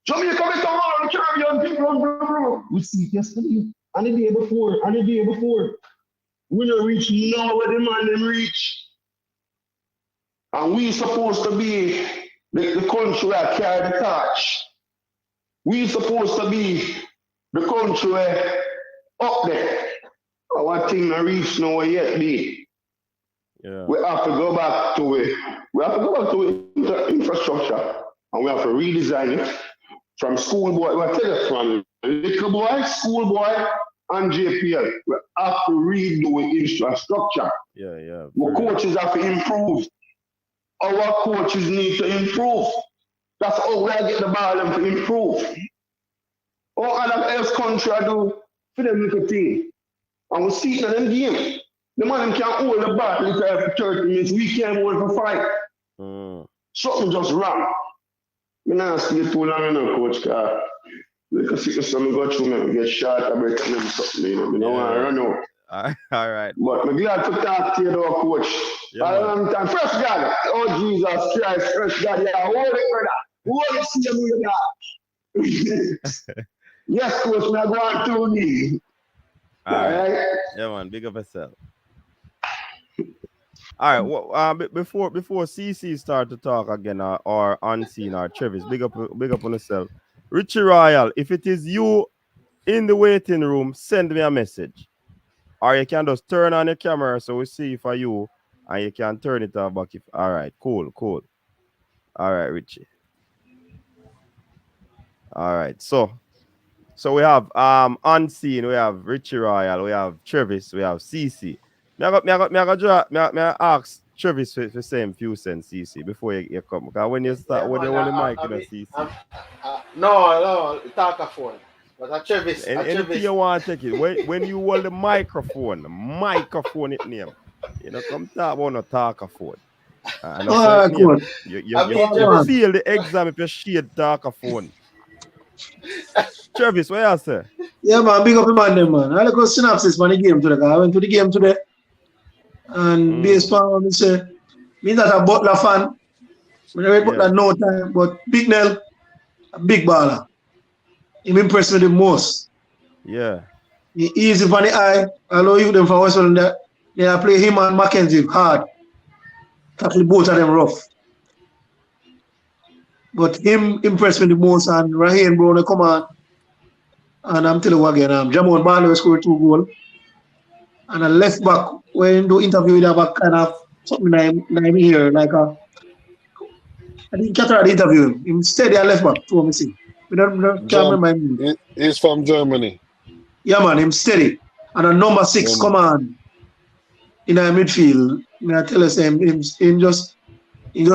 S6: Jamaica, we come on, Caribbean people. We see it yesterday, and the day before, and the day before. We don't reach now where the man them reach. And we supposed to be the country that carry the torch. We supposed to be the country where up there. Our thing not reach nowhere yet, be.
S3: Yeah.
S6: We have to go back to it. We have to go back to the infrastructure, and we have to redesign it from schoolboy. We tell you from little boy, schoolboy, and JPL. We have to redo the infrastructure.
S3: Yeah.
S6: The coaches have to improve. Our coaches need to improve. That's how we get the ball and to improve. All other else country I do for them little team. And we see it in them game. The man can hold the ball for 30 minutes. We can't hold for 5. Something just wrong. I don't see it too long enough, coach. Because see something go through me, get shot, I break something, you know. I don't want to run out.
S3: All right.
S6: But I'm glad to talk to you, though, coach.
S3: Yeah,
S6: A long time. First God, oh Jesus Christ, first God, yeah, hold it, brother. Hold it, see you, God. Yes, coach, I'm going to me. All right.
S3: Yeah, man, big up yourself. All right, well, before CC start to talk again, or Unseen or Travis, big up on yourself. Richie Royal, if it is you in the waiting room, send me a message. Or you can just turn on your camera so we see for you, and you can turn it off back. All right, cool. All right, Richie. All right, so we have Unseen, we have Richie Royal, we have Travis, we have CC. I ask Travis for the same few cents, CC, before you come. Because when you start, when you hold the mic, you know, CC.
S5: No, talk a phone. But a Travis.
S3: Anything you want to take it. When you hold the microphone it name. You know, come talk about no talk a phone. You feel the exam if you shade talk a phone. Travis, what you say?
S7: Yeah, man, big up the man, them, man. I like a synopsis for the game today. I went to the game today. And based on me say, me not a Butler fan. I read Butler no time, but Big Nell, a big baller. He impressed me the most.
S3: Yeah.
S7: He easy for the eye. I know you them from West London. They play him and Mackenzie hard. Tackle both of them rough. But him impressed me the most, and Raheem Brown come on. And I'm telling you again, Jamon Barlow scored 2 goals. And a left back, when you do interview with a kind of something like here, like I didn't catch the interview him. Him steady a left back, to me see. Can't remember him.
S8: He's from Germany.
S7: Yeah, man, him steady. And a number 6 come on in a midfield. I tell us him just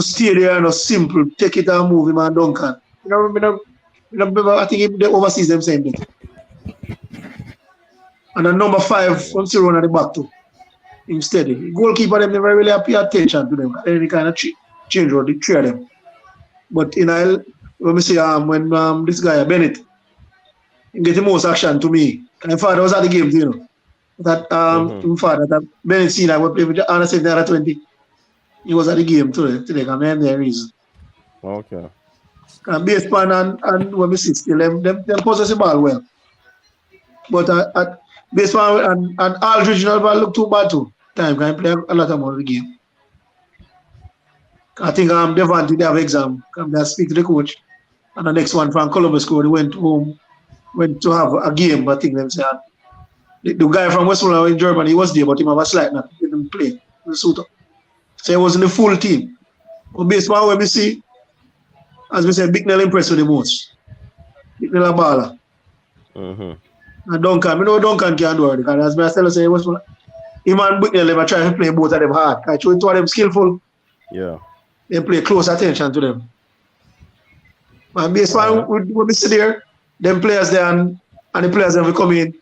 S7: stay there and just simple, take it and move him and Duncan. I think the overseas them same thing. And a number 5 from Cyril at the back too. Him steady. Goalkeeper them never really pay attention to them. Any kind of change or the three of them. But when we see when this guy Bennett, he get the most action to me. And my father was at the game, you know. That my father that Bennett seen I would play with Anna said there at 20. He was at the game today. I mean there is.
S3: Okay.
S7: And baseball and when we see still them possess the ball well. But baseball and all regional ball look too bad too. Time can play a lot of more of the game. I think Devante they have exam. Come there speak to the coach. And the next one from Columbus School, they went home, went to have a game, but I think them say the guy from Westmoreland in Germany, he was there, but he have a slight knock. He didn't play. He suit up. So he was in the full team. But baseball, when we see, as we said, Big Nell impressed with the most. Big Nell a baller. And Duncan, we know Duncan can do it, because as I tell you, say, him and Big Nell never try to play both of them hard. I show two of them skillful.
S3: Yeah.
S7: They play close attention to them. And baseball, when we sit there, them players there and the players that will come in,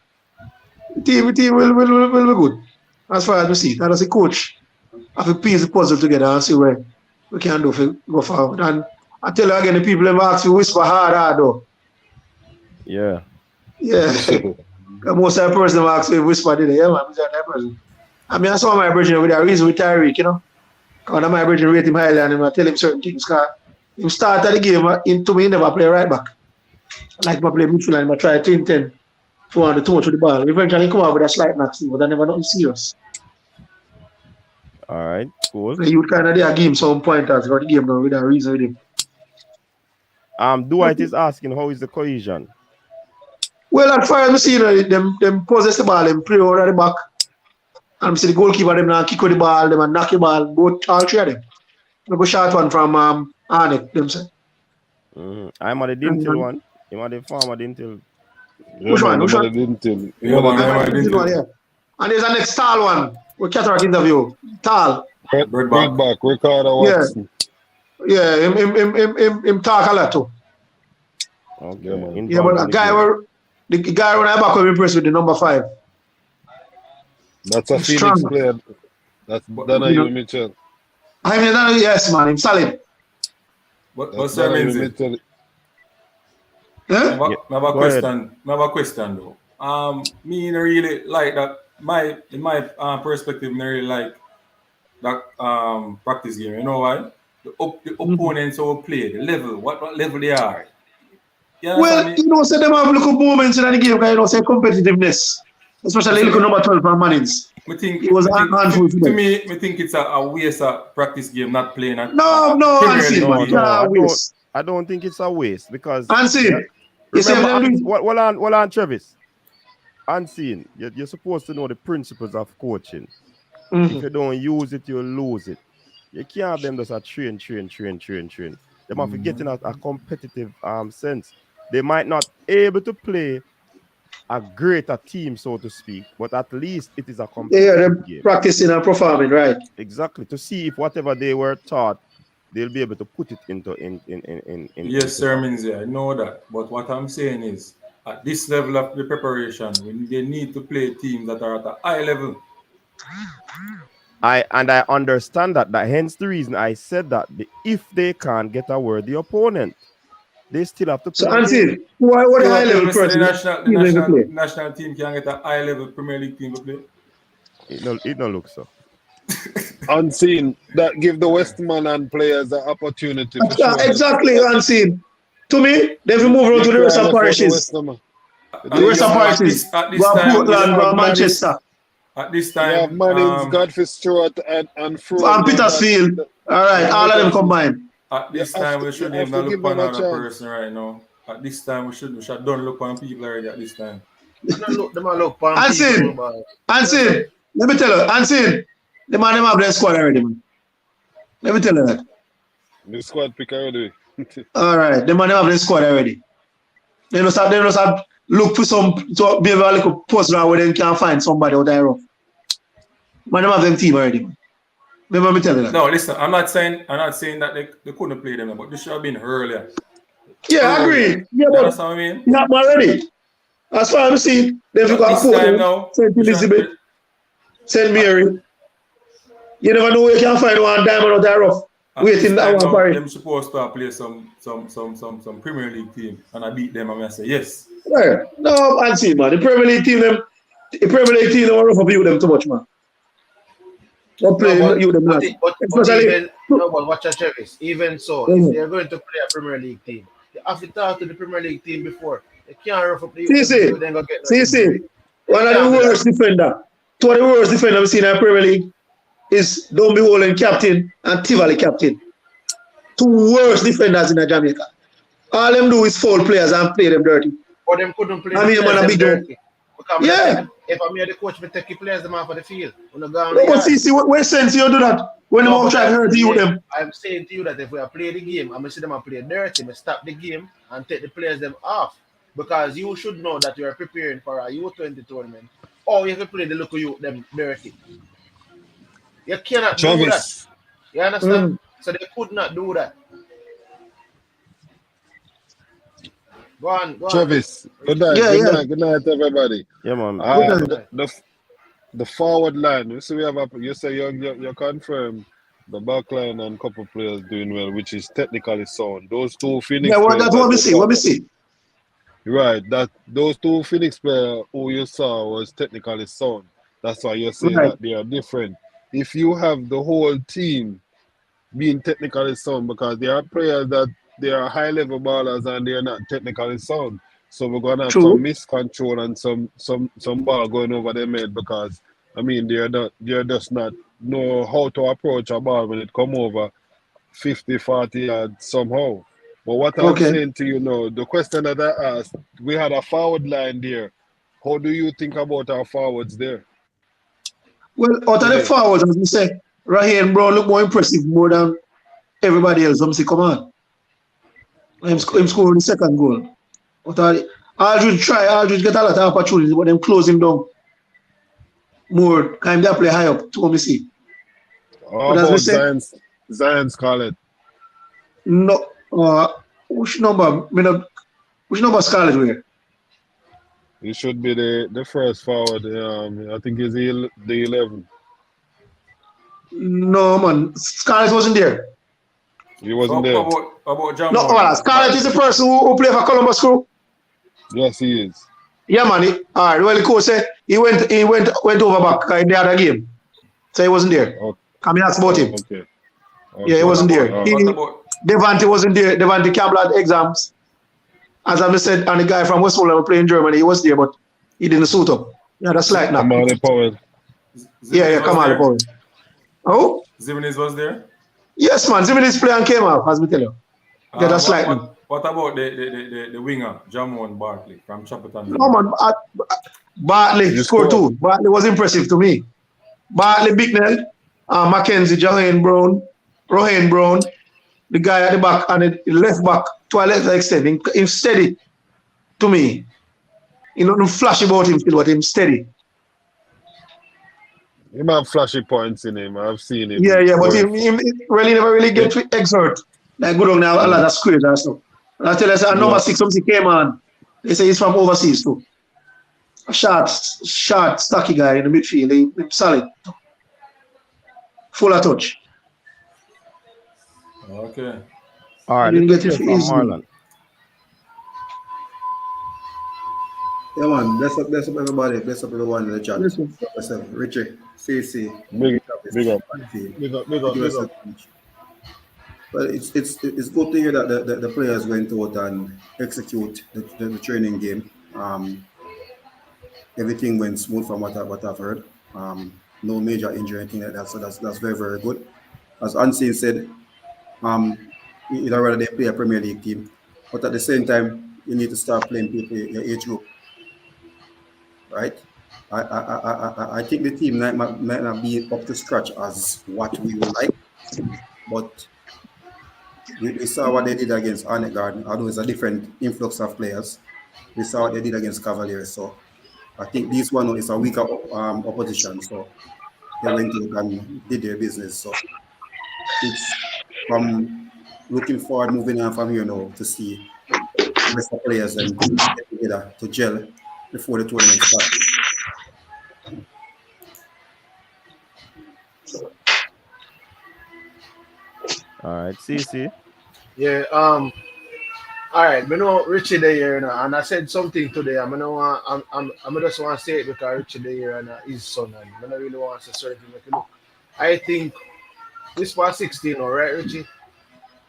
S7: the team will be good. As far as we see, that as a coach, have to piece the puzzle together and see where we can do to go forward. And I tell you again, the people them ask you whisper hard though.
S3: Yeah.
S7: Yeah. Most of the person ask you whisper today. Yeah, man, that person. I mean, I saw my brethren with a reason with Tyreek, you know. Because my brethren rate him highly and I tell him certain things. Because he started the game, to me, he never play right back. Like I play midfield and I try 10-10 for the too much with the ball. Eventually come out with a slight knock, but I never nothing serious.
S3: All right, cool.
S7: So you kind of there give him some pointers for the game now with a reason with him.
S3: Dwight is asking how is the cohesion?
S7: Well, as far as we see, them possess the ball, them play over the back. And we see the goalkeeper, them now kick with the ball, them and knock the ball, both all three of them. We go short one from Arnett, them say.
S3: I'm on the Dintil one. I'm on the farmer Dintil.
S8: Yeah,
S7: Which one?
S8: Dintil.
S7: Yeah. And there's a next tall one. With Cataract interview. Tall.
S8: Big back. Ricardo Watson.
S7: Yeah, him talk a lot too.
S3: Okay.
S7: Yeah, but the guy when I back up impressed with the number 5.
S8: That's a Phoenix player. That's Donahue Mitchell.
S7: I mean, yes, man, him solid.
S9: What's that mean?
S7: Yeah?
S9: I have a question though. Me really like that. In my perspective, I really like that practice game. You know why? The opponents will play, the level, what level they are.
S7: Well, you know, say them have little moments in the game, you know, say competitiveness. Especially look at number 12 from Mannings. It was a handful
S9: to me, I think it's a waste of practice game, not playing.
S3: I don't think it's a waste because
S7: Unseen.
S3: Well on Travis. Unseen. You're supposed to know the principles of coaching. If you don't use it, you'll lose it. You can't have them just a train. They might be getting a competitive sense. They might not able to play a greater team, so to speak, but at least it is a competitive game.
S7: Practicing and performing, right?
S3: Exactly. To see if whatever they were taught, they'll be able to put it into
S9: Yes, sir, means I know that. But what I'm saying is, at this level of the preparation, they need to play teams that are at a high level.
S3: I understand that. Hence the reason I said that if they can't get a worthy opponent, they still have to play.
S7: So, Anthony, what high level person?
S9: The national team can get a high level Premier League team to play.
S3: It don't look so.
S8: Unseen. That give the Westman and players the opportunity.
S7: Exactly, Unseen. To me, they will move on to the rest of parishes. The rest of parishes. Portland, Manchester.
S9: At this time,
S8: you have Mannings, Godfrey Stewart, and Froome.
S7: And Petersfield. All right, all of them combined.
S9: At this time, we shouldn't even look on another person right now. At this time, we should don't look on people already at this time.
S7: Unseen, let me tell you, Unseen, the man them have their squad already, man. Let me tell you that.
S8: The squad pick already.
S7: All right, the man them have their squad already. They must have look for some to be able to like post around where they can find somebody out there. Man, them have them team already, man. Let me tell you that.
S9: No, listen, I'm not saying that they couldn't play them, but this should have been earlier.
S7: Yeah, I agree. Yeah, but
S9: that's what I mean.
S7: Not already. As far as I see, they've got Quota, St. Elizabeth, St. Mary. You never know where you can find one diamond out there rough. Waiting that one party.
S9: Them supposed to play some Premier League team, and I beat them. I'm gonna say yes.
S7: Right. No, I see, man. The Premier League team them are rough abuse them too much, man. Don't play you them, man.
S5: But watch out, Travis. Even so, if they're going to play a Premier League team, they have to talk to the Premier League team before. They can't rough up the
S7: See. One of the worst defender. Two of the worst defender we've seen in the Premier League is Don't Be Holding captain and Tivoli captain. Two worst defenders in Jamaica. All them do is foul players and play them dirty.
S5: Or them couldn't play
S7: I mean, man, a big
S5: dirty. Because
S7: yeah.
S5: If I'm here, the coach will take the players them off of the field.
S7: No, but see, where sense you do that? When no, them try to hurt you them.
S5: I'm saying to you that if we play the game, I'm going to see them and play dirty, I stop the game and take the players them off. Because you should know that you are preparing for a U20 tournament. Or you can play the local youth them dirty. You cannot do that. You understand? So they could not do that. Go on.
S8: Travis, good night, good night, everybody.
S3: Yeah, man.
S8: The forward line, you see, you say you confirm the back line and couple players doing well, which is technically sound. Those two Phoenix players.
S7: That's what we see.
S8: Right, that those two Phoenix players who you saw was technically sound. That's why you say that they are different. If you have the whole team being technically sound, because there are players that they are high level ballers and they are not technically sound. So we're gonna have some miscontrol and some ball going over their head, because I mean they're just not know how to approach a ball when it come over 50, 40 yards somehow. But what I'm saying to you now, the question that I asked, we had a forward line there. How do you think about our forwards there?
S7: Well, out of the forwards, as we say, Raheem Brown look more impressive more than everybody else. I'm saying, come on. Him scoring the second goal. Aldridge get a lot of opportunities, but them close him down more. Kind of play high up to me see.
S8: How about Zion Scarlett?
S7: No, which number? Which number Scarlett wear?
S8: He should be the first forward. I think he's the 11.
S7: No, man. Scarlett wasn't there.
S8: He wasn't there.
S9: About Jam
S7: Scarlett is the person who played for Columbus Crew.
S8: Yes, he is.
S7: Yeah, man. All right. Well, the coach said he went over back in the other game, so he wasn't there.
S8: Okay.
S7: Come and ask about him.
S8: Okay.
S7: Yeah, he wasn't there. Devante wasn't there. Devante Campbell had exams. As I said, and the guy from Westmoreland playing Germany, he was there, but he didn't suit up. Yeah, that's like that.
S8: Kamali Powell.
S7: Kamali Powell. Oh?
S9: Ziminis was there?
S7: Yes, man. Ziminis play and came out, as we tell you. Yeah, that's like
S9: what about the winger, Jamon Barkley from Chapperton?
S7: No, man. Bartley scored two. Bartley was impressive to me. Bartley, Bicknell, Mackenzie, Rohan Brown, the guy at the back and the left back to a left extent. Him steady to me. You know, no flashy about him, but him steady.
S8: He might have flashy points in him. I've seen him.
S7: Yeah, but he really never really get to exert. Like good on now, a lot of squares and stuff. And I tell you, number 6, something came on. They say he's from overseas too. A short, stocky guy in the midfield. He's solid. Full of touch.
S9: Okay.
S3: All right. Let's get from Marlon.
S10: Yeah, man. Bless up everybody. Bless up everyone in the chat. Bless up. Richard, CC.
S8: Big up.
S10: But it's good to hear that the players went out and execute the training game. Everything went smooth from what I've heard. No major injury, anything like that. So that's very, very good. As Unseen said, you'd rather they play a Premier League team, but at the same time, you need to start playing people your age group, right? I think the team might not be up to scratch as what we would like, but we saw what they did against Arnett Garden, although it's a different influx of players. We saw what they did against Cavaliers, so I think this one is a weaker opposition, so they went out and did their business. So it's from looking forward, moving on from here now to see the rest of players and get together to gel before the tournament starts.
S3: All right, CC.
S5: Yeah, all right, I know Richie there here, and I said something today. I just want to say it because Richie there here and his son, and I don't really want to say certain thing. I think this was 16, all right, Richie?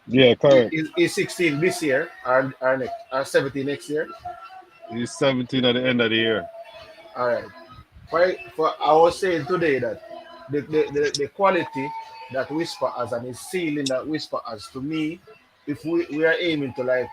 S8: Yeah, correct.
S5: He's 16 this year, or 17 next year.
S8: He's 17 at the end of the year.
S5: All right. I was saying today that the quality that Whisper has and the ceiling that Whisper has, to me, if we are aiming to like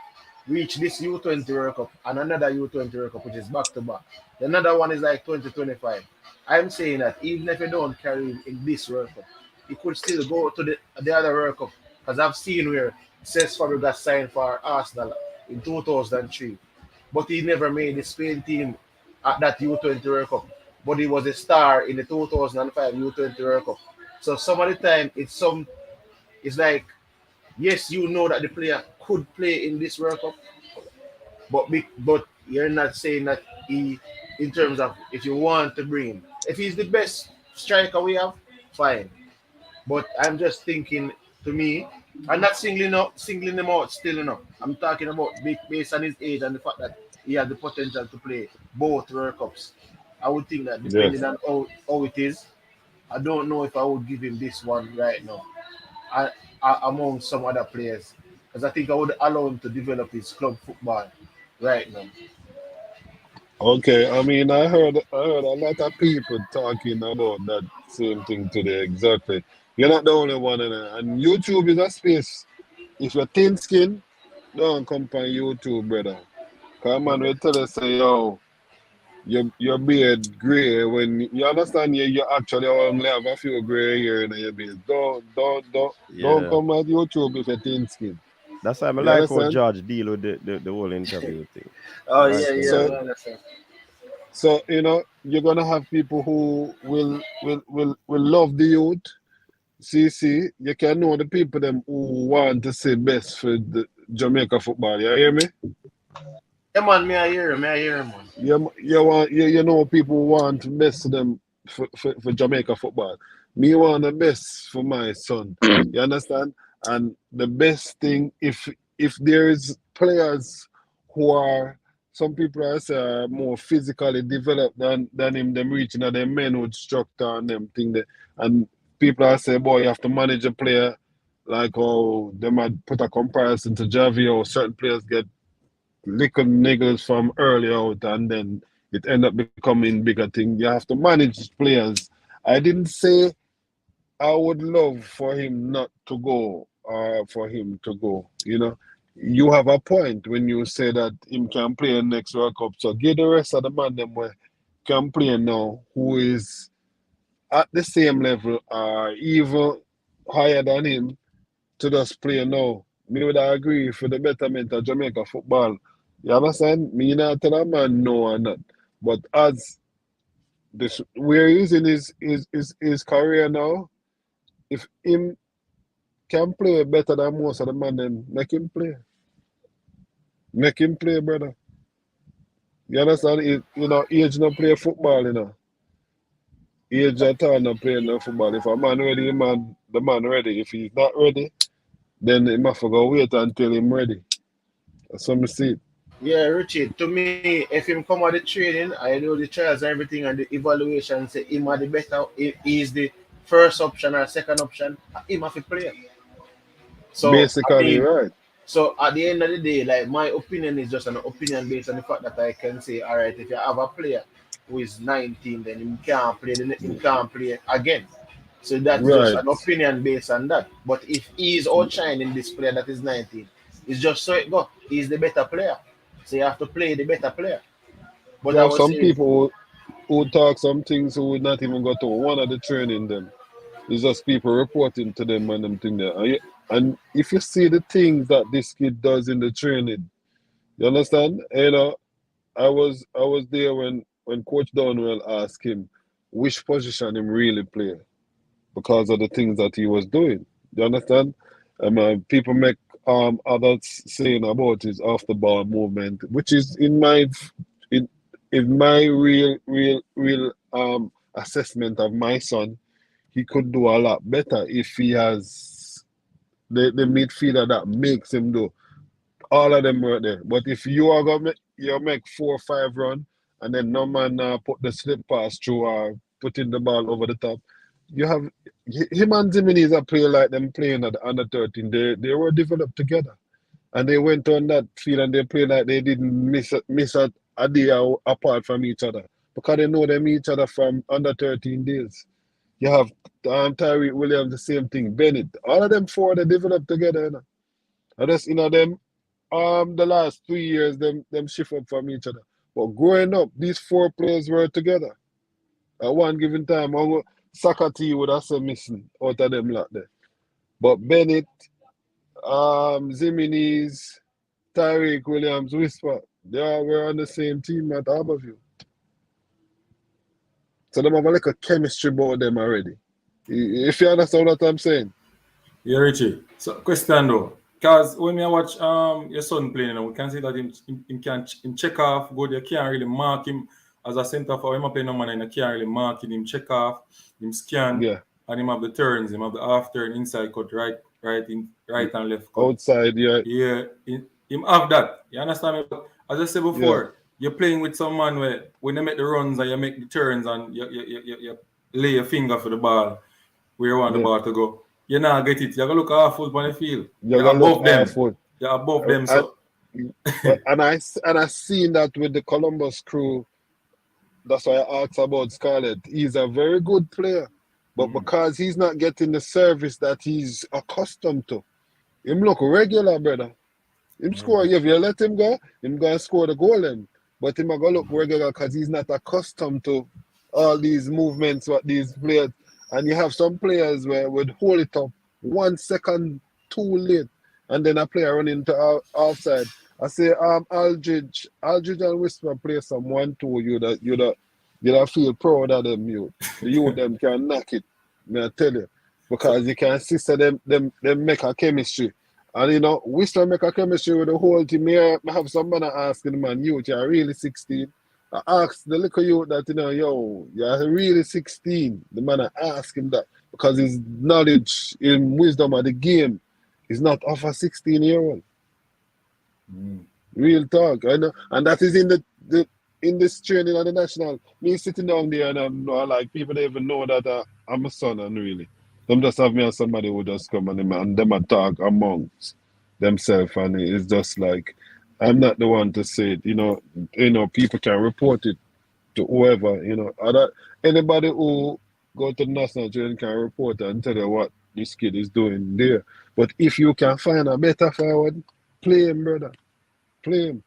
S5: reach this U20 World Cup and another U20 World Cup, which is back to back, another one is like 2025. I'm saying that even if you don't carry him in this World Cup, he could still go to the other World Cup, because I've seen where Cesc Fabregas signed for Arsenal in 2003, but he never made the Spain team at that U20 World Cup. But he was a star in the 2005 U20 World Cup. So some of the time it's like, yes, you know that the player could play in this World Cup, but you're not saying that he, in terms of if you want to bring him, if he's the best striker we have, fine. But I'm just thinking, to me, I'm not singling him out still enough. I'm talking about based on his age and the fact that he has the potential to play both World Cups. I would think that depending
S8: Yes.
S5: on how it is, I don't know if I would give him this one right now. Among some other players, because I think I would allow him to develop his club football right now.
S8: Okay, I mean, I heard a lot of people talking about that same thing today. Exactly. You're not the only one in it. And YouTube is a space. If you're thin skin, don't come on YouTube, brother. Come on, we tell us say, yo, your beard gray when you understand you actually only have a few gray hair in your beard. Don't
S3: Yeah.
S8: come at YouTube if you're thin skin.
S3: That's why I
S8: You
S3: like how
S8: understand?
S3: George deal with the whole interview thing.
S5: Oh
S3: Right
S5: yeah,
S3: thing
S5: yeah,
S3: to
S8: So
S5: we
S3: do.
S5: understand.
S8: so you're gonna have people who will love the youth. See, you can know the people them who want to see best for the Jamaica football. You hear me?
S5: Yeah, man, me I hear him, man.
S8: You know people who want best for them for Jamaica football. Me want the best for my son. You understand? And the best thing, if there is players who are, some people are say are more physically developed than him, them reaching at their manhood structure and them thing that, and people are say, boy, you have to manage a player like, oh, they might put a comparison to Javi, or certain players get little niggles from early out and then it end up becoming bigger thing. You have to manage players. I didn't say I would love for him not to go or for him to go. You have a point when you say that him can play in next World Cup. So give the rest of the man them where can play now, who is at the same level or even higher than him, to just play now. Me would agree for the betterment of Jamaica football. You understand? Me not tell a man no or not. But as this we're using his career now, if him can play better than most of the man, then make him play. Make him play, brother. You understand? Age no play football, Age at all no play no football. If a man ready, the man ready. If he's not ready, then he must go wait until him ready. That's what I see it.
S5: Yeah, Richie, to me, if him come at the training, I do the trials and everything and the evaluation say him are the better, he is the first option or second option, him have to play. So I
S8: Basically,
S5: mean,
S8: right.
S5: so at the end of the day, like my opinion is just an opinion based on the fact that I can say, all right, if you have a player who is 19, then he can't play again. So that's just
S8: Right.
S5: an opinion based on that. But if he is outshining this player that is 19, it's just so it go. He's the better player. So you have to play the better player. But
S8: You
S5: I
S8: have
S5: was
S8: some
S5: saying,
S8: people who talk some things who would not even go to one of the training them. It's just people reporting to them and them thing there. And if you see the things that this kid does in the training, you understand? I was there when Coach Donwell asked him which position him really play because of the things that he was doing. You understand? People make others saying about his off the ball movement, which is in my real assessment of my son. He could do a lot better if he has the midfielder that makes him do all of them right there. But if you are gonna make 4 or 5 run and then no man put the slip pass through or putting the ball over the top, you have him and Jimenez are playing like them playing at the under 13. They were developed together. And they went on that field and they played like they didn't miss a day apart from each other. because they know them each other from under 13 days. You have Tyreek Williams, the same thing. Bennett, all of them four they developed together. You know? And just them the last 3 years them shift up from each other. But growing up, these four players were together. At one given time, Sakati would have said missing out of them lot there. But Bennett, Zimini's, Tyreek Williams, Whisper, they all were on the same team at Harborview. So they have like a chemistry about them already. If you understand what I'm saying.
S9: Yeah, Richie. So question though. Because when we watch your son playing, we can see that him can check off good. You can't really mark him as a centre for him playing no man and you can't really mark him check off, him scan, and him have the turns, him have the half turn, inside cut, right and left cut.
S8: Outside, yeah.
S9: Yeah, him have that. You understand me? But as I said before, you're playing with someone where when you make the runs and you make the turns and you lay your finger for the ball where you want the ball to go. You not get it. You're going to look half foot on the field. You're above them. You're above them. So.
S8: and I seen that with the Columbus crew. That's why I asked about Scarlett. He's a very good player. But because he's not getting the service that he's accustomed to, him look regular, brother. Him score, if you let him go, him going to score the goal then. But him going to look regular because he's not accustomed to all these movements, what these players. And you have some players where would hold it up 1 second too late, and then a player run into outside. I say, Aldridge and Whisper play some 1-2. You'd feel proud of them. You them can knock it. May I tell you, because you can see them make a chemistry, and Whisper make a chemistry with the whole team. I have some man asking the man, you're really 16. I asked the little youth that, you're really 16. The man I asked him that because his knowledge, his wisdom of the game is not of a 16-year-old. Real talk. I know. And that is in this training at the national. Me sitting down there and I'm like, people don't even know that I'm a son and really. Them just have me as somebody who just come and them talk amongst themselves, and it's just like, I'm not the one to say it. People can report it to whoever. Anybody who go to the national training can report it and tell you what this kid is doing there. But if you can find a better forward, play him, brother. Play him.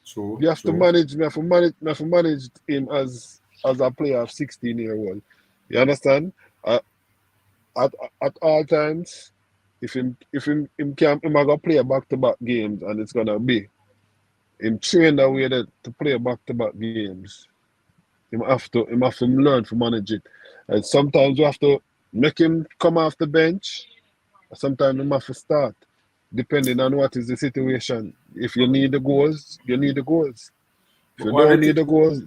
S9: True.
S8: You have to manage. You have to manage him as a player of 16-year-old. You understand? At all times, if him gonna play back-to-back games, and it's gonna be. Him train that way to play back-to-back games. Him have to learn to manage it. And sometimes you have to make him come off the bench. Sometimes him have to start, depending on what is the situation. If you need the goals, you need the goals. If you don't need the goals.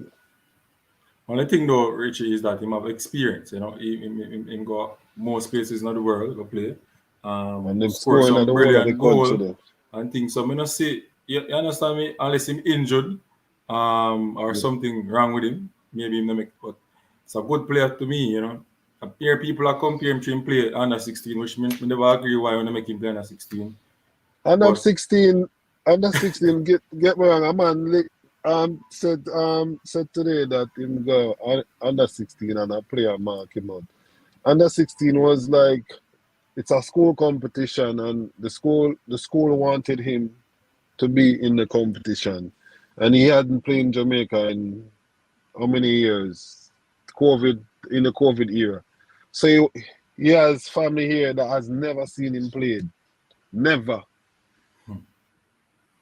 S9: Only thing though, Richie, is that him have experience. Him got more spaces in the world to play.
S8: And them
S9: score some brilliant goal
S8: and
S9: things. So I don't see. You understand me? Unless him injured or something wrong with him, maybe him not make. But it's a good player to me, People are comparing him to him play under 16, which I never agree why I want to make him play under 16.
S8: Under 16, get me wrong. A man said today that him go under 16 and a player mark him out. Under 16 was like, it's a school competition and the school wanted him to be in the competition, and he hadn't played in Jamaica in how many years? In the COVID era. So he has family here that has never seen him played. Never.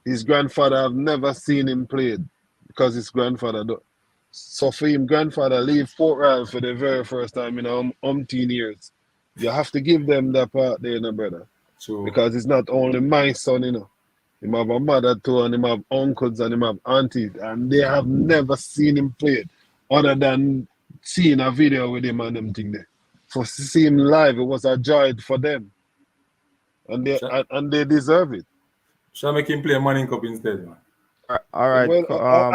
S8: His grandfather have never seen him played because his grandfather don't. So for him, grandfather leave Port Royal for the very first time in umpteen years. You have to give them that part there, brother.
S9: True.
S8: Because it's not only my son, Him have a mother too, and him have uncles, and him have aunties, and they have never seen him play other than seeing a video with him and them thing there. For see him live, it was a joy for them. And they deserve it.
S9: Shall I make him play a Manning Cup instead, man?
S3: All right.
S8: Well,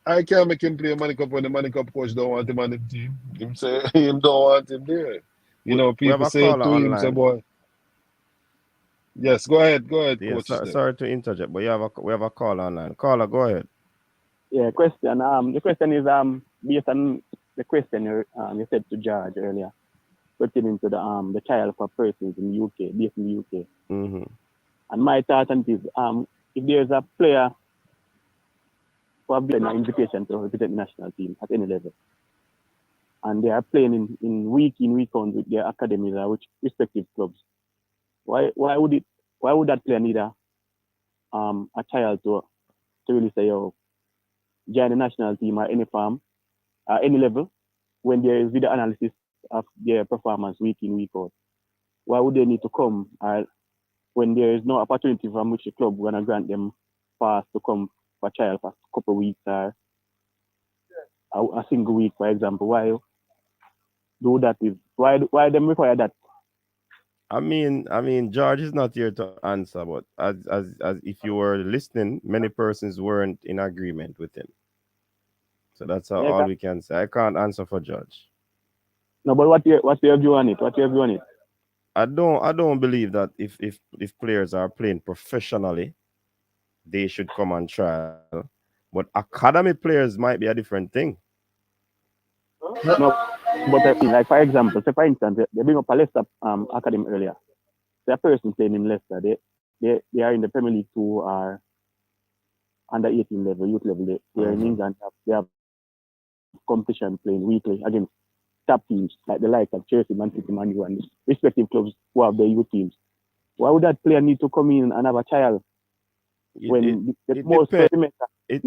S8: I can't make him play a Manning Cup when the Manning Cup coach don't want him on the team. Him say him don't want him there. People say to him, say, boy. Yes, go ahead,
S3: Yes, sorry to interject, but we have a call online. Caller, go ahead.
S11: Yeah, question. The question is, based on the question you said to George earlier, pertaining to the trial for persons in the UK, based in the UK.
S3: Mm-hmm.
S11: And my thought on this, if there's a player who have been an invitation to represent the national team at any level, and they are playing in week out with their academies or with respective clubs, why would that player need a child to really say, oh, join the national team at any farm, at any level, when there is video analysis of their performance week in, week out? Why would they need to come when there is no opportunity from which the club gonna grant them pass to come for trial for a couple of weeks or a single week, for example? Why do that? Why them require that?
S3: I mean, George is not here to answer, but as if you were listening, many persons weren't in agreement with him. So that's all we can say. I can't answer for George.
S11: No, but what's your view on it? What's your view on it?
S3: I don't believe that if players are playing professionally, they should come on trial. But academy players might be a different thing.
S11: No, but like for example, say for instance, they bring up a Leicester academy earlier. Say a person playing in Leicester, they are in the Premier League 2 or under 18 level, youth level. They are in England. They have competition playing weekly against top teams like the likes of Chelsea, Man City, Man U, and respective clubs who have their youth teams. Why would that player need to come in and have a trial when most persons?
S3: It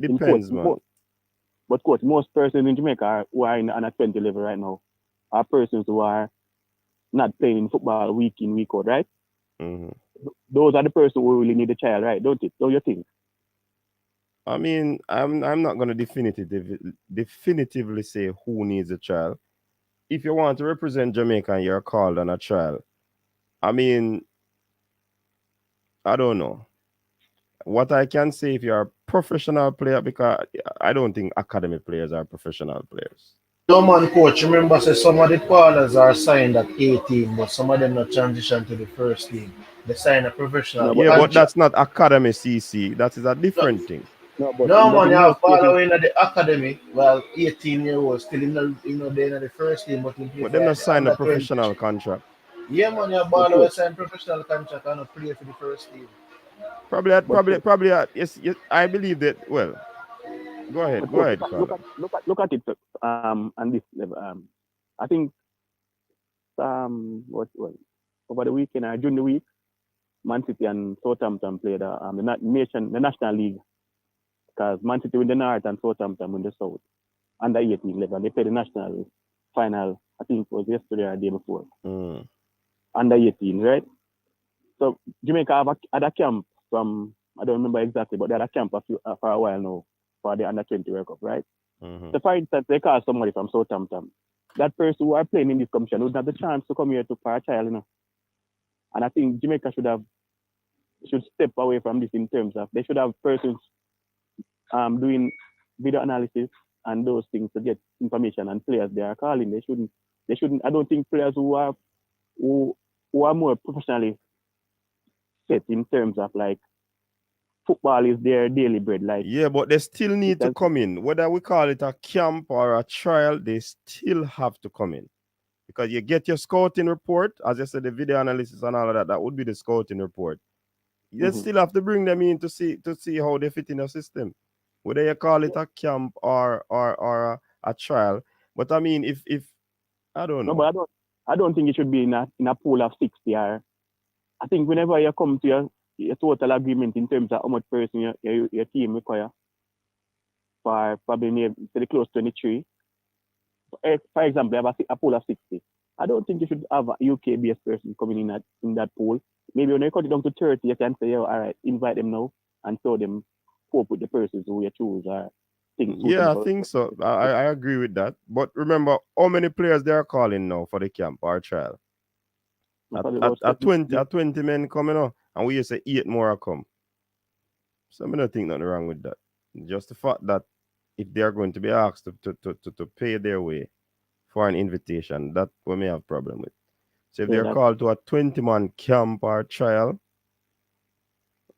S3: depends, man.
S11: But coach, most persons in Jamaica who are in under 20 level right now are persons who are not playing football week in, week out, right?
S3: Mm-hmm.
S11: Those are the persons who really need a child, right? Don't you think?
S3: I mean, I'm not going to definitively say who needs a child. If you want to represent Jamaica and you're called on a trial, I mean, I don't know. What I can say, if you're a professional player, because I don't think academy players are professional players.
S12: No man, coach, remember say some of the ballers are signed at 18, but some of them not transition to the first team. They sign a professional.
S3: Yeah, but that's not academy CC. That is a different thing.
S12: No, man, you have baller in the academy. Well, 18-year-olds still in the first team, but
S3: they're not signed a professional contract.
S12: Yeah, man, you have baller sign professional contract and not play for the first team.
S3: Probably. Yes, I believe that. Well, go ahead.
S11: Look at it on this level. I think over the weekend or during the week, Man City and Southampton played the National League, because Man City win the North and Southampton win the South under 18 level. They played the national final. I think it was yesterday or the day before. Under 18, right? So Jamaica had a camp from, I don't remember exactly, but they had a camp for a while now for the under 20 World Cup, right? So for instance, they call somebody from Southampton. That person who are playing in this competition would have the chance to come here for a trial, And I think Jamaica should step away from this in terms of they should have persons doing video analysis and those things to get information, and players they are calling. They shouldn't. I don't think players who are more professionally set in terms of like football is their daily bread. Like,
S3: yeah, but they still need to come in. Whether we call it a camp or a trial, they still have to come in. Because you get your scouting report, as I said, the video analysis and all of that, that would be the scouting report. You still have to bring them in to see how they fit in the system. Whether you call it a camp or a trial. But I mean, if I don't know.
S11: No, but I don't think it should be in a pool of 60. Or I think whenever you come to your total agreement in terms of how much person your team require for probably very close to 23. For example, you have a pool of 60. I don't think you should have a UK-based person coming in that pool. Maybe when you cut it down to 30, you can say, all right, invite them now and show them cope with the persons who you choose or things.
S3: Yeah, I think so. I agree with that. But remember, how many players they are calling now for the camp or trial? At 20 men coming on, and we say 8 more come. So I don't think nothing wrong with that. Just the fact that if they are going to be asked to pay their way for an invitation, that we may have problem with. So if they're called to a 20-man camp or trial,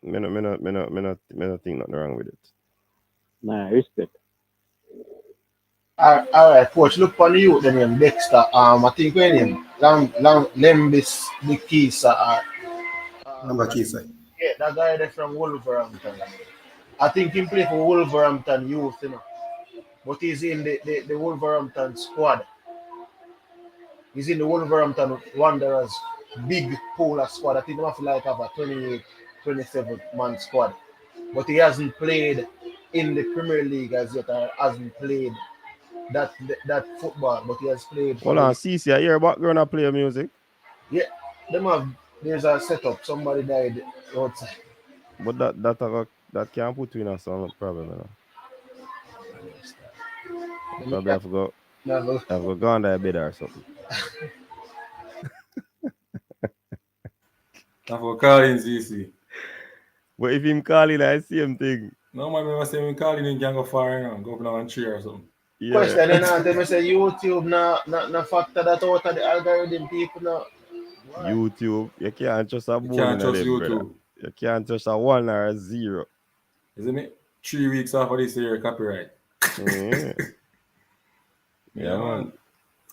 S3: me not think nothing wrong with it.
S11: Nah, respect.
S12: All right, coach. Look on the youth. The name Dexter. I think when him Lembis Nikisa.
S10: Number key, sir.
S12: Yeah, that guy there from Wolverhampton. I think he play for Wolverhampton youth, but he's in the Wolverhampton squad. He's in the Wolverhampton Wanderers big polar squad. I think they have a 28, 27 man squad. But he hasn't played in the Premier League as yet, or hasn't played that football, but he has played.
S3: Hold on, CC, I hear background I play music.
S12: Yeah, there's a setup. Somebody died outside.
S3: But that can't put you in a some problem, you know. Probably have to go on that bed or something.
S9: I for calling CC.
S3: But if him calling, I same thing.
S9: No man, I say him calling him can go far and go up on a tree or something.
S3: Yeah.
S12: Question, and then I say YouTube na factor that out of the algorithm people now.
S3: YouTube, you can't trust a bone.
S9: You can't trust
S3: them,
S9: YouTube.
S3: Brother. You can't trust a 1 or a 0.
S9: Isn't it? 3 weeks after this year copyright.
S3: Yeah. Yeah, man.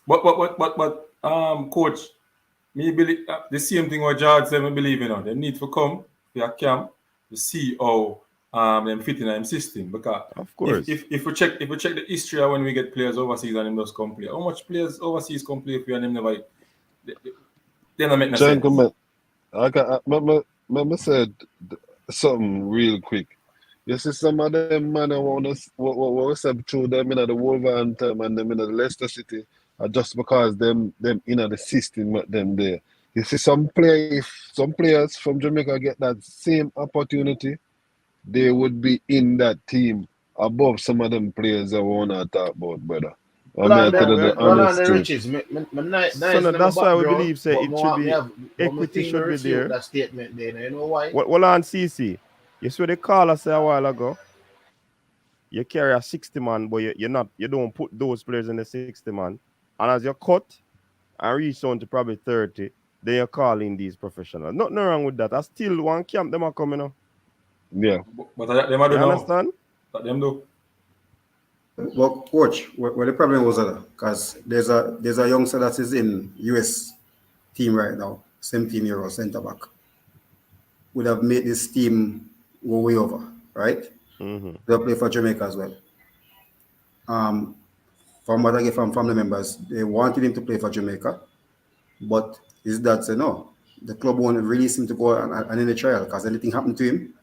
S9: But coach, me believe the same thing what George said. Me believe they need to come to a camp to see how them fit in them system, because
S3: of course
S9: if we check the history of when we get players overseas and them just come play, how much players overseas come play for you and them never they don't make no sense.
S8: Gentlemen, I said something real quick. You see some of them man what we said through them in the Wolverhampton and them in the Leicester City are just because them in the system with them there. You see some players from Jamaica get that same opportunity, they would be in that team above some of them players that we want to talk about, brother.
S3: That's why we believe it should be equity should be there.
S12: That statement there, you know why?
S3: Well on CC. You see what they call us a while ago? You carry a 60 man, but you don't put those players in the 60 man. And as you cut and reach down to probably 30, then you call in these professionals. Nothing wrong with that. I still one camp them are coming up.
S8: Yeah.
S9: But them I don't know.
S3: Understand?
S9: But them do.
S10: Well, coach, well the problem was that because there's a youngster that is in US team right now, 17-year-old centre back. Would have made this team go way over, right?
S3: Mm-hmm.
S10: They'll play for Jamaica as well. From what I get from family members, they wanted him to play for Jamaica, but his dad said no. The club won't release him to go and in the trial because anything happened to him,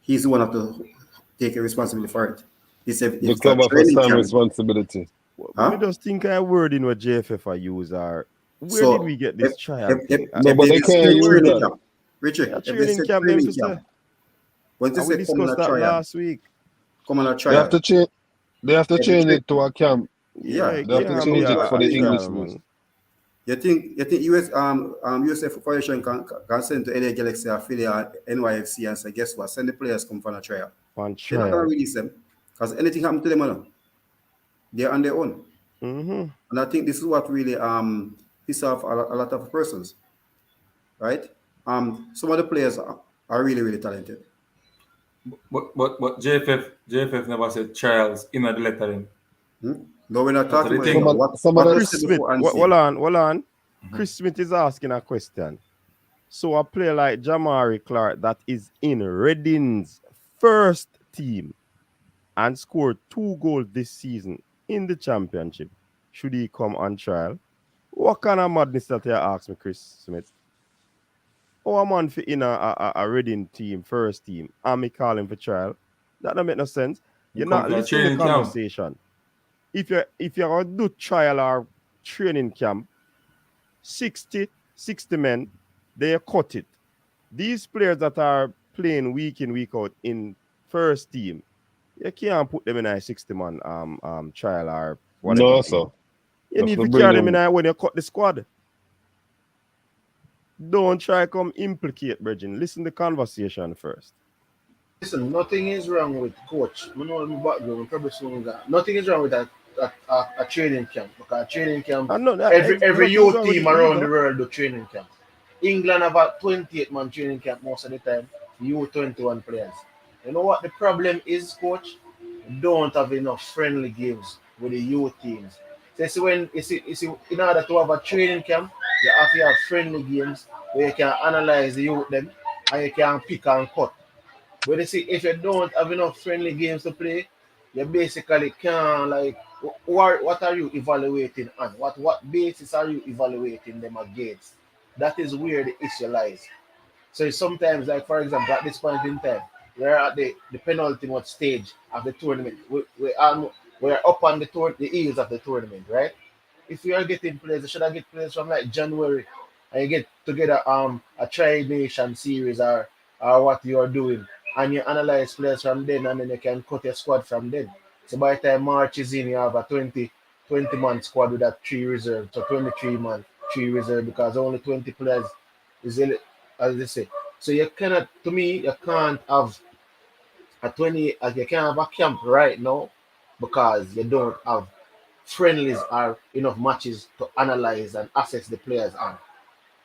S10: he's the one have to take a responsibility for it. He said
S8: the club has some responsibility.
S3: Huh? We just think a word in what JFF I use are where did we get this trial?
S8: No, but they can't use that.
S10: Richard, if
S3: training
S10: they
S3: camp,
S10: training camp, when they
S3: we
S10: say
S3: discussed that last week.
S10: Come on a trial.
S8: They have to change it to a camp.
S10: Yeah,
S8: they have to change it for the English boys.
S10: You think USA Federation can send to LA Galaxy affiliate NYFC and say, guess what? Send the players come for a trial. They're not gonna release them because anything happened to them, they're on their own.
S3: Mm-hmm.
S10: And I think this is what really piss off a lot of persons, right? Some of the players are really, really talented.
S9: But JFF never said trials in the lettering.
S10: No, we're not talking about
S3: Chris Smith. Hold on. Mm-hmm. Chris Smith is asking a question. So a player like Jamari Clark that is in Reading's first team and scored 2 goals this season in the championship, should he come on trial? What kind of madness that you ask me, Chris Smith? Oh, a man for in a Reading team, first team, and me call him for trial. That don't make no sense. You're not listening to the conversation. If you're going to do trial or training camp, 60 men, they cut it. These players that are playing week in, week out in first team, you can't put them in a 60-man trial or whatever.
S8: No, sir.
S3: You need to carry them in when you cut the squad. Don't try come implicate, Bridget. Listen to the conversation first.
S12: Listen, nothing is wrong with coach. I know my background, probably soon that. Nothing is wrong with a training camp. Because a training camp, every youth team around the world do training camp. England have a 28-man training camp most of the time. You 21 players. You know what the problem is, coach? You don't have enough friendly games with the youth teams. So when in order to have a training camp, you have to have friendly games where you can analyze the youth them and you can pick and cut. But you see, if you don't have enough friendly games to play, you basically can't like what are you evaluating on? What basis are you evaluating them against? That is where the issue lies. So sometimes, like for example, at this point in time, we're at the penultimate stage of the tournament. We're up on the heels of the tournament, right? If we are getting players, you should have get players from like January, and you get together a tri nation series or what you are doing, and you analyze players from then, and then you can cut your squad from then. So by the time March is in, you have a 20 man squad with that 3 reserve, so 23 man 3 reserve because only 20 players is as they say. So you cannot, to me, you can't have you can't have a camp right now because you don't have friendlies or enough matches to analyze and assess the players on.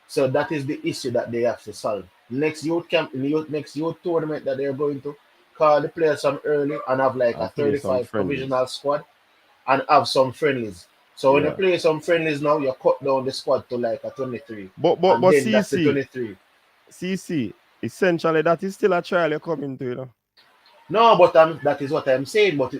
S12: So that is the issue that they have to solve. Next youth camp, next youth tournament that they're going to, call the players from early and have like a
S3: And play some
S12: 35 provisional
S3: friendlies.
S12: squad and have some friendlies. So when you
S3: Yeah.
S12: play some friendlies now, you cut down the squad to like a 23.
S3: But
S12: And then that's the
S3: CC,
S12: 23.
S3: essentially that is still a trial you're coming to, you know.
S12: No, but that is what I'm saying. But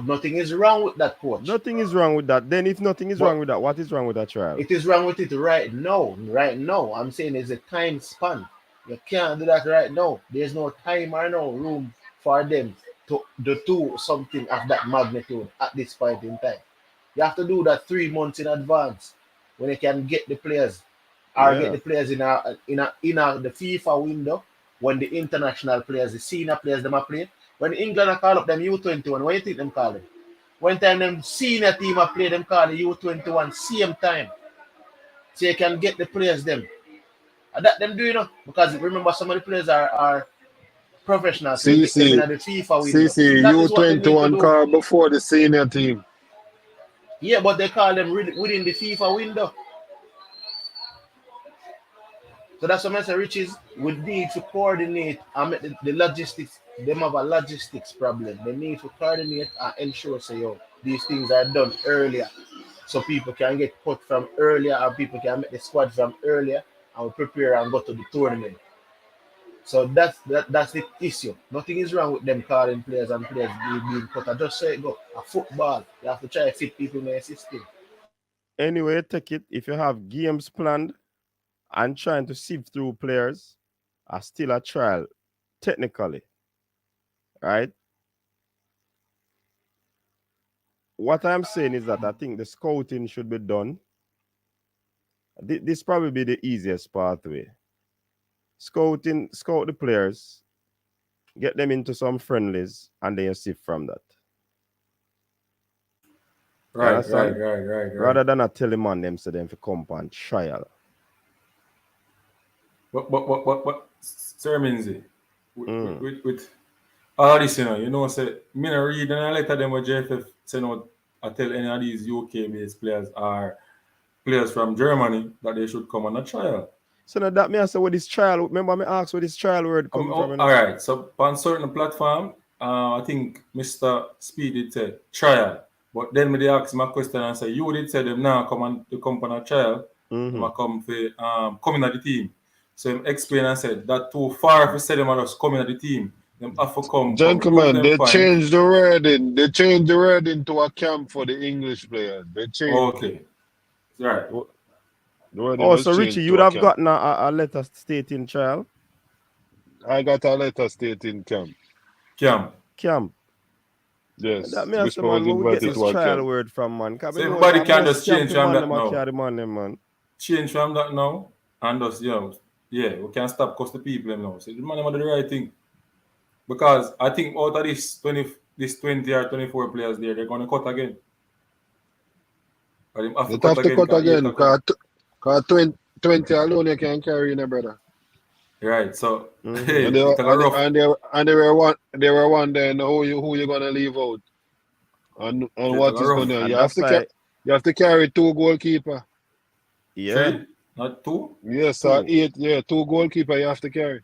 S12: nothing is wrong with that, coach.
S3: Nothing is wrong with that. Then if nothing is
S12: But
S3: wrong with that, what is wrong with that trial?
S12: it is wrong with it right now. Right now, I'm saying there's a time span. You can't do that right now. There's no time or no room for them to do something of that magnitude at this point in time. You have to do that 3 months in advance when you can get the players or get
S3: Yeah.
S12: the players in the FIFA window when the international players, the senior players, them are playing. When England are call up them U21, what do you think them call them? One time them senior team are play, them call the U21 same time. So you can get the players them. And that them do, you know, because remember some of the players are professional, so you get them in
S8: CC,
S12: the FIFA window.
S8: CC,
S12: That is what they need to
S8: U21
S12: do.
S8: car before the senior team.
S12: Yeah, but they call them within the FIFA window. So that's what I say, Riches would need to coordinate and make the logistics. Them have a logistics problem. They need to coordinate and ensure these things are done earlier. So people can get cut from earlier and people can make the squad from earlier and we prepare and go to the tournament. So that's the issue. Nothing is wrong with them calling players and players being cut. I just say it go. A football, you have to try to fit people in their system.
S3: Anyway, take it. If you have games planned and trying to sift through players, are still a trial, technically. Right? What I'm saying is that I think the scouting should be done. This probably be the easiest pathway. Scout the players, get them into some friendlies, and then you sift from that.
S9: Right.
S3: Rather than a tell him on them so them to come on trial.
S9: But Sir Minzy, with all this, you know, say, me not read and I letter them with JFF send out, I tell any of these UK-based players or players from Germany that they should come on a trial.
S3: So now that me I say what this trial, remember me ask where this trial word come from.
S9: All right, so on certain platform, I think Mr. Speed did say trial. But then they ask my question and say, you did say them now come on a trial, them come for coming at the team. So him explain and said that too far if say them are just coming at the team. Them have to come.
S8: Gentlemen, they changed the wording. They changed the wording to a camp for the English players. They changed.
S9: Okay. Right.
S3: So Richie, you would have gotten a letter stating trial?
S8: I got a letter stating camp.
S3: Camp.
S8: Yes.
S3: That means man, we get this trial
S8: camp.
S3: word from man.
S9: So everybody can just change from that now.
S3: Man.
S9: Change from that now and just, we can stop cost the people now. So the man do the right thing. Because I think out of this 20 or 24 players there, they're going to cut again.
S8: They have to cut again because 20 alone you can't carry, brother.
S9: Right, so
S8: hey, and they were one then who you gonna leave out? And what is gonna you have to carry 2 goalkeeper.
S3: Yeah.
S9: 3, not 2?
S8: Yes, 8, 2 goalkeeper you have to carry.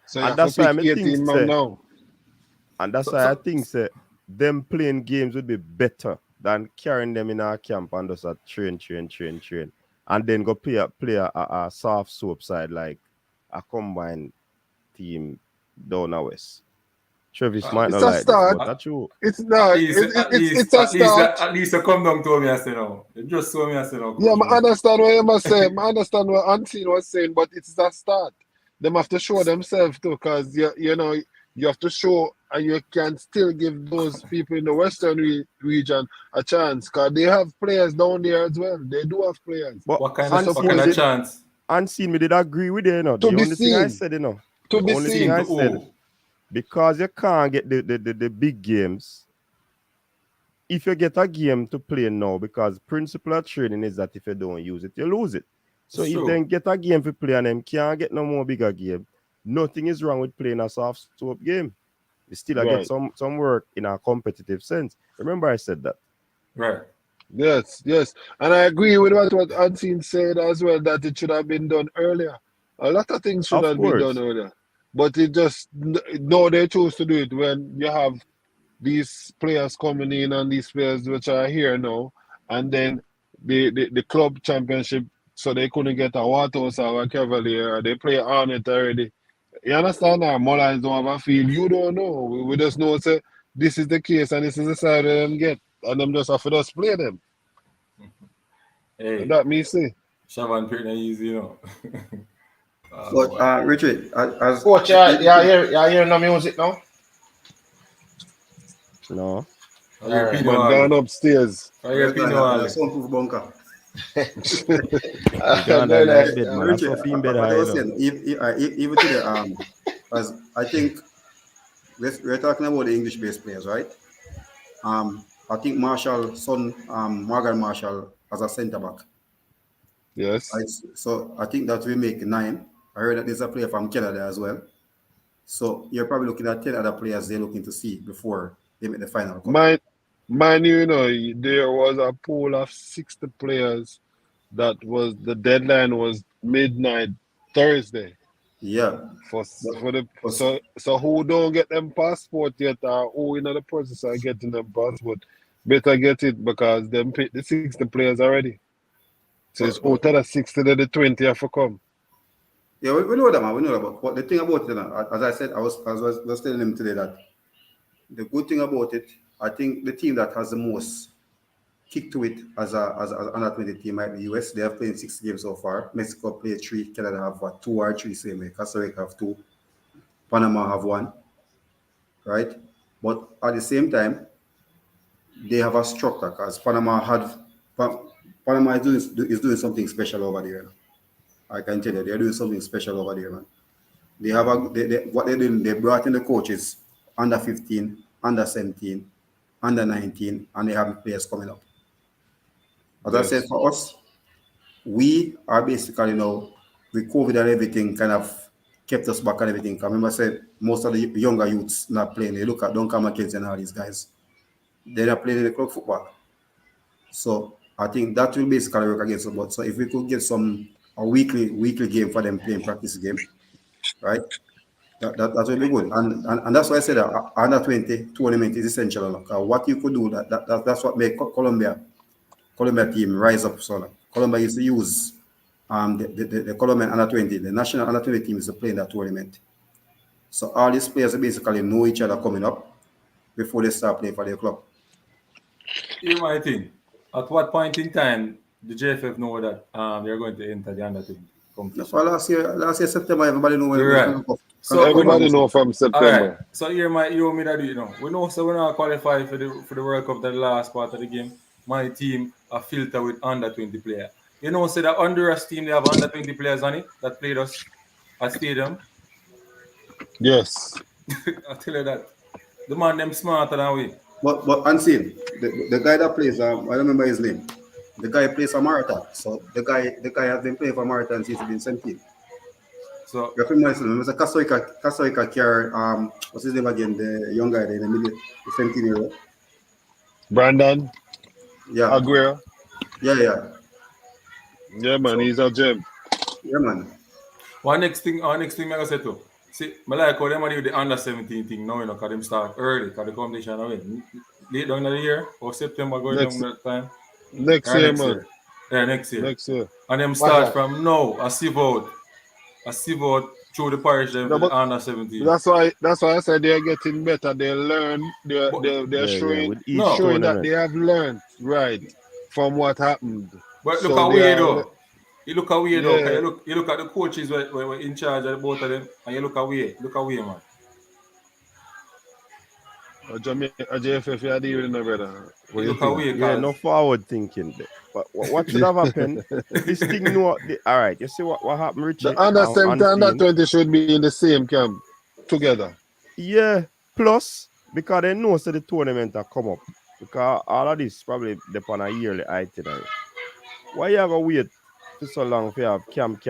S8: So you
S3: and
S8: have to pick 18 man now.
S3: And that's why I think them playing games would be better than carrying them in our camp and just a train, and then go play a soft soap side like a combined team down our west. Travis might
S8: It's
S3: not
S8: a
S3: like this,
S8: start.
S3: but that's true.
S8: It's not. It's a start.
S9: At least you come down to me and say no. You just saw me and say no.
S8: Yeah, I understand what you must say. I understand what Unseen was saying, but it's a start. Them have to show themselves too, because you know you have to show, and you can still give those people in the Western region a chance, because they have players down there as well. They do have players.
S3: But
S9: what kind of chance?
S3: Unseen, me did agree with you, you know.
S8: To
S3: The
S8: be
S3: only thing I
S8: seen.
S3: said, you know.
S8: To
S3: The
S8: be
S3: only
S8: seen.
S3: thing I
S9: To
S3: said,
S9: who?
S3: because you can't get the big games. If you get a game to play now, because principle of training is that if you don't use it, you lose it. So
S9: It's
S3: if
S9: true.
S3: then get a game to play and them can't get no more bigger game, nothing is wrong with playing a soft soap game. You still get some work in a competitive sense. Remember I said that.
S9: Right.
S8: Yes. And I agree with what Unseen said as well, that it should have been done earlier. A lot of things should have been done earlier. But it just, no, they choose to do it when you have these players coming in and these players which are here now, and then the club championship, so they couldn't get a Waterhouse or a Cavalier, or they play on it already. You understand now? Mullins don't have a field. You don't know. We just know say this is the case and this is the side that them get, and them just have to just play them.
S9: Hey,
S8: that me say.
S9: Shavan pretty easy, you know.
S10: But Richard, as
S12: Coach, you hear no music now?
S3: No.
S8: Man, down upstairs.
S10: Soundproof bunker. Even today, as I think we're talking about the English-based players, right? I think Marshall's son, Morgan Marshall, as a centre back.
S8: Yes.
S10: Right? So I think that we make 9. I heard that there's a player from Canada as well. So you're probably looking at 10 other players they're looking to see before they make the final.
S8: Mind you, there was a pool of 60 players that was, the deadline was midnight Thursday.
S10: Yeah.
S8: So who don't get them passport yet, or who in the process are getting them passport, better get it, because them pick the 60 players already. So it's out of the 60 that the 20 have to come.
S10: Yeah, we know that, man. We know that. But the thing about it, as I said, I was telling him today that the good thing about it, I think the team that has the most kick to it as an under 20 team might be US. They have played 6 games so far. Mexico played 3. Canada have 2 or 3 same way. Costa Rica have 2. Panama have 1. Right? But at the same time, they have a structure, because Panama is doing something special over there. I can tell you, they're doing something special over there, man. They have what they're doing. They brought in the coaches under 15, under 17, under 19, and they have players coming up. As I said, for us, we are basically now with COVID and everything kind of kept us back and everything. I remember I said most of the younger youths not playing. They look at Duncan McKenzie and all these guys. They're not playing in the club football. So I think that will basically work against us. But so if we could get a weekly game for them playing practice game, right? That will be good. And that's why I said that under 20 tournament is essential. What you could do, that's what make Colombia team rise up. So Colombia used to use the Colombian under 20, the national under 20 team is to play in that tournament. So all these players basically know each other coming up before they start playing for their club.
S9: Here's my thing. At what point in time the JFF know that they're going to enter the under 20 competition?
S10: For last year September, everybody know when
S9: right.
S8: So everybody know from September.
S9: Right. So you want me that do, you know. We know so we're not qualified for the World Cup, the last part of the game. My team are filtered with under 20 players. You know, so the Honduras team, they have under 20 players on it that played us at stadium.
S8: Yes.
S9: I tell you that. The man them smarter than we.
S10: But Unseen, the guy that plays, I don't remember his name. The guy plays for Marathon. So the guy has been playing for Marathon since he's been 17.
S9: So
S10: you're familiar with him. It was a Costa Rica carrier, what's his name again? The young guy there in the middle, the 17-year-old.
S8: Brandon.
S10: Yeah.
S8: Aguirre.
S10: Yeah.
S8: Yeah, man, he's a gem.
S10: Yeah, man.
S9: Our next thing I gotta say too. See, I like how them do the under 17 thing now, you know, because them start early, because the competition away. late down in the year or September going down that time.
S8: Next
S9: Or
S8: year,
S9: next
S8: man.
S9: year. Yeah, next year.
S8: Next year.
S9: And them
S12: What's
S9: start
S12: that?
S9: from now, a sieve out through the parish them
S8: No,
S9: to the
S8: but
S9: under 17.
S8: that's why I said they're getting better. They learn. They're
S3: Yeah, with each
S9: No.
S8: showing that
S3: tournament.
S8: they have learned right from what happened.
S9: But look
S8: So they
S9: away
S8: are
S9: though. You look away though. 'Cause
S8: yeah.
S9: you look at the coaches were in charge of both of them, and you look away. Look away, man.
S8: A JFF, you're dealing with brother. What
S9: You
S8: do you
S9: look
S8: think?
S9: away,
S3: Yeah,
S9: cause
S3: no forward thinking. But what should have happened? This thing, all right. You see what happened, Richie?
S8: The under 17 and under
S3: Unseen.
S8: 20 should be in the same camp together.
S3: Yeah. Plus, because they know so the tournament will come up. Because all of this probably depend on a yearly itinerary. Why you gonna wait for so long for you have camp?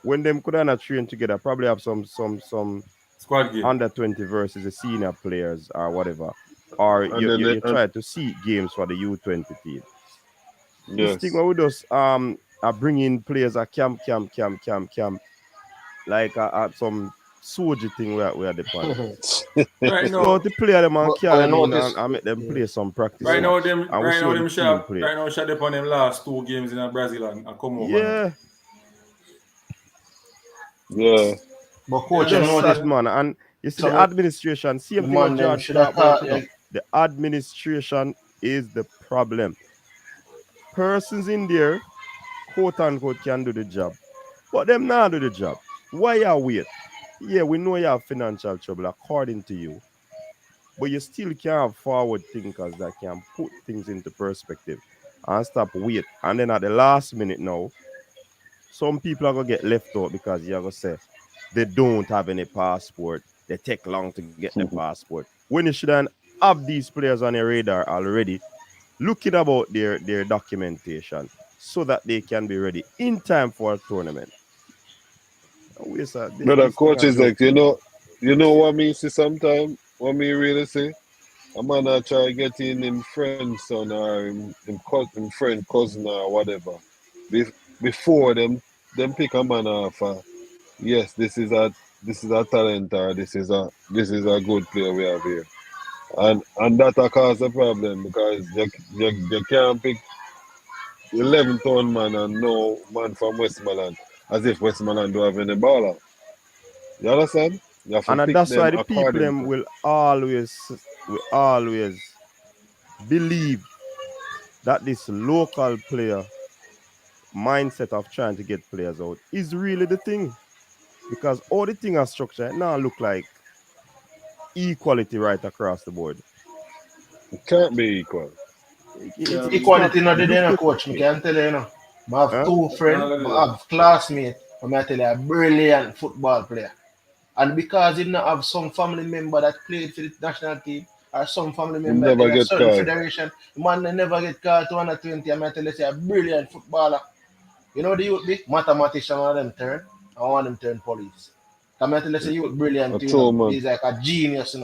S3: When them could not train together, probably have some
S9: squad game.
S3: under 20 versus the senior players or whatever. Or
S8: And then
S3: you try to see games for the U20 team. This
S8: yes.
S3: thing where we just are bringing players at camp, like some soldier thing where they plan.
S9: Right
S3: So
S9: now,
S3: the player them and
S12: But
S3: carry them in
S12: notice,
S3: and make them play some practice
S9: right now
S3: match.
S9: them
S3: And we
S9: right
S3: see
S9: now
S3: how
S9: them
S3: the team
S9: shot
S3: play.
S9: right now shot up on them last 2 games in Brazil and come over now.
S3: Yeah,
S8: Yeah.
S12: but coach, you
S3: just
S12: notice
S3: sad man. And you see the
S12: some
S3: administration, same
S12: the
S3: thing what
S12: man them
S3: George
S12: should have
S3: talked about,
S12: taught
S3: you know. The administration is the problem. Persons in there, quote unquote, can do the job. But them not do the job. Why you wait? Yeah, we know you have financial trouble according to you. But you still can have forward thinkers that can put things into perspective and stop wait. And then at the last minute now, some people are gonna get left out because you're gonna say they don't have any passport. They take long to get the passport. When you shouldn't have these players on your radar already, looking about their documentation so that they can be ready in time for a tournament.
S8: Brother,
S3: This thing
S8: coach
S3: a
S8: is
S3: joke
S8: like,
S3: to me.
S8: you know what me see sometimes? What me really see? A man I try get in him friend's son or him friend cousin or whatever. Before them pick a man off. Yes, this is a talent or this is a good player we have here. And that cause a problem because you can't pick 11-ton man and no man from Westmoreland as if Westmoreland don't have any baller. You understand? You have to
S3: And
S8: pick
S3: that's why
S8: them
S3: the people
S8: according
S3: them
S8: to.
S3: will always believe that this local player mindset of trying to get players out is really the thing. Because all the thing are structured now look like equality right across the board.
S8: It can't be equal.
S3: It's not
S12: equality not the day,
S3: looking
S12: coach. Me can tell you, I have
S3: huh?
S12: two friends, I have classmates, and I tell you, a brilliant football player. And because he not have some family member that played for the national team, or some family
S8: You
S12: member
S8: never
S12: in a
S8: get
S12: certain
S8: called.
S12: federation, the man they never get called to under 20. I tell you, say a brilliant footballer. You know the youth be mathematician one of them turn, and one of them turn police. Come tell you, say youth brilliant,
S8: A true man.
S12: he's like a genius,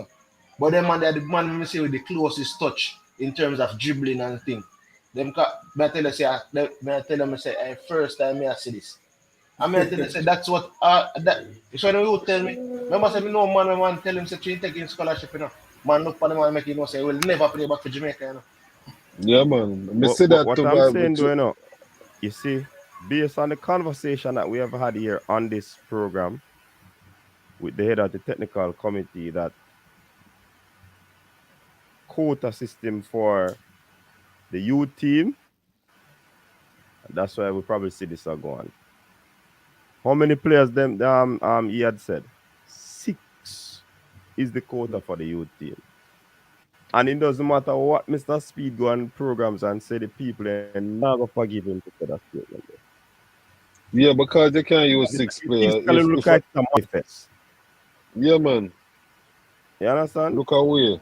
S12: But them man, they are the man me say with the closest touch in terms of dribbling and thing. Them me tell you, say, me tell them, say, first time I see this. I mean, tell you, say, that's what, that, so when you tell me, remember, say, me know man tell him, say, she taking scholarship, Man, look for them and make you know, say, we'll never play back for Jamaica,
S8: Yeah, man. Me
S3: But,
S8: see
S3: but
S8: that
S3: what
S8: too,
S3: I'm
S8: but
S3: saying, though, you see, based on the conversation that we have had here on this program with the head of the technical committee, that quota system for the youth team, that's why we probably see this go on. How many players he had said? 6 is the quota for the youth team. And it doesn't matter what Mr. Speed go on programs and say the people and never forgive him to say that statement.
S8: yeah, because they can't use 6 players.
S3: Physically look like a manifest.
S8: Yeah, man.
S3: You understand?
S8: Look away.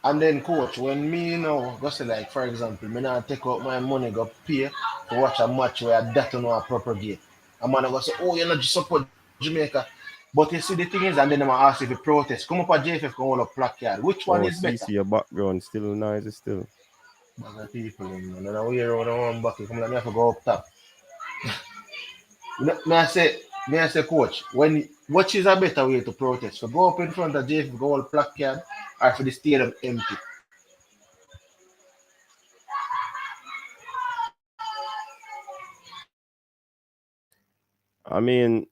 S12: And then, coach, when me, go say, like, for example, me now take out my money, go pay to watch a match where that know a proper game. A man go say, oh, you're not just support Jamaica. But you see, the thing is, and then I'm ask if you protest. Come up at JFF, come hold up placard. Which one
S3: Oh,
S12: is better?
S3: see your background still noisy still.
S12: Other people, man. And I hear around one back, come like me have to go up top. Me I say, May I say, coach, which is a better way to protest? So go up in front of JFF, go all placard, or for the stadium empty?
S3: I mean,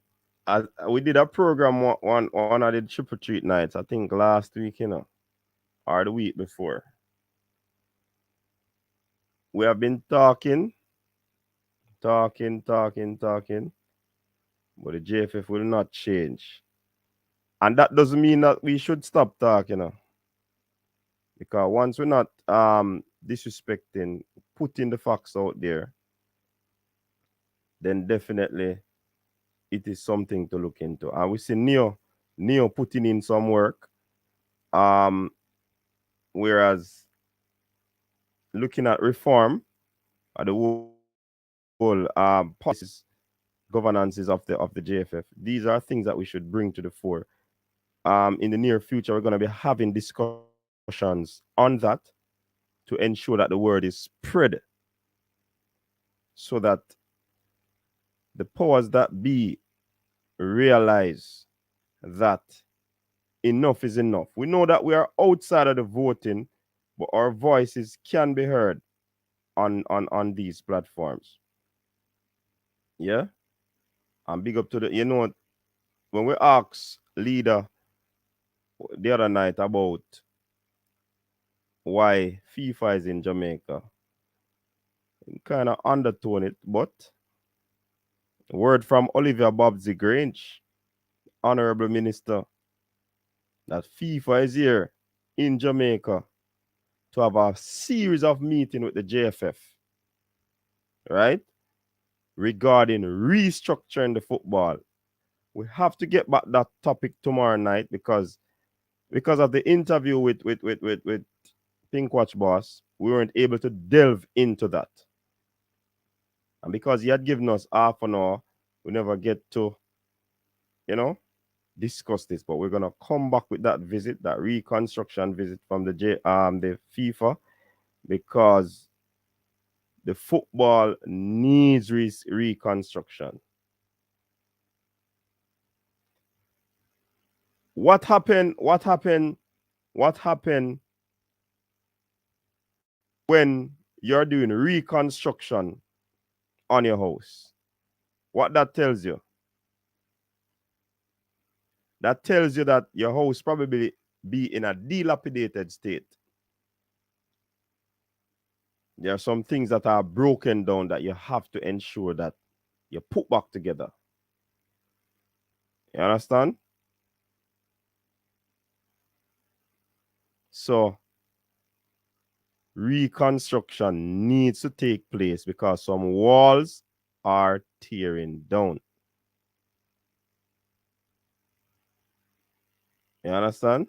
S3: we did a program one of the triple treat nights, I think last week, or the week before. We have been talking, but the JFF will not change. And that doesn't mean that we should stop talking, because once we're not disrespecting, putting the facts out there, then definitely it is something to look into. And we see Neo putting in some work. Whereas looking at reform at the whole policies, governances of the JFF, these are things that we should bring to the fore. In the near future, we're going to be having discussions on that to ensure that the word is spread, so that the powers that be realize that enough is enough. We know that we are outside of the voting, but our voices can be heard on these platforms. Yeah? And big up to when we asked leader the other night about why FIFA is in Jamaica, kind of undertone it, but word from Olivia Babsy Grange, Honorable Minister, that FIFA is here in Jamaica to have a series of meetings with the JFF, right? Regarding restructuring the football. We have to get back that topic tomorrow night because of the interview with Pink Watch Boss, we weren't able to delve into that. And because he had given us half an hour, we never get to, discuss this. But we're gonna come back with that visit, that reconstruction visit from the FIFA, because the football needs reconstruction. What happened when you're doing reconstruction on your house? What that tells you? That tells you that your house probably be in a dilapidated state. There are some things that are broken down that you have to ensure that you put back together. You understand? So reconstruction needs to take place because some walls are tearing down. You understand?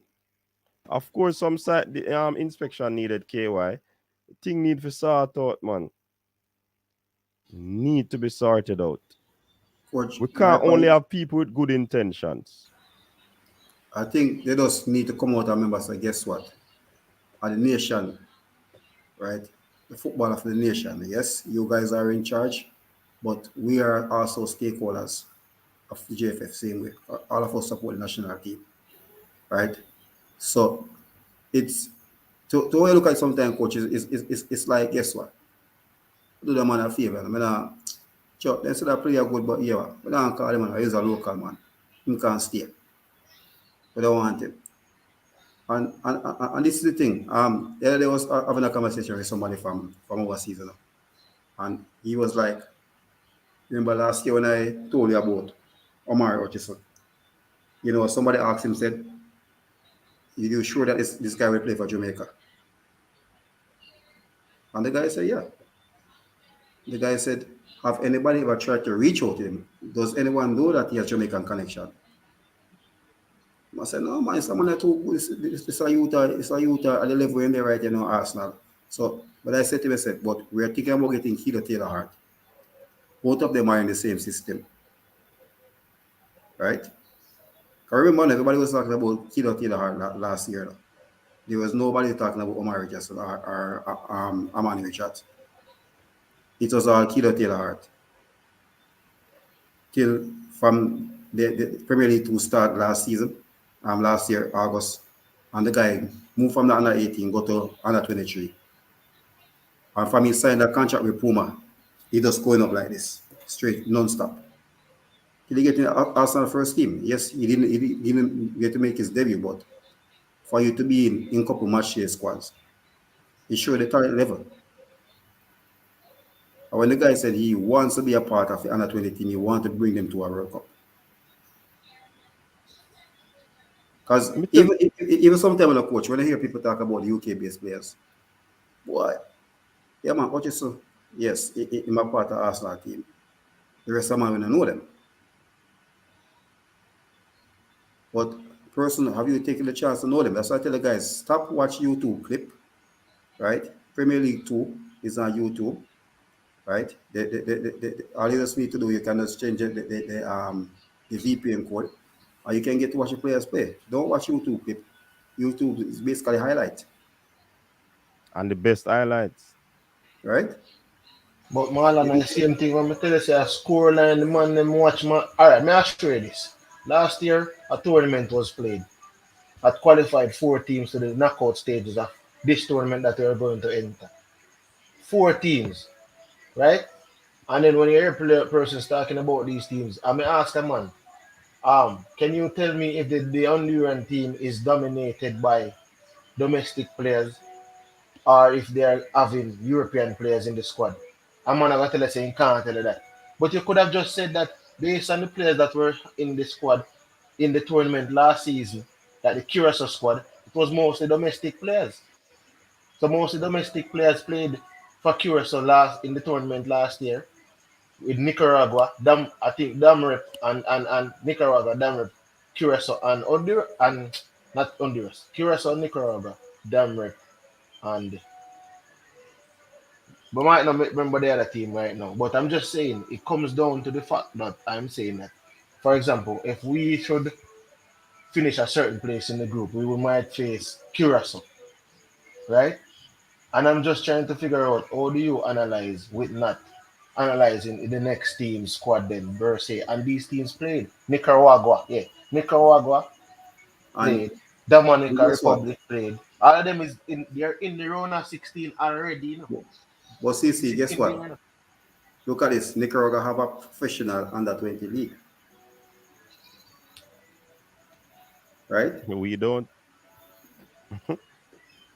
S3: Of course, some site inspection needed, KY. Thing need to sort out, man. Need to be sorted out.
S10: Coach,
S3: We can't only have people with good intentions.
S10: I think they just need to come out and remember, so guess what? Are the nation, right? The football of the nation. Yes, you guys are in charge, but we are also stakeholders of the JFF, same way. All of us support the national team, right? So it's to look at sometimes, coaches, it's like, guess what? Do the man a favor. I mean, sure, they say that player good, but yeah, we don't call him, he's a local man. He can't stay. We don't want him. And this is the thing. The other day I was having a conversation with somebody from overseas, and he was like, remember last year when I told you about Omar Hutchison? Somebody asked him, said, "Are you sure that this guy will play for Jamaica?" And the guy said, "Yeah." The guy said, "Have anybody ever tried to reach out to him? Does anyone know that he has Jamaican connection?" I said, "No, man, someone that too, it's a youth at the level in there, right, Arsenal." So, but I said to myself, but we're thinking about getting Keeler Taylor Hart. Both of them are in the same system, right? I remember everybody was talking about Keeler Taylor Hart last year. There was nobody talking about Omar Richardson or Amani Richards. It was all Keeler Taylor Hart. Till from the Premier League 2 start last season, last year, August, and the guy moved from the under 18, go to under 23. And from he signed a contract with Puma, he just going up like this, straight, non-stop. Did he get in Arsenal first team? Yes, he didn't get to make his debut, but for you to be in couple match day squads, he showed the talent level. And when the guy said he wants to be a part of the under 20 team, he wants to bring them to a World Cup. Because even sometimes when a coach, when I hear people talk about the UK-based players, boy, yeah man, what you say? Yes, in my part of the Arsenal team. The rest of them, I don't know them. But personally, have you taken the chance to know them? That's why I tell the guys, stop watch YouTube clip, right? Premier League 2 is on YouTube, right? All you just need to do, you can just change the VPN code, or you can get to watch the players play. Don't watch YouTube clip. YouTube is basically highlight.
S3: And the best highlights.
S10: Right?
S12: But Marlon, the same thing when I tell you, say a scoreline, the man them watch my. Alright, may I show you this? Last year, a tournament was played. That qualified 4 teams to the knockout stages of this tournament that they are going to enter. 4 teams, right? And then when you hear persons talking about these teams, I may ask a man, can you tell me if the Honduran team is dominated by domestic players or if they are having European players in the squad? A man I tell you say he can't tell you that. But you could have just said that based on the players that were in the squad in the tournament last season, that the Curacao squad, it was mostly domestic players. So mostly domestic players played for Curacao in the tournament last year with Nicaragua, I think Damrep and Nicaragua, Damrep, Curacao and Honduras, and not Honduras, Curacao, Nicaragua, Damrep, and but might not remember the other team right now. But I'm just saying it comes down to the fact that I'm saying that, for example, if we should finish a certain place in the group, we might face Curacao, right? And I'm just trying to figure out how do you analyze with not analyzing the next team squad then per se. And these teams played. Nicaragua
S10: And
S12: played. Dominica
S10: guess what?
S12: Republic played. All of them they're in the round of 16 already, you know.
S10: But CC, guess
S12: 16
S10: what? Look at this. Nicaragua have a professional under 20 league. Right?
S3: We don't.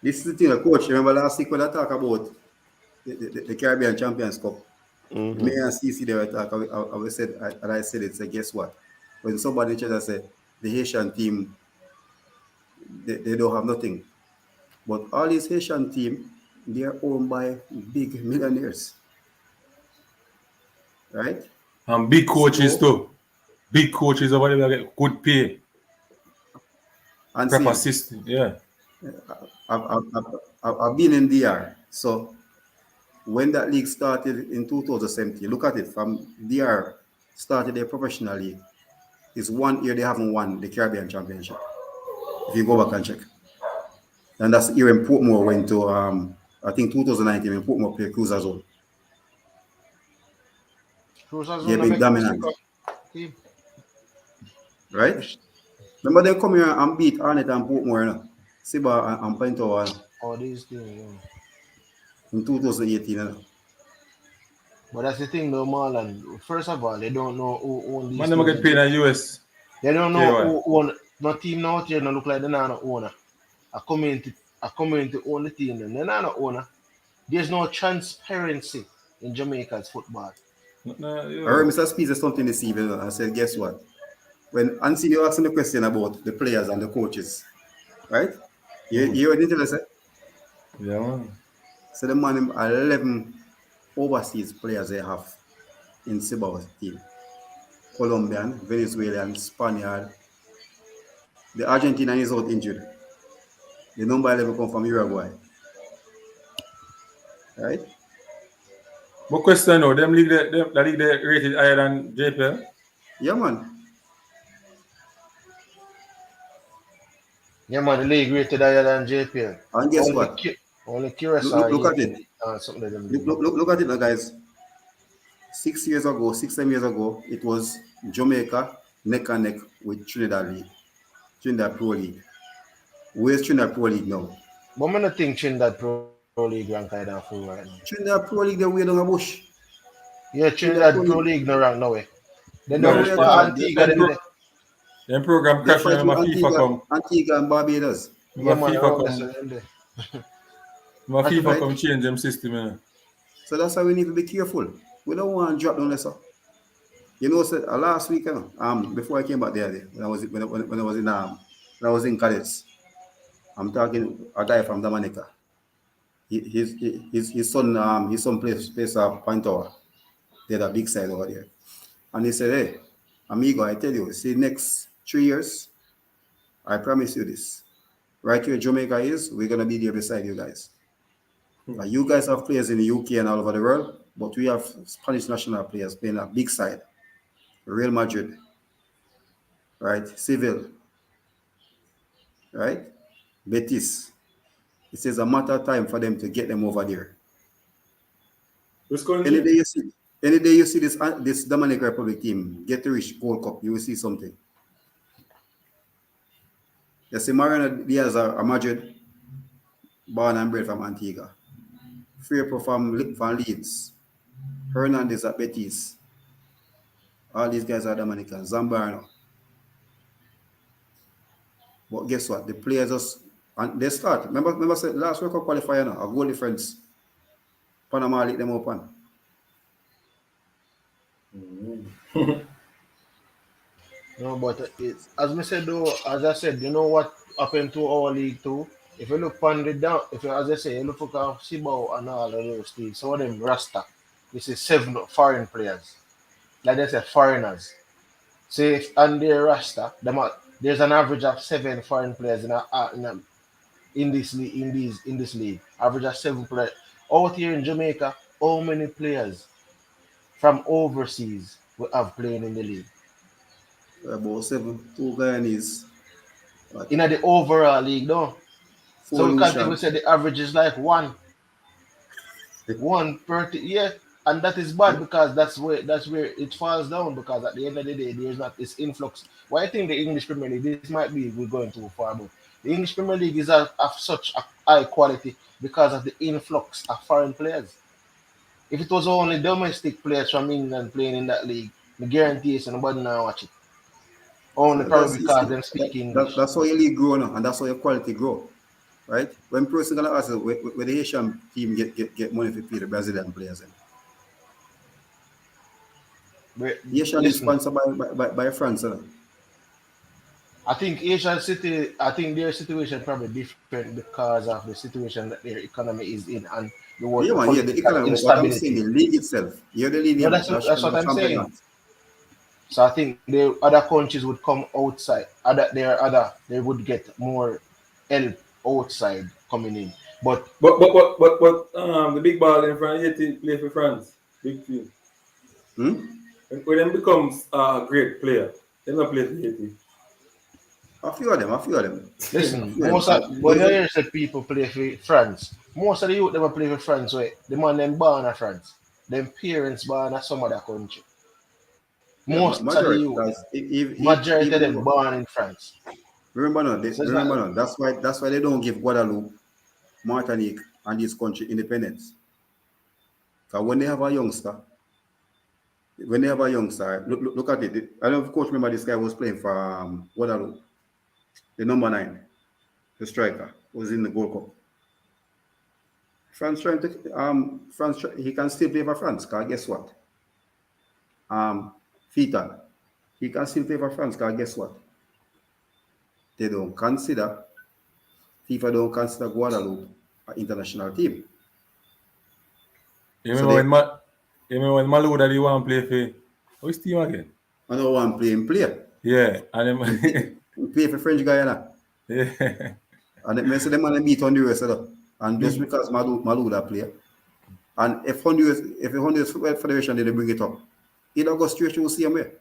S10: This is the thing, coach. Remember last week when I talked about the Caribbean Champions Cup? Me and CC there, I said it. So guess what? When somebody just said the Haitian team, they don't have nothing. But all these Haitian team, they are owned by big millionaires. Right?
S9: And big coaches too. Big coaches over there get good pay.
S10: And
S9: proper system, yeah.
S10: I've been in DR. So when that league started in 2017, look at it, from DR started their professional league. It's 1 year they haven't won the Caribbean Championship. If you go back and check. And that's the year in Portmore went to, I think 2019, when Portmore played Cruz Azul. They've been dominant. Right? Remember they come here and beat Arnett and Portmore, you know? Siba and Pinto.
S12: All these things, yeah.
S10: In 2018, you know?
S12: But that's the thing though, Marlon. First of all, they don't know who own these
S9: Man, never get paid in the US.
S12: They don't know who own. No team out here don't look like they're not an owner. A community own the team. They're not an owner. There's no transparency in Jamaica's football.
S10: I heard Mr. Speed said something this evening. I said, guess what? When Anthony asked him the question about the players and the coaches, right? You heard it, I said?
S9: Yeah, man.
S10: So the man, 11 overseas players they have in Siba's team. Colombian, Venezuelan, Spaniard. The Argentinian is out injured. The number 11 come from Uruguay. Right?
S9: But question now, the league they rated higher than JFF?
S10: Yeah, man.
S12: Yeah, man, the league rated higher than JPL.
S10: And guess what?
S12: Only Curacao.
S10: Look at it.
S12: Something like them
S10: look at it now, guys. 6 years ago, 7 years ago, it was Jamaica neck and neck with Trinidad League, Trinidad Pro League. Where's Trinidad Pro League now?
S12: But I don't think Trinidad Pro League rank kind of full right now.
S10: Trinidad Pro League, they way down a bush.
S12: Yeah, Trinidad Pro League no rank now. They
S10: No,
S12: don't
S10: we are
S12: for
S10: talking.
S12: Antigua.
S9: Them program
S10: They're
S9: crash when
S10: fighting
S9: my
S10: with
S9: FIFA come.
S10: Antigua and Barbados.
S12: Yeah,
S9: My
S12: man,
S9: FIFA
S12: around
S9: come.
S12: there.
S9: My
S12: That's
S9: FIFA
S10: right.
S9: come change them system.
S10: So that's why we need to be careful. We don't want to drop down lesser. You know, so, last week, before I came back there, when I was in college, I'm talking a guy from Dominica. His son plays Point Tower. They had a big side over there. And he said, hey, amigo, I tell you, see, next 3 years, I promise you this. Right where Jamaica is, we're going to be there beside you guys. You guys have players in the UK and all over the world, but we have Spanish national players playing a big side. Real Madrid, right? Seville, right? Betis. It says a matter of time for them to get them over there. Any day you see this Dominican Republic team get to reach Gold Cup, you will see something. You see Mariano Diaz are Madrid, born and bred from Antigua. Firpo from Leeds. Hernandez at Betis. All these guys are Dominican. Zambrano. But guess what? The players just and they start. Remember said last World Cup qualifier now, a goal difference. Panama lit them open.
S12: No, but it's as I said though, as I said, you know what happened to our league too? If you look on the down, if you as I say, you look at Sibao and all of those things, some of them Rasta. This is 7 foreign players. Like they say, foreigners. Say if and they're Rasta, there's an average of 7 foreign players in this league. Average of 7 players. Out here in Jamaica, how many players from overseas we have playing in the league?
S10: About 7, 2 Guyanese.
S12: In the overall league, no. So we can't even say the average is like 1 per yeah, and that is bad because that's where it falls down because at the end of the day there's not this influx. Why I think the English Premier League, this might be we're going too far, but the English Premier League is of such a high quality because of the influx of foreign players. If it was only domestic players from England playing in that league, I guarantee you nobody now watch it. Only probably because them speak English.
S10: That's how your league grow now, and that's how your quality grow. Right? When person gonna ask where the Asian team get money to pay the Brazilian players in. The Asian is sponsored by France.
S12: I think Asian City, their situation probably different because of the situation that their economy is in and the world
S10: the economy. What I'm saying, the league itself. You're the league.
S12: No, that's what I'm saying. So I think the other countries would come outside. They would get more help outside coming in. But
S9: the big ball in France, yet play for France, big team. When them becomes a great player, they don't play for Haiti.
S10: A few of them.
S12: Listen, when you hear say people play for France, most of the youth never play for France. The man them born in France, them parents born in some other country. Most of the youth, majority of them born in France.
S10: Remember now, that's why they don't give Guadeloupe, Martinique, and this country independence. Because when they have a youngster, look at it. I don't know if coach remember this guy was playing for Guadeloupe. The number 9, the striker, was in the Gold Cup. France trying to he can still play for France, because guess what? Fita, he can still play for France, because guess what? FIFA don't consider Guadeloupe an international team.
S9: You remember when Malouda did want to play for which team again?
S10: I don't want to play.
S9: Yeah, and then
S10: play for French Guyana.
S9: Yeah.
S10: And it makes them man beat Honduras. And just because Malouda play. And if Honduras Football Federation didn't bring it up, it'll go straight to the same way.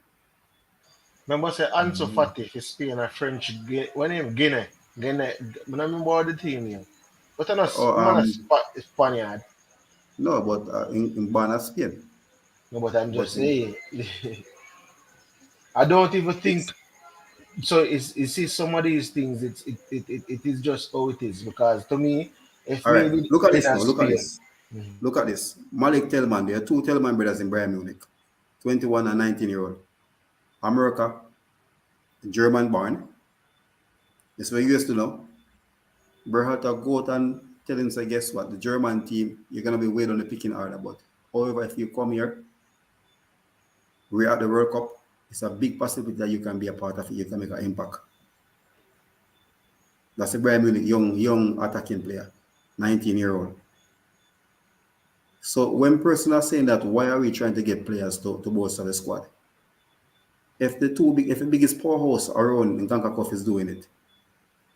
S12: Remember say Ansu Fati is playing a French when name Guinea. I don't remember the team name. But I'm not Spaniard.
S10: No, but in Bana, Spain.
S12: No, but I'm just saying. I don't even think so. You see, some of these things, it is just how it is. Because to me, if
S10: All
S12: me
S10: right, look at
S12: in
S10: this
S12: a
S10: now. Look at
S12: Spain,
S10: this. Look at this. Malik Tellman, there are two Tellman brothers in Bayern Munich, 21 and 19-year-old. America, German born. It's what you used to know. Berhalter go out and tell him, say, guess what? The German team, you're going to be weighed on the picking order. But however, if you come here, we're at the World Cup, it's a big possibility that you can be a part of it. You can make an impact. That's a Bayern Munich young attacking player, 19-year-old. So when person are saying that, why are we trying to get players to bolster the squad? If the biggest powerhouse around in Kankakov is doing it,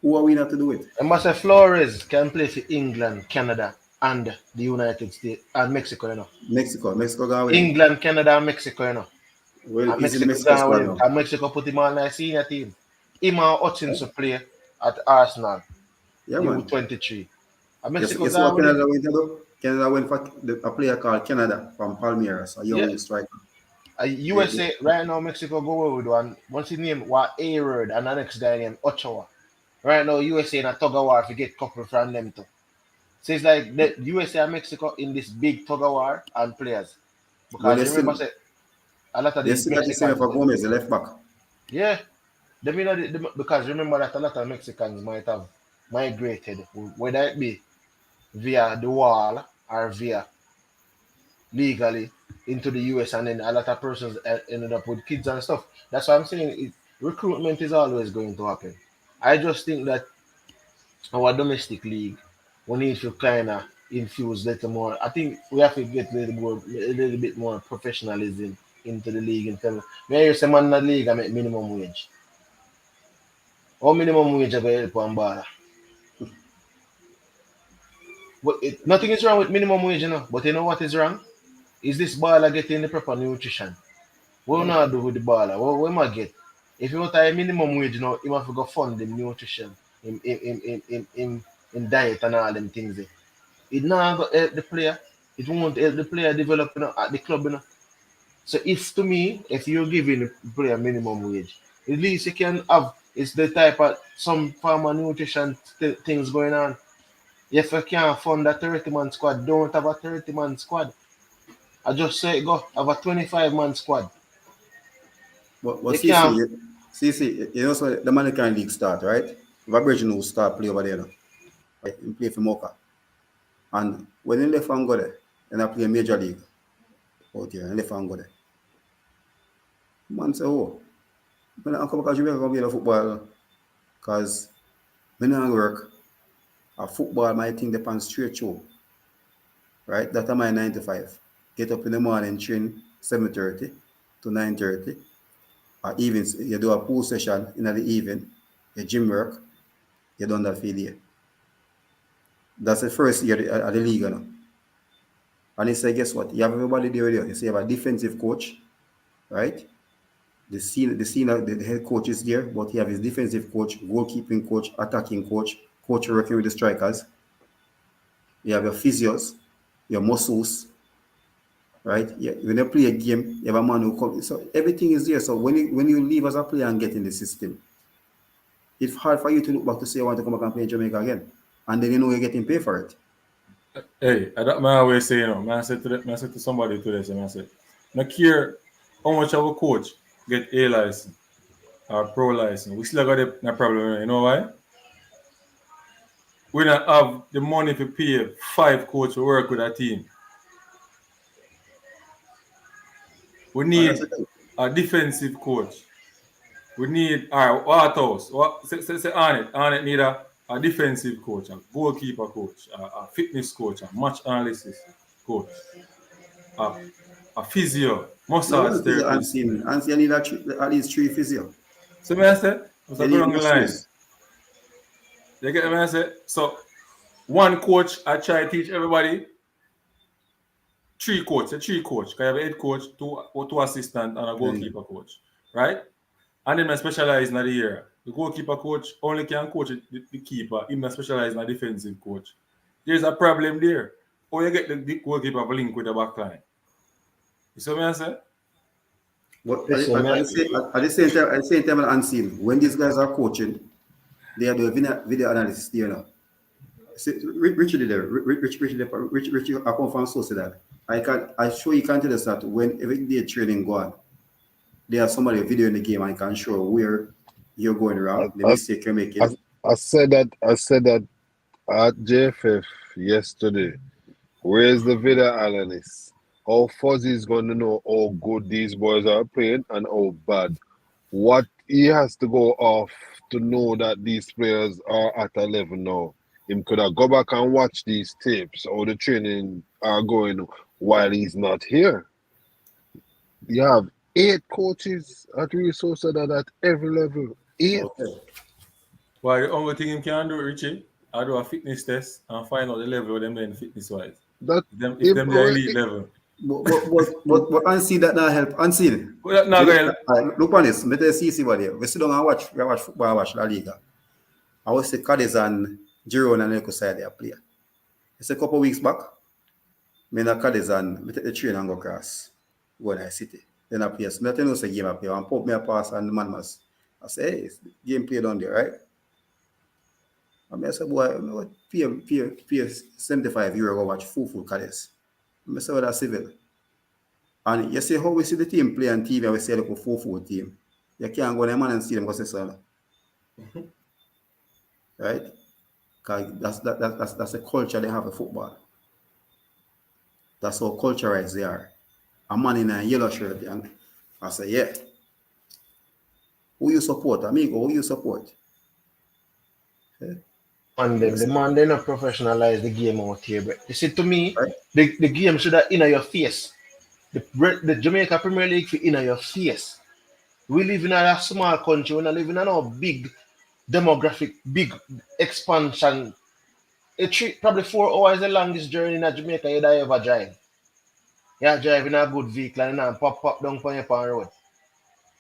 S10: who are we not to do it?
S12: Ambassador Flores can play for England, Canada, and the United States and Mexico, you know.
S10: Mexico going with him.
S12: England, Canada, and Mexico, you know.
S10: Well,
S12: And
S10: he's in
S12: Mexico
S10: Mexico
S12: going with
S10: squad
S12: him.
S10: now.
S12: And Mexico put him on a senior team. Him and Hutchinson play at Arsenal,
S10: Yeah,
S12: the
S10: man.
S12: U23. And
S10: Yes,
S12: Mexico
S10: what
S12: going with
S10: Canada
S12: him.
S10: went to do? Canada went for a player called Canada from Palmeiras, a young striker.
S12: USA, right now, Mexico go with one. Once he named what A-Word and the next guy named Ochoa. Right now, USA in a tug of war to get couple from them too. So it's like the USA and Mexico in this big tug of war and players.
S10: Well,
S12: Because you remember, say, a lot of
S10: they
S12: these
S10: still got the same for
S12: Mexicans,
S10: Gomez, the left back.
S12: yeah, because remember that a lot of Mexicans might have migrated, whether it be via the wall or via legally into the US, and then a lot of persons ended up with kids and stuff. That's why I'm saying recruitment is always going to happen. I just think that our domestic league, we need to kind of infuse a little more. I think we have to get a little bit more professionalism into the league. In terms, may you say man in the league I make minimum wage. Or minimum wage of help on bar. Nothing is wrong with minimum wage, you know. But you know what is wrong? Is this baller getting the proper nutrition? What we not do with the baller? What we might get? If you want a minimum wage, you know, you have to go fund the nutrition in diet and all them things. It not going to help the player. It won't help the player develop, you know, at the club, you know. So if you're giving the player minimum wage, at least you can have it's the type of some form of nutrition things going on. If you can't fund a 30-man squad, don't have a 30-man squad. I just say go have a 25-man squad.
S10: But
S12: You
S10: see,
S12: can't.
S10: you know, so the Dominican League start, right? Vibration will start play over there now. Right? He play for Mocha. And when he left and go there, then I play a major league out here and left and go there. Man say, oh, when I come back to Jamaica, come play football because when I work, a football might think depends straight through. Right? That's my 9 to 5. Get up in the morning, train 7:30 to 9:30. Or even you do a pool session in the evening, your gym work, you done that for the day. That's the first year of the league, you know. And he said, guess what? You have everybody there with you. You see, you have a defensive coach, right? The head coach is there, but you have his defensive coach, goalkeeping coach, attacking coach working with the strikers. You have your physios, your muscles, right? When you play a game, you have a man who comes. So everything is there. So when you leave as a player and get in the system, it's hard for you to look back to say, I want to come back and play in Jamaica again. And then you know you're getting paid for it.
S9: Hey, I always say, you know, man, I said to somebody today, I said, no care how much of a coach get A license or pro license, we still got a problem. You know why? We don't have the money to pay 5 coaches to work with a team. We need a defensive coach. We need what else? Say on it need a defensive coach, a goalkeeper coach, a fitness coach, a match analysis coach, a physio, massage therapist.
S10: And you need at least 3 physio.
S9: So I said, was a good on the line. You get what I said? So one coach I try to teach everybody. 3 coach. Because you have a head coach, two assistant, and a goalkeeper coach. Right? And then I specialize in the area. The goalkeeper coach only can coach the keeper. He must specialize in a defensive coach. There's a problem there. Or you get the goalkeeper link with the back line. You see what I say?
S10: But at the same time, unseen, when these guys are coaching, they are doing video analysis there now. Richard did there. Richard, I come from Sociedad. I sure you can tell us that when every day training go on, they have somebody video in the game and can show where you're going wrong, the mistake you're making.
S8: I said that at JFF yesterday. Where's the video analyst? How Fuzzy is going to know how good these boys are playing and how bad. What he has to go off to know that these players are at a level now. Him could have go back and watch these tapes, how the training are going while he's not here. You have 8 coaches at resources at every level. 8.
S10: Okay.
S9: Well, the only thing you can do, Richie, I do a fitness test and find out the level of them then fitness wise. If them the elite level.
S10: But unseen that not help. Unseen. Look on this. Let us see what here. We sit down and watch football, watch La Liga. I was the Cadiz and Girona and Eco side there play. It's a couple of weeks back. Me and Cadiz and me take the train and go across. Go in the city. Then I play. So I tell you the game I play. And pop me a pass and the man must. I say, hey, it's the game played on there, right? And I said, boy, pay 75 euro go watch full Cadiz. I say, well, that's civil. And you see how we see the team play on TV and we see like a 4-4 team. You can't go there man and see them because it's so. Right? Because that's the culture they have in football. That's how culturized they are. A man in a yellow shirt and I say, yeah. Who you support, amigo? Who you support?
S12: Yeah. And then the man they not professionalize the game out here, but you see to me, right? the game should have in your face. The Jamaica Premier League for in your face. We live in a small country, we not live in a big demographic, big expansion. Probably 4 hours the longest journey in Jamaica you'd ever drive. You're driving a good vehicle and you pop down on your road.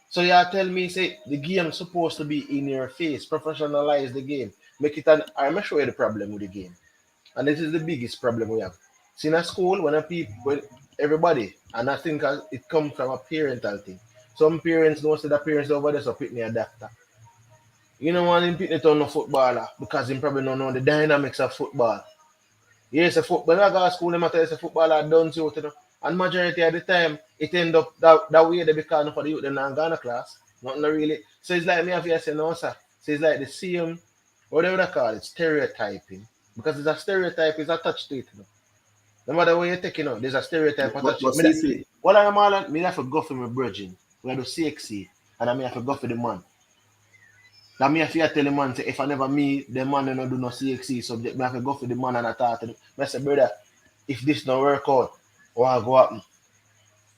S12: So you tell me, say, the game is supposed to be in your face, professionalize the game. Make it I'm show you the problem with the game. And this is the biggest problem we have. See, in a school, when everybody, and I think it comes from a parental thing. Some parents don't say the parents over there, so pick me a doctor. You don't want him pick it on a footballer because he probably don't know the dynamics of football. Yes, a footballer, I go to school, they tell you a footballer done to you know. And majority of the time, it end up that way they become for the youth, they're not going to class. Nothing really. So it's like me have to say, no, sir. So it's like the same, whatever they call it, stereotyping. Because it's a stereotype, it's attached to it. You know? No matter where you take it, there's a stereotype attached to it. What I'm all I have to go for my virgin. We have to CXC, and I have to go for the man. That me have to tell the man, say, if I never meet the man, don't do no CXC subject, I have to go for the man and I talk to him. I say, brother, if this don't work out, what go happen?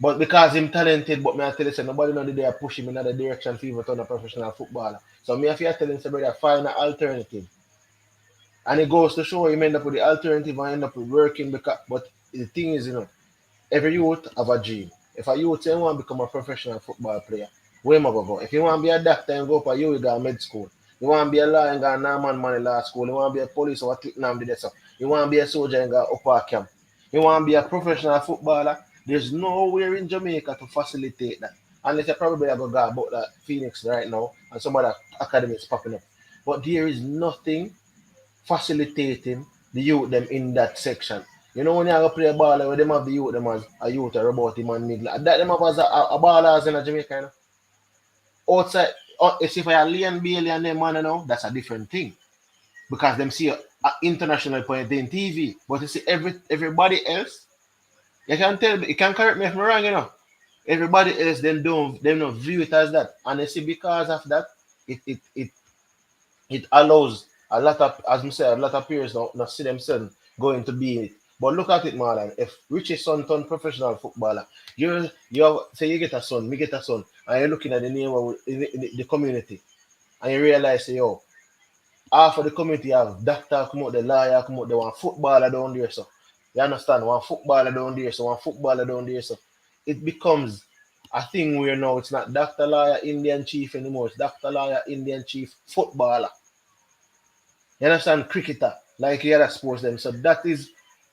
S12: But because I'm talented, but I tell you, say, nobody know the day I push him in another direction for even turn a professional footballer. So me have to tell him, say, brother, find an alternative. And it goes to show him end up with the alternative and end up with working. But the thing is, you know, every youth have a dream. If a youth say, want to become a professional football player, where am I going to go? If you want to be a doctor and go for you go to med school. You want to be a lawyer and go to Norman Money Law School. You want to be a police or Twickenham did so. You want to be a soldier and go to Upper Camp. You want to be a professional footballer. There's nowhere in Jamaica to facilitate that. Unless you probably go about that Phoenix right now and some other academies popping up. But there is nothing facilitating the youth them in that section. You know when you go play a ball where them have the youth them as a youth or about him and middle. That them have as a ballers in a Jamaica, you know? Outside, if I Leon Bailey and them man, you know, that's a different thing. Because them see an international point in TV. But you see everybody else, you can tell, you can correct me if I'm wrong, you know. Everybody else them don't view it as that. And you see because of that, it allows a lot of, as I say, a lot of players not see themselves going to be in it. But look at it, Marlon. If Richie's son turned professional footballer, you say you get a son, me get a son, and you're looking at the name of the community, and you realize, say, yo, half of the community have doctor come out, the lawyer come out, they want footballer down there, so you understand? One footballer down there, so one footballer down there, so it becomes a thing where now it's not doctor, lawyer, Indian chief anymore. It's doctor, lawyer, Indian chief, footballer. You understand? Cricketer, like the other sports them. So that is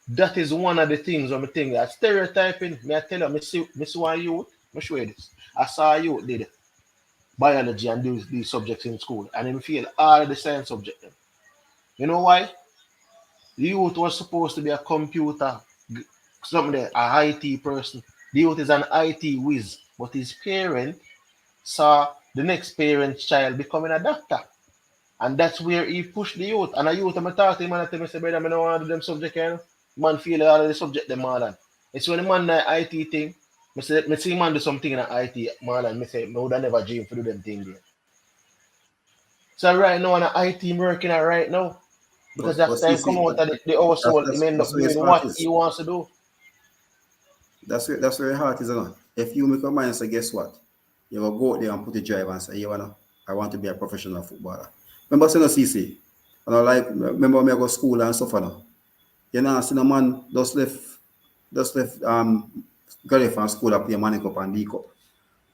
S12: That is one of the things I'm thinking. That stereotyping, me I tell you, me see one youth, me show you this. I saw a youth did biology and these subjects in school, and him fail all the science subjects. You know why? The youth was supposed to be a computer, something there, a IT person. The youth is an IT whiz, but his parent saw the next parent's child becoming a doctor. And that's where he pushed the youth. And a youth, I'm talking to him and I tell him, say, brother, I don't want to do them subject, you know? Man feel all of the subject them more than. It's when the man the IT thing, I see man do something in the IT more than me say, I would have never dream to do them thing there. So right now, on the IT working at right now, because
S10: But
S12: that time come out of the household, he end up
S10: that's where his
S12: doing
S10: heart
S12: what
S10: is.
S12: he wants to do.
S10: That's where your heart is, you know. If you make a mind and say, guess what? You will go out there and put the drive and say, I want to be a professional footballer. Remember saying CC? And I like remember me I go to school and stuff, you know. You know, I see a man just left graduate from school and play Money Cup and D Cup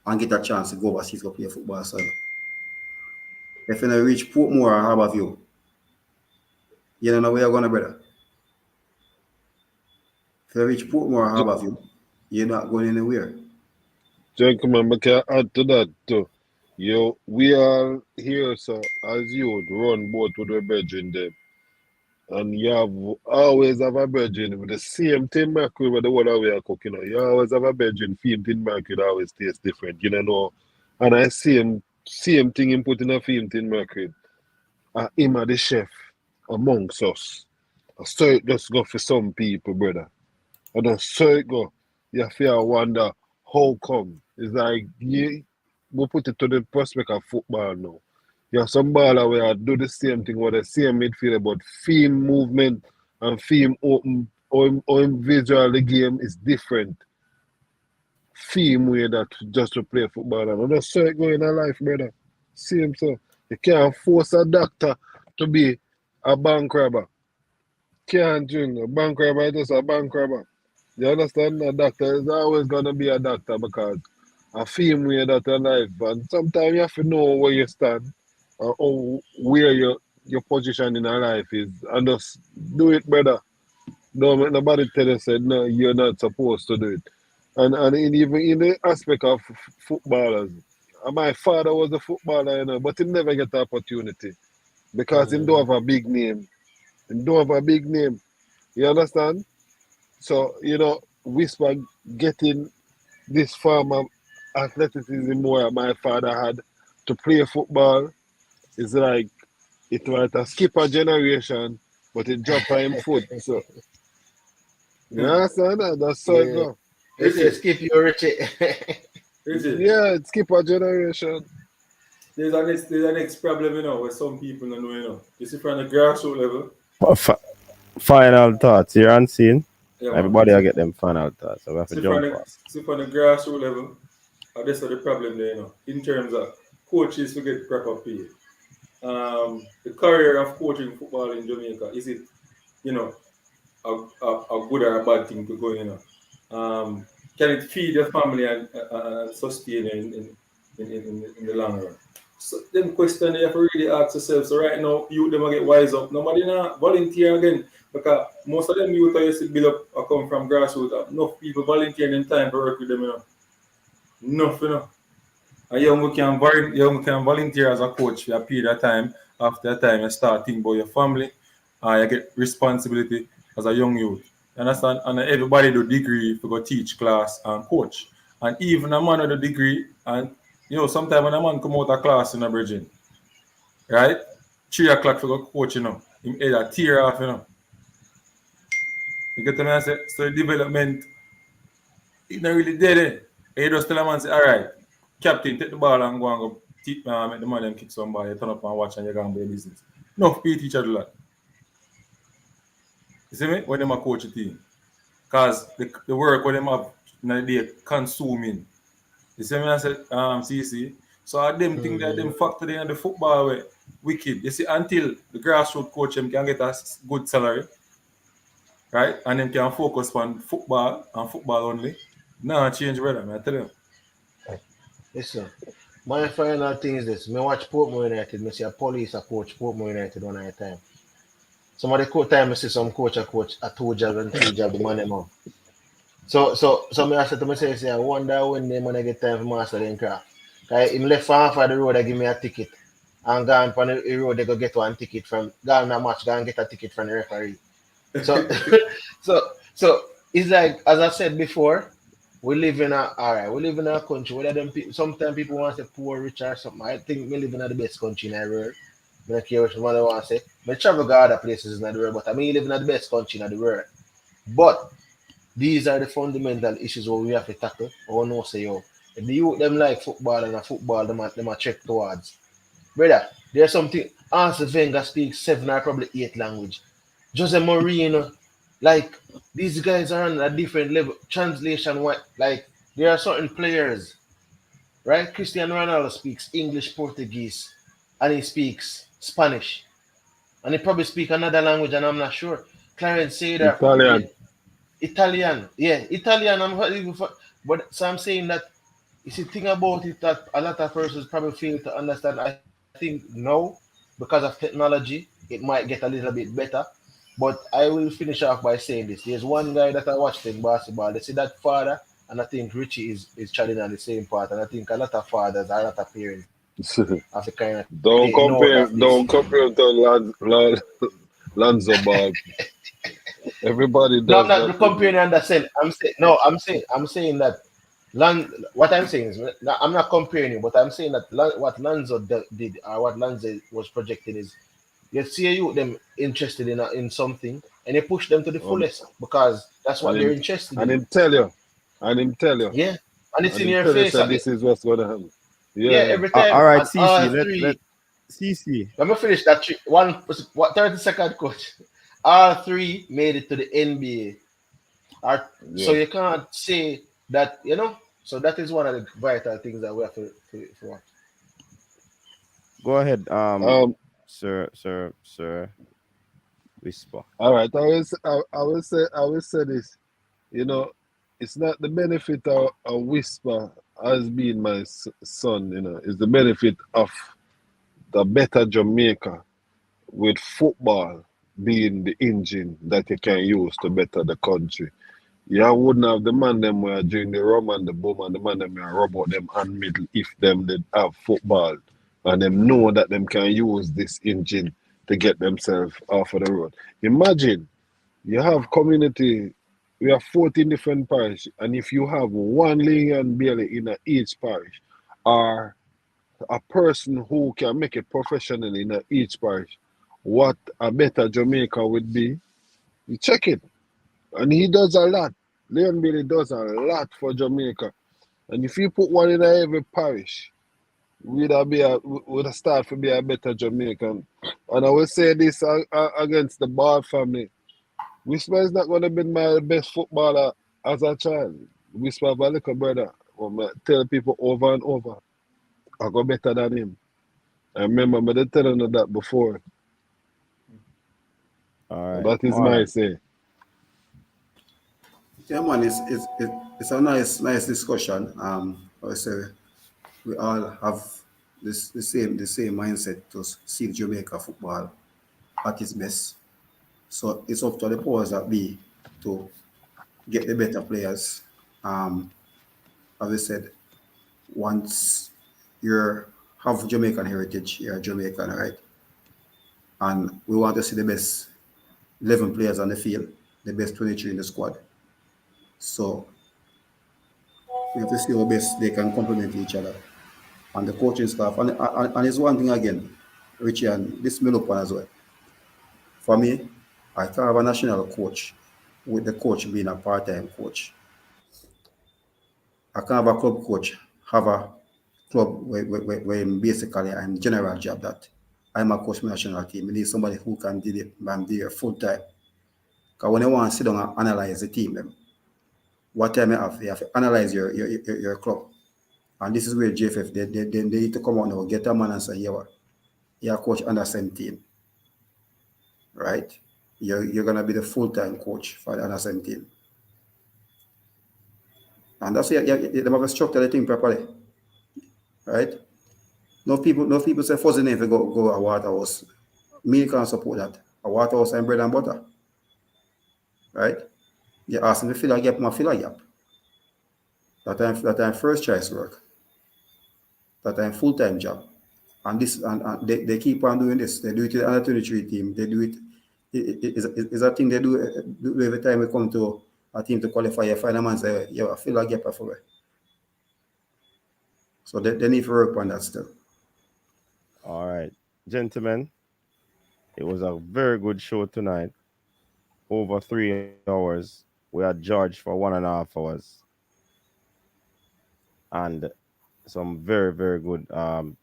S10: and get a chance to go overseas to play football. So if you don't reach Portmore or Harborview, you don't know where you're going, brother. If you reach Portmore or Harborview, you're not going anywhere.
S8: Gentlemen, I can add to that too. We are here, so as you run both with the brethren them. And you always have a brethren with the same thing mercury with the water we are cooking. You always have a brethren, theme tin mercury that always tastes different, you know. And I same thing in putting a theme tin mercury. Him are the chef amongst us. So it just go for some people, brother. And then so it go. You feel wonder how come. It's like we put it to the prospect of football now. You have some baller where do the same thing with the same midfielder, but theme movement and theme open or visual the game is different. Theme way that just to play football. And that's so it go in our life, brother. Same so. You can't force a doctor to be a bank robber. Can't drink. A bank robber is just a bank robber. You understand? A doctor is always gonna be a doctor because a theme way that in life. And sometimes you have to know where you stand or where your position in our life is and just do it, brother. Don't make nobody tell you said no, you're not supposed to do it. And even in the aspect of footballers, my father was a footballer, you know, but he never get the opportunity because he don't have a big name. He don't have a big name. You understand? So, you know, Whisper getting this form of athleticism where my father had to play football is like it was a skip a generation, but it dropped on him foot. So you understand that? That's so it go.
S12: Richie, skip you, Richie.
S9: Richie,
S8: Yeah, it skip a generation.
S9: there's a next problem, you know, where some people don't know, you know. You see from the grassroots level.
S3: Final thoughts. You're unseen.
S9: Yeah,
S3: Everybody will get them final thoughts. So we have to jump on.
S9: See from the grassroots level, that's the problem there, you know, in terms of coaches to get proper pay. The career of coaching football in Jamaica, is it, you know, a good or a bad thing to go, you know? Can it feed your family and sustain you in the long run? So them question you have to really ask yourself. So right now, you them get wise up. Nobody now volunteer again because most of them youth used to build up or come from grassroots. Enough people volunteering in time to work with them, you know. Enough, you know. And you can volunteer as a coach for a period of time. After a time, you start thinking about your family. You get responsibility as a young youth. You understand? And everybody do degree to go teach class and coach. And even a man with a degree, and you know, sometimes when a man come out of class in a bridging, right? 3 o'clock for go coach, you know, him either tear off, you know. You get to me and say, so development, it's not really dead, eh? You just tell a man, say, all right, captain, take the ball and go make the man and kick somebody, turn up and watch and you're going to be business. No, pay teacher do that. You see me? When them a coach a team. Because the work when them have in the day consuming. You see me? I said, CC. So I them think that them factor in the football way. Wicked. You see, until the grassroots coach them can get a good salary, right? And them can focus on football and football only. Nah, change, brother, I tell you.
S12: Listen, my final thing is this. Me watch Portmore United. Me see a police a coach Portmore United one at a time. Some of the time I see some coach a two job and three job the man them out. So me I said to myself, say, I wonder when they man get time for master them craft. Cause him left half of the road, they give me a ticket. And gone on the road, they go get one ticket from gone a match, go and get a ticket from the referee. So so it's like as I said before, we live in a country where them sometimes people want to say poor, rich or something. I think we live in the best country in the world. I don't care what you want to say. I travel to other places in the world, but I mean live in the best country in the world. But these are the fundamental issues where we have to tackle. Or no say yo. If the youth them like football and a football them a check towards. Brother, there's something Arsene Wenger speaks 7 or probably 8 language. Jose Mourinho, like these guys are on a different level. Translation, what like there are certain players, right? Cristiano Ronaldo speaks English, Portuguese, and he speaks Spanish. And he probably speak another language, and I'm not sure. Clarence Seedorf,
S8: Italian.
S12: Italian, yeah, Italian. But so I'm saying that you see, thing about it that a lot of persons probably fail to understand. I think now, because of technology, it might get a little bit better. But I will finish off by saying this. There's one guy that I watched in basketball. They see that father, and I think Richie is chatting on the same part. And I think a lot of fathers, a lot of parents have to kind of
S8: Don't
S12: take note
S8: compare
S12: of this.
S8: to Lanzo Ball. Everybody
S12: No, I'm
S8: does
S12: not
S8: that.
S12: comparing in that sense. I'm saying that what I'm saying is I'm not comparing it, but I'm saying that what Lanzo did or what Lanzo was projecting is you see you them interested in something and you push them to the
S8: Um,
S12: fullest because that's what
S8: and
S12: they're
S8: him
S12: interested
S8: and
S12: in.
S8: him tell you, and him tell you,
S12: Yeah, and it's
S8: and
S12: in
S8: him
S12: your
S8: tell you
S12: face.
S8: said this is what's gonna happen.
S12: Yeah,
S8: Yeah,
S12: every time.
S3: All right,
S12: And all
S3: CC. Let
S12: three.
S3: CC.
S12: Let me finish that. 30-second coach. All three made it to the NBA. So
S8: yeah.
S12: you can't say that, So that is one of the vital things that we have to watch.
S3: Go ahead,
S8: Um.
S3: sir. Whisper.
S8: All right. I will say this. You know, it's not the benefit of a whisper as being my son. It's the benefit of the better Jamaica with football being the engine that you can use to better the country. You wouldn't have the man them were doing the rum and the boom and the man them were rub out them hand middle if them did have football and them know that them can use this engine to get themselves off of the road. Imagine you have community, we have 14 different parish, and if you have one Leon Bailey in each parish, or a person who can make it professionally in each parish, what a better Jamaica would be. You check it. And he does a lot. Leon Bailey does a lot for Jamaica. And if you put one in every parish, would start to be a better Jamaican. And I will say this against the Ball family. Whisper is not going to be my best footballer as a child. Whisper have a little brother. I tell people over and over, I go better than him. I remember me telling you that before.
S3: All right,
S8: That is my
S3: Marlon.
S8: say.
S10: Yeah, man, it's a nice discussion. I would say we all have the same mindset to see Jamaica football at its best. So it's up to the powers that be to get the better players. As I said, once you have Jamaican heritage, you're Jamaican, right? And we want to see the best 11 players on the field, the best 23 in the squad. So we have to see how best they can complement each other. And the coaching staff, and it's one thing again, Richie, and this may look one as well. For me, I can't have a national coach with the coach being a part-time coach. I can't have a club coach have a club where basically I'm general job that I'm a coach for my national team. I need somebody who can do it and be there full time. Because when you want to sit down and analyze the team, what time you have to analyze your club. And this is where JFF, they need to come out now, get a man and say, yeah, you're coach under 17, right? You're going to be the full-time coach for the under 17. And that's it, they have to structure the thing properly, right? No people say fuzzy name if you go a Waterhouse. Me can't support that. a waterhouse and bread and butter. Right? You ask me to fill a gap, I fill a gap. That time first choice work. That time full-time job. And this and they keep on doing this. They do it with the under 23 team. They do it. It's a thing they do every time we come to a team to qualify. You find a man say, "Yeah, I feel like gap for me." So they need to work on that still.
S3: All right, gentlemen, it was a very good show tonight. Over 3 hours. We are judged for 1.5 hours, and some very, very good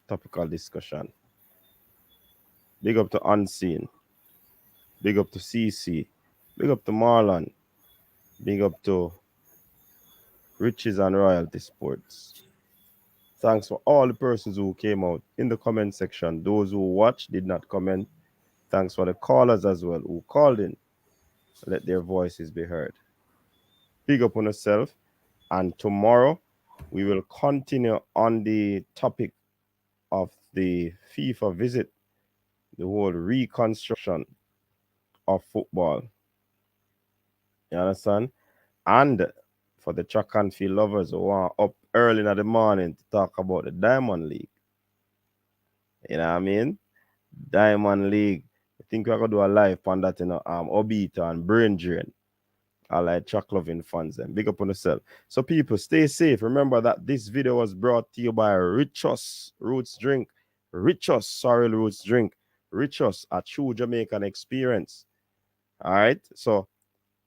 S3: topical discussion. Big up to Unseen. Big up to CC. Big up to Marlon. Big up to Riches and Royalty Sports. Thanks for all the persons who came out in the comment section. Those who watched did not comment. Thanks for the callers as well who called in. Let their voices be heard. Big up on yourself. And tomorrow we will continue on the topic of the FIFA visit, the whole reconstruction of football. You understand? And for the track and field lovers who are up early in the morning to talk about the Diamond League. You know what I mean? Diamond League. I think we're going to do a live on that, Obita and Brain Drain. I like track loving fans and big up on yourself. So people, stay safe. Remember that this video was brought to you by Richos Roots Drink. Richos Sorrel Roots Drink. Richos, a true Jamaican experience. All right? So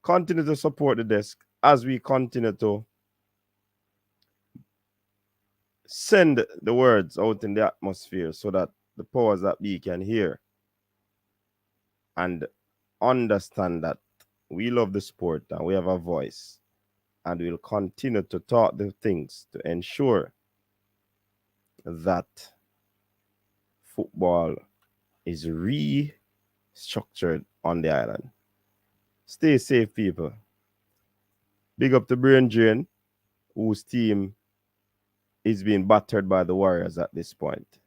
S3: continue to support the desk as we continue to send the words out in the atmosphere so that the powers that be can hear and understand that we love the sport and we have a voice, and we'll continue to talk the things to ensure that football is restructured on the island. Stay safe, people. Big up to Brain Drain, whose team is being battered by the Warriors at this point.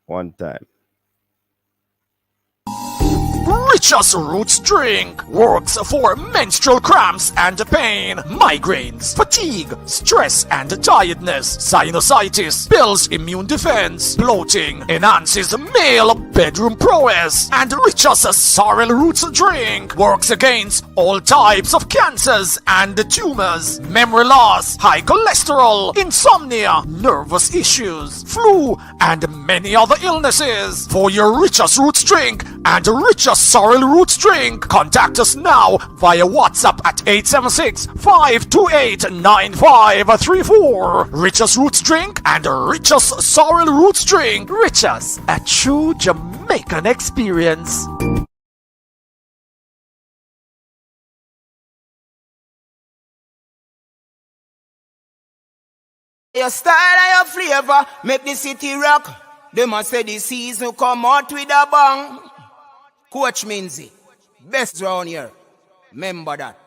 S3: One time.
S1: Rich's Roots Drink works for menstrual cramps and pain, migraines, fatigue, stress and tiredness, sinusitis, builds immune defense, bloating, enhances male bedroom prowess, and Rich's Sorrel Roots Drink works against all types of cancers and tumors, memory loss, high cholesterol, insomnia, nervous issues, flu, and many other illnesses. For your Rich's Roots Drink and Rich's Sorrel Roots Drink, contact us now via WhatsApp at 876-528-9534. Rich's Roots Drink and Rich's Sorrel Roots Drink. Rich's, a true Jamaican experience.
S2: Your style and your flavor make the city rock. They must say the season come out with a bang. Coach Minzy, best round here. Remember that.